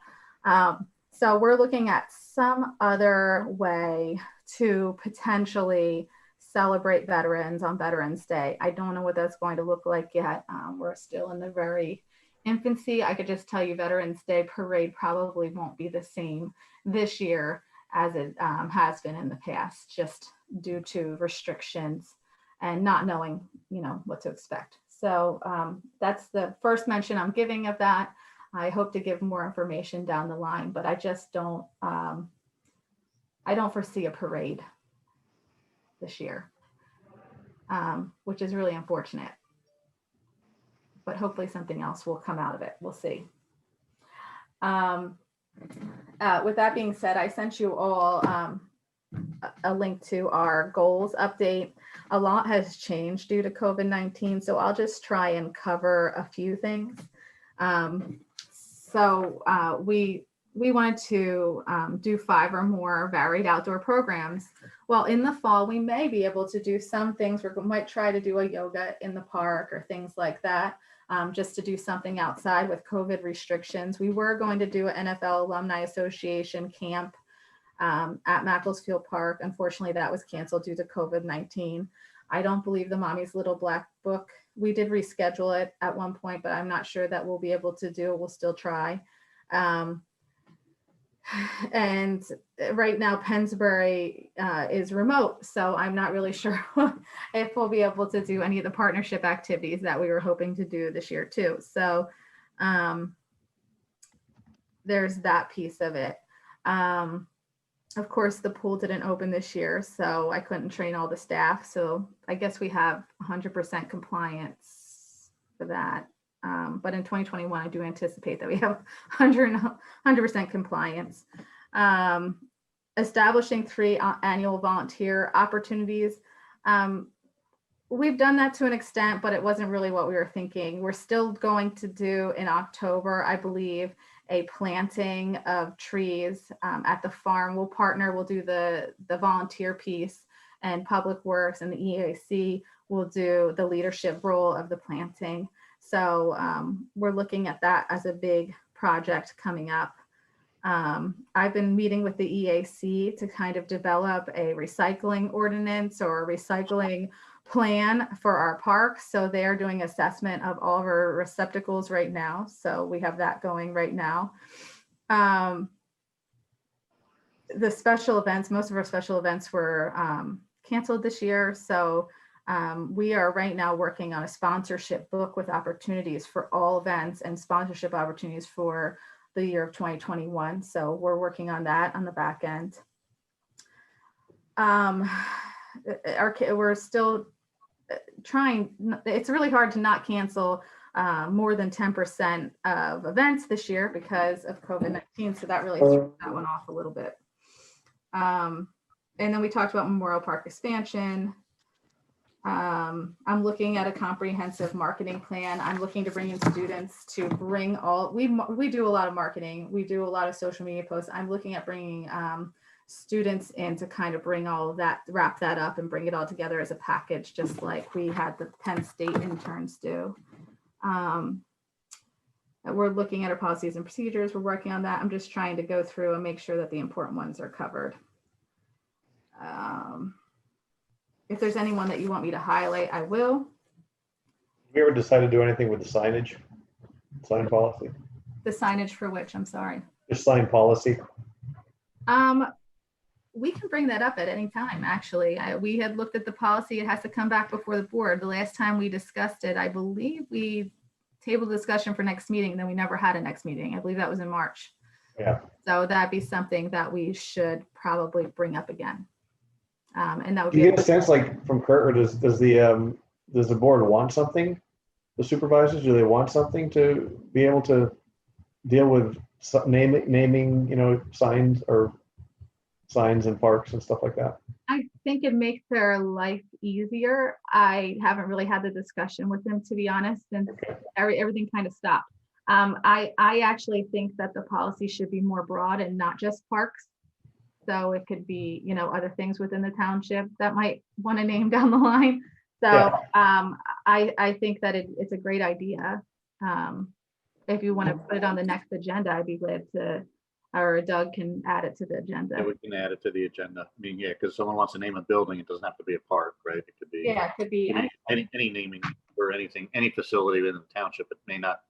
So we're looking at some other way to potentially celebrate veterans on Veterans Day. I don't know what that's going to look like yet. We're still in the very infancy. I could just tell you Veterans Day Parade probably won't be the same this year as it has been in the past, just due to restrictions and not knowing, you know, what to expect. So that's the first mention I'm giving of that. I hope to give more information down the line, but I just don't, I don't foresee a parade this year, which is really unfortunate. But hopefully something else will come out of it. We'll see. With that being said, I sent you all a link to our goals update. A lot has changed due to COVID-19, so I'll just try and cover a few things. We wanted to do 5 or more varied outdoor programs. Well, in the fall, we may be able to do some things. We might try to do a yoga in the park or things like that, just to do something outside with COVID restrictions. We were going to do an NFL Alumni Association camp at Makefield Park. Unfortunately, that was canceled due to COVID-19. I don't believe the Mommy's Little Black Book. We did reschedule it at one point, but I'm not sure that we'll be able to do it. We'll still try. And right now, Pennsbury is remote, so I'm not really sure if we'll be able to do any of the partnership activities that we were hoping to do this year too. So there's that piece of it. Of course, the pool didn't open this year, so I couldn't train all the staff. So I guess we have 100% compliance for that. But in 2021, I do anticipate that we have 100% compliance. Establishing 3 annual volunteer opportunities. We've done that to an extent, but it wasn't really what we were thinking. We're still going to do in October, I believe, a planting of trees at the farm. We'll partner, we'll do the volunteer piece, and Public Works and the EAC will do the leadership role of the planting. So we're looking at that as a big project coming up. I've been meeting with the EAC to kind of develop a recycling ordinance or a recycling plan for our park. So they are doing assessment of all of our receptacles right now. So we have that going right now. The special events, most of our special events were canceled this year. So we are right now working on a sponsorship book with opportunities for all events and sponsorship opportunities for the year of 2021. So we're working on that on the back end. We're still trying, it's really hard to not cancel more than 10% of events this year because of COVID-19. So that really threw that one off a little bit. And then we talked about Memorial Park expansion. I'm looking at a comprehensive marketing plan. I'm looking to bring in students to bring all, we do a lot of marketing. We do a lot of social media posts. I'm looking at bringing students in to kind of bring all of that, wrap that up and bring it all together as a package, just like we had the Penn State interns do. We're looking at our policies and procedures. We're working on that. I'm just trying to go through and make sure that the important ones are covered. If there's anyone that you want me to highlight, I will. Have we ever decided to do anything with the signage, sign policy? The signage for which, I'm sorry. Just sign policy. We can bring that up at any time, actually. We had looked at the policy. It has to come back before the board. The last time we discussed it, I believe we tabled discussion for next meeting, and then we never had a next meeting. I believe that was in March. Yeah. So that'd be something that we should probably bring up again. And that would Do be you get a sense, like from Kurt, or does the board want something? The supervisors, do they want something to be able to deal with naming, signs in parks and stuff like that? I think it makes their life easier. I haven't really had the discussion with them, to be honest, and everything kind of stopped. I actually think that the policy should be more broad and not just parks. So it could be, other things within the township that might want to name down the line. So Yeah. I think that it's a great idea. If you want to put it on the next agenda, I'd be glad to, or Doug can add it to the agenda. Yeah, we can add it to the agenda. I mean, yeah, because someone wants to name a building, it doesn't have to be a park, right? It could be Yeah, it could be. any naming or anything, any facility within the township. It may not,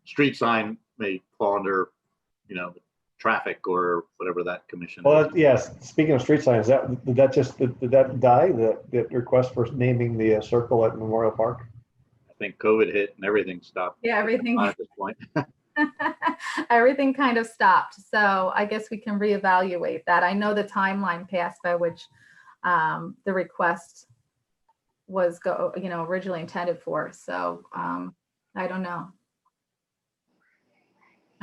street sign may fall under, traffic or whatever that commission. Well, is. yes, speaking of street signs, did that die, the request for naming the circle at Memorial Park? I think COVID hit and everything stopped. Yeah, everything. At this point. Everything kind of stopped. So I guess we can reevaluate that. I know the timeline passed by which the request was originally intended for. So I don't know.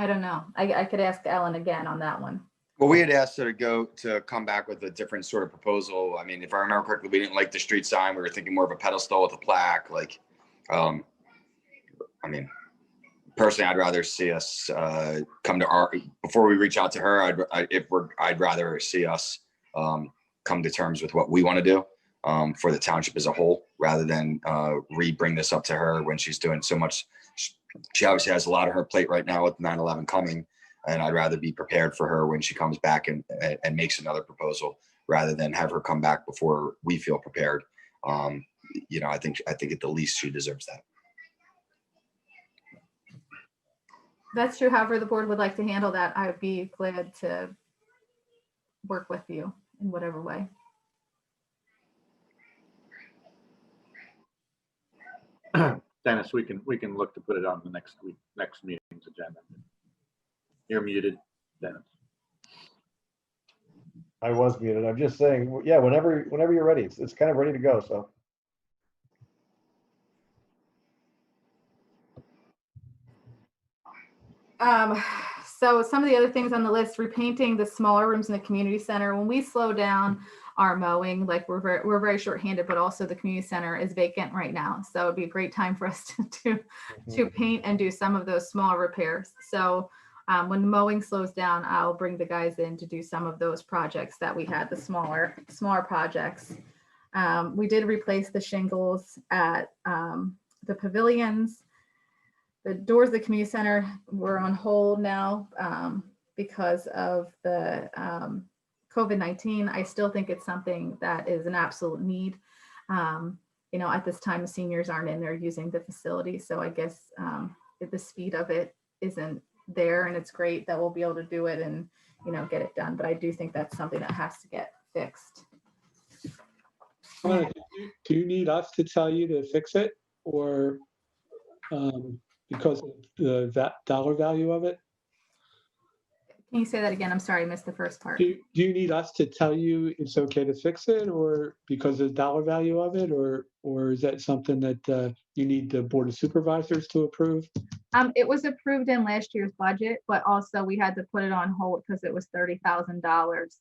I could ask Ellen again on that one. Well, we had asked her to come back with a different sort of proposal. I mean, if I remember correctly, we didn't like the street sign. We were thinking more of a pedestal with a plaque. Like, personally, I'd rather see us come to before we reach out to her. I'd rather see us come to terms with what we want to do for the township as a whole, rather than bring this up to her when she's doing so much. She obviously has a lot on her plate right now with 9/11 coming, and I'd rather be prepared for her when she comes back and makes another proposal, rather than have her come back before we feel prepared. I think at the least she deserves that. That's true. However the board would like to handle that, I would be glad to work with you in whatever way. Dennis, we can look to put it on the next meeting's agenda. You're muted, Dennis. I was muted. I'm just saying, yeah, whenever you're ready, it's kind of ready to go. So. So some of the other things on the list, repainting the smaller rooms in the community center. When we slow down our mowing, like we're very short-handed, but also the community center is vacant right now. So it'd be a great time for us to paint and do some of those small repairs. So when the mowing slows down, I'll bring the guys in to do some of those projects that we had, the smaller projects. We did replace the shingles at the pavilions. The doors of the community center were on hold now because of the COVID-19. I still think it's something that is an absolute need. At this time, the seniors aren't in there using the facility. So I guess the speed of it isn't there, and it's great that we'll be able to do it and, get it done. But I do think that's something that has to get fixed. Do you need us to tell you to fix it, or because of the dollar value of it? Can you say that again? I'm sorry, I missed the first part. Do you need us to tell you it's okay to fix it, or because of the dollar value of it, or is that something that you need the Board of Supervisors to approve? It was approved in last year's budget, but also we had to put it on hold because it was $30,000.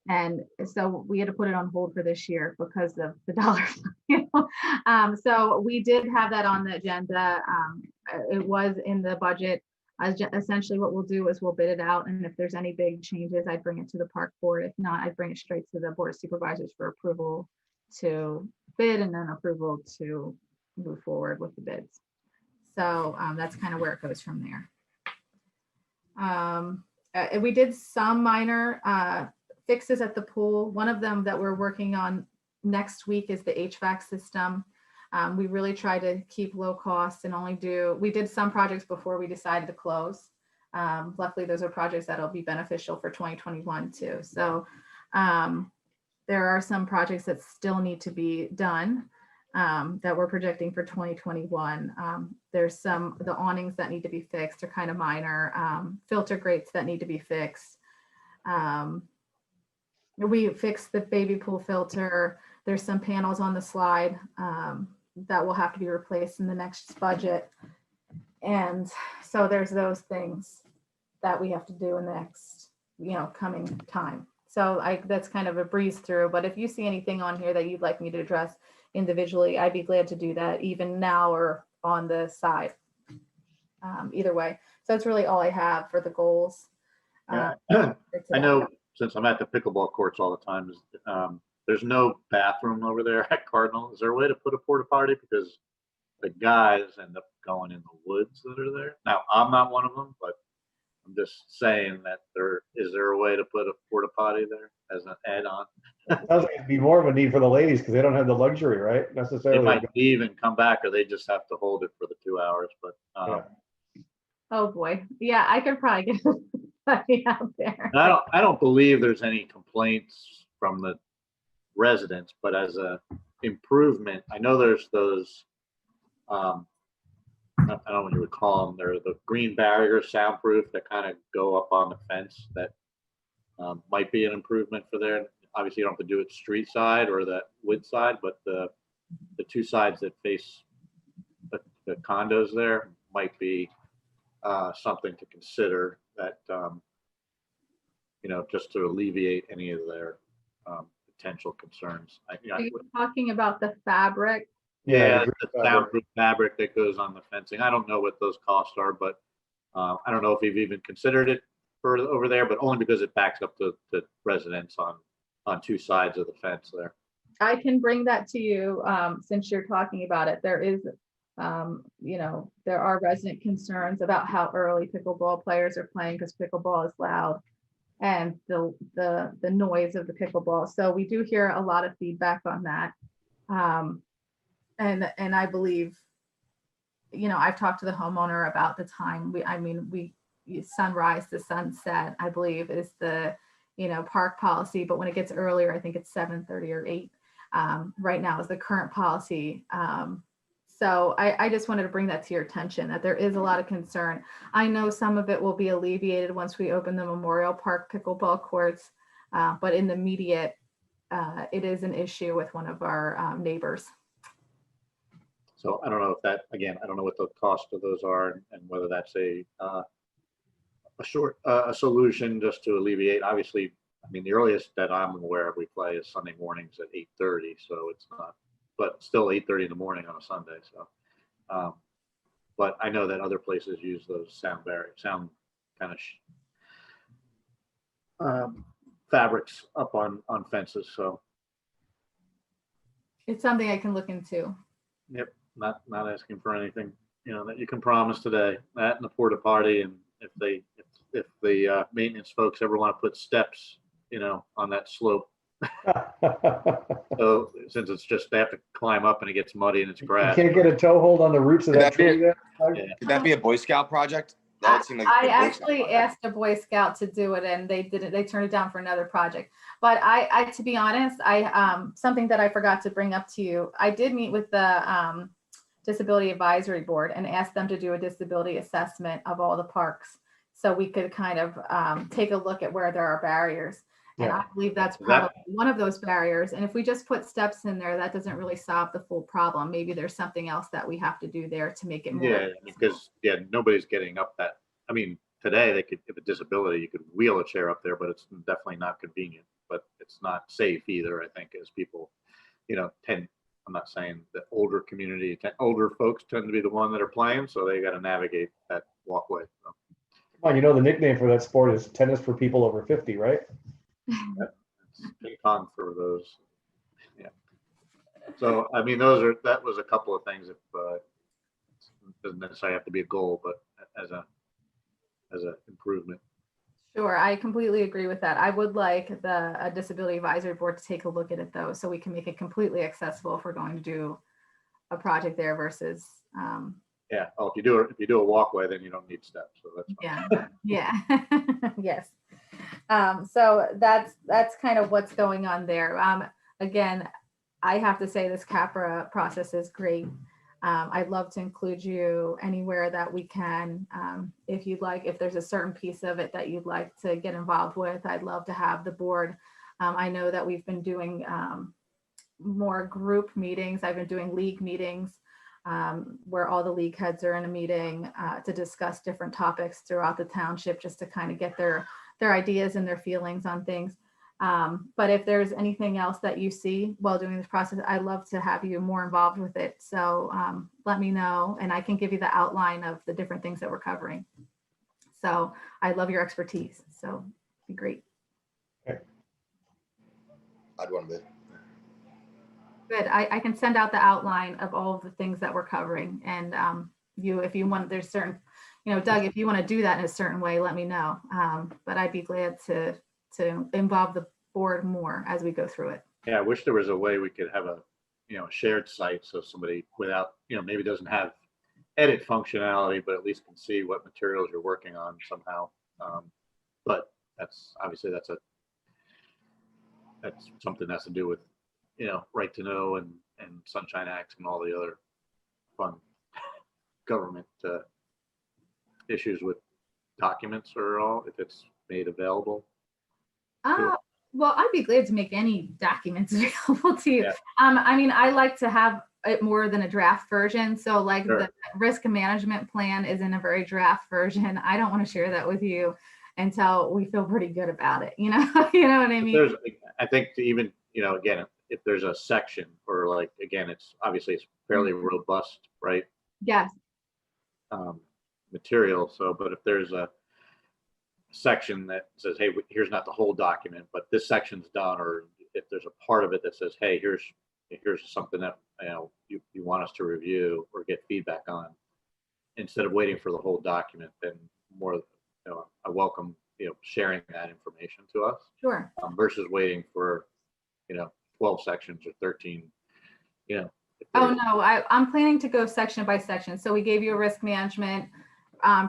And so we had to put it on hold for this year because of the dollar. So we did have that on the agenda. It was in the budget. Essentially what we'll do is we'll bid it out, and if there's any big changes, I'd bring it to the park board. If not, I'd bring it straight to the Board of Supervisors for approval to bid and then approval to move forward with the bids. So that's kind of where it goes from there. We did some minor fixes at the pool. One of them that we're working on next week is the HVAC system. We really try to keep low costs and we did some projects before we decided to close. Luckily, those are projects that'll be beneficial for 2021 too. So there are some projects that still need to be done that we're projecting for 2021. There's the awnings that need to be fixed are kind of minor, filter grates that need to be fixed. We fixed the baby pool filter. There's some panels on the slide that will have to be replaced in the next budget. And so there's those things that we have to do in the next, coming time. So that's kind of a breeze through, but if you see anything on here that you'd like me to address individually, I'd be glad to do that even now or on the side. Either way. So that's really all I have for the goals. I know since I'm at the pickleball courts all the time, there's no bathroom over there at Cardinal. Is there a way to put a porta potty? Because the guys end up going in the woods that are there. Now, I'm not one of them, but I'm just saying that is there a way to put a porta potty there as an add-on? Sounds like it'd be more of a need for the ladies because they don't have the luxury, right? They Necessarily. might leave and come back, or they just have to hold it for the 2 hours. But Yeah. Oh boy. Yeah, I could probably get somebody out there. I don't believe there's any complaints from the residents, but as a improvement, I know there's those, I don't know what you would call them. They're the green barriers, soundproof, that kind of go up on the fence that might be an improvement for there. Obviously, you don't have to do it street side or that wood side, but the two sides that face the condos there might be something to consider that, just to alleviate any of their potential concerns. Are you talking about the fabric? Yeah, the soundproof fabric that goes on the fencing. I don't know what those costs are, but I don't know if you've even considered it for over there, but only because it backs up to residents on two sides of the fence there. I can bring that to you since you're talking about it. There is, there are resident concerns about how early pickleball players are playing because pickleball is loud and the noise of the pickleball. So we do hear a lot of feedback on that. And I believe, I've talked to the homeowner about the time. We sunrise to sunset, I believe, is the park policy, but when it gets earlier, I think it's 7:30 or 8 right now is the current policy. So I just wanted to bring that to your attention, that there is a lot of concern. I know some of it will be alleviated once we open the Memorial Park pickleball courts, but in the immediate, it is an issue with one of our neighbors. So I don't know if that, again, I don't know what the cost of those are and whether that's a solution just to alleviate. Obviously, the earliest that I'm aware of we play is Sunday mornings at 8:30, so it's not, but still 8:30 in the morning on a Sunday. So, but I know that other places use those sound kind of fabrics up on fences. So it's something I can look into. Yep, not asking for anything, that you can promise today. That and the porta potty, and if the maintenance folks ever want to put steps, on that slope. So since it's just they have to climb up and it gets muddy and it's grass. You can't get a toe hold on the roots of that tree there? Yeah. Could that be a Boy Scout project? That would seem like I actually asked a Boy Scout to do it and they didn't. They turned it down for another project. But I to be honest, something that I forgot to bring up to you. I did meet with the Disability Advisory Board and asked them to do a disability assessment of all the parks, so we could kind of take a look at where there are barriers. And I believe that's probably one of those barriers. And if we just put steps in there, that doesn't really solve the full problem. Maybe there's something else that we have to do there to make it more. Yeah, because nobody's getting up that. Today they could, if a disability, you could wheel a chair up there, but it's definitely not convenient. But it's not safe either. I think as people, tend. I'm not saying the older community, older folks tend to be the one that are playing, so they got to navigate that walkway. So. Come on, the nickname for that sport is tennis for people over 50, right? It's ping pong for those. Yeah. So that was a couple of things. If it doesn't necessarily have to be a goal, but as a improvement. Sure, I completely agree with that. I would like a Disability Advisory Board to take a look at it though, so we can make it completely accessible if we're going to do a project there versus. Yeah. Oh, if you do a walkway, then you don't need steps. So that's fine. Yeah. Yes. So that's kind of what's going on there. Again, I have to say this CAPRA process is great. I'd love to include you anywhere that we can. If you'd like, if there's a certain piece of it that you'd like to get involved with, I'd love to have the board. I know that we've been doing more group meetings. I've been doing league meetings where all the league heads are in a meeting to discuss different topics throughout the township, just to kind of get their ideas and their feelings on things. But if there's anything else that you see while doing this process, I'd love to have you more involved with it. So let me know, and I can give you the outline of the different things that we're covering. So I love your expertise. So it'd be great. I'd want to be. Good. I can send out the outline of all of the things that we're covering. And if you want, there's certain, Doug, if you want to do that in a certain way, let me know. But I'd be glad to involve the board more as we go through it. Yeah, I wish there was a way we could have a shared site, so somebody without maybe doesn't have edit functionality, but at least can see what materials you're working on somehow. But that's obviously that's something that has to do with right to know and Sunshine Acts and all the other fun government issues with documents or all, if it's made available. Well, I'd be glad to make any documents available to you. Yeah. I mean, I like to have it more than a draft version. So like Sure. The risk management plan is in a very draft version. I don't want to share that with you until we feel pretty good about it. You know what I mean? I think to even, again, if there's a section or like, again, it's fairly robust, right? Yes. Material. So, but if there's a section that says, hey, here's not the whole document, but this section's done, or if there's a part of it that says, hey, here's something that you want us to review or get feedback on, instead of waiting for the whole document, then more I welcome sharing that information to us. Sure. Versus waiting for 12 sections or 13. Oh no, I'm planning to go section by section. So we gave you a risk management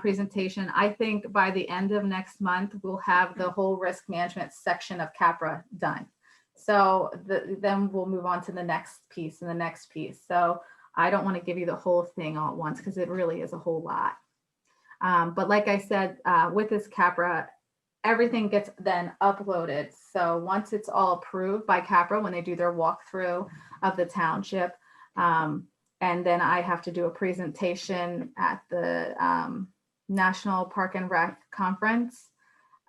presentation. I think by the end of next month, we'll have the whole risk management section of CAPRA done. So then we'll move on to the next piece and the next piece. So I don't want to give you the whole thing all at once because it really is a whole lot. But like I said, with this CAPRA, everything gets then uploaded. So once it's all approved by CAPRA, when they do their walkthrough of the township, and then I have to do a presentation at the National Park and Rec Conference.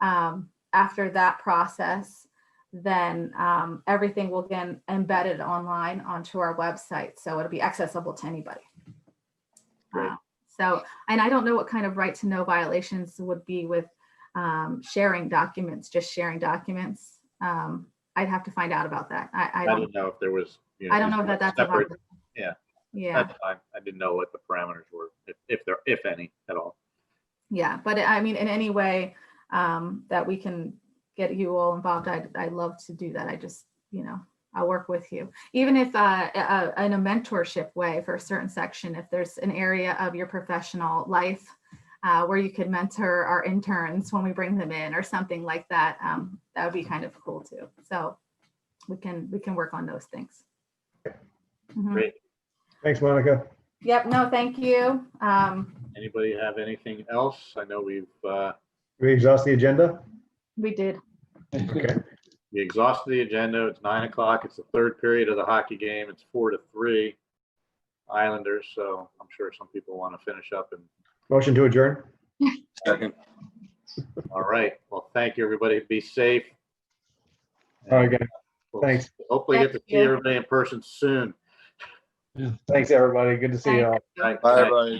After that process, then everything will get embedded online onto our website. So it'll be accessible to anybody. And I don't know what kind of right to know violations would be with sharing documents, just sharing documents. I'd have to find out about that. I don't know if there was, I don't know if that's separate. about. Yeah. Yeah. That's fine. I didn't know what the parameters were, if any at all. Yeah, but I mean, in any way that we can get you all involved, I'd love to do that. I just, I'll work with you. Even if in a mentorship way for a certain section, if there's an area of your professional life where you could mentor our interns when we bring them in or something like that, that would be kind of cool too. So we can work on those things. Mm-hmm. Great. Thanks, Monica. Yep. No, thank you. Anybody have anything else? I know we exhaust the agenda? We did. Okay. We exhausted the agenda. It's 9 o'clock. It's the third period of the hockey game. It's 4-3 Islanders. So I'm sure some people want to finish up and. Motion to adjourn. Second. All right. Well, thank you, everybody. Be safe. All right, guys. We'll Thanks. hopefully get to see everybody in person soon. Thanks, everybody. Good to see you all. Bye. Bye, everybody.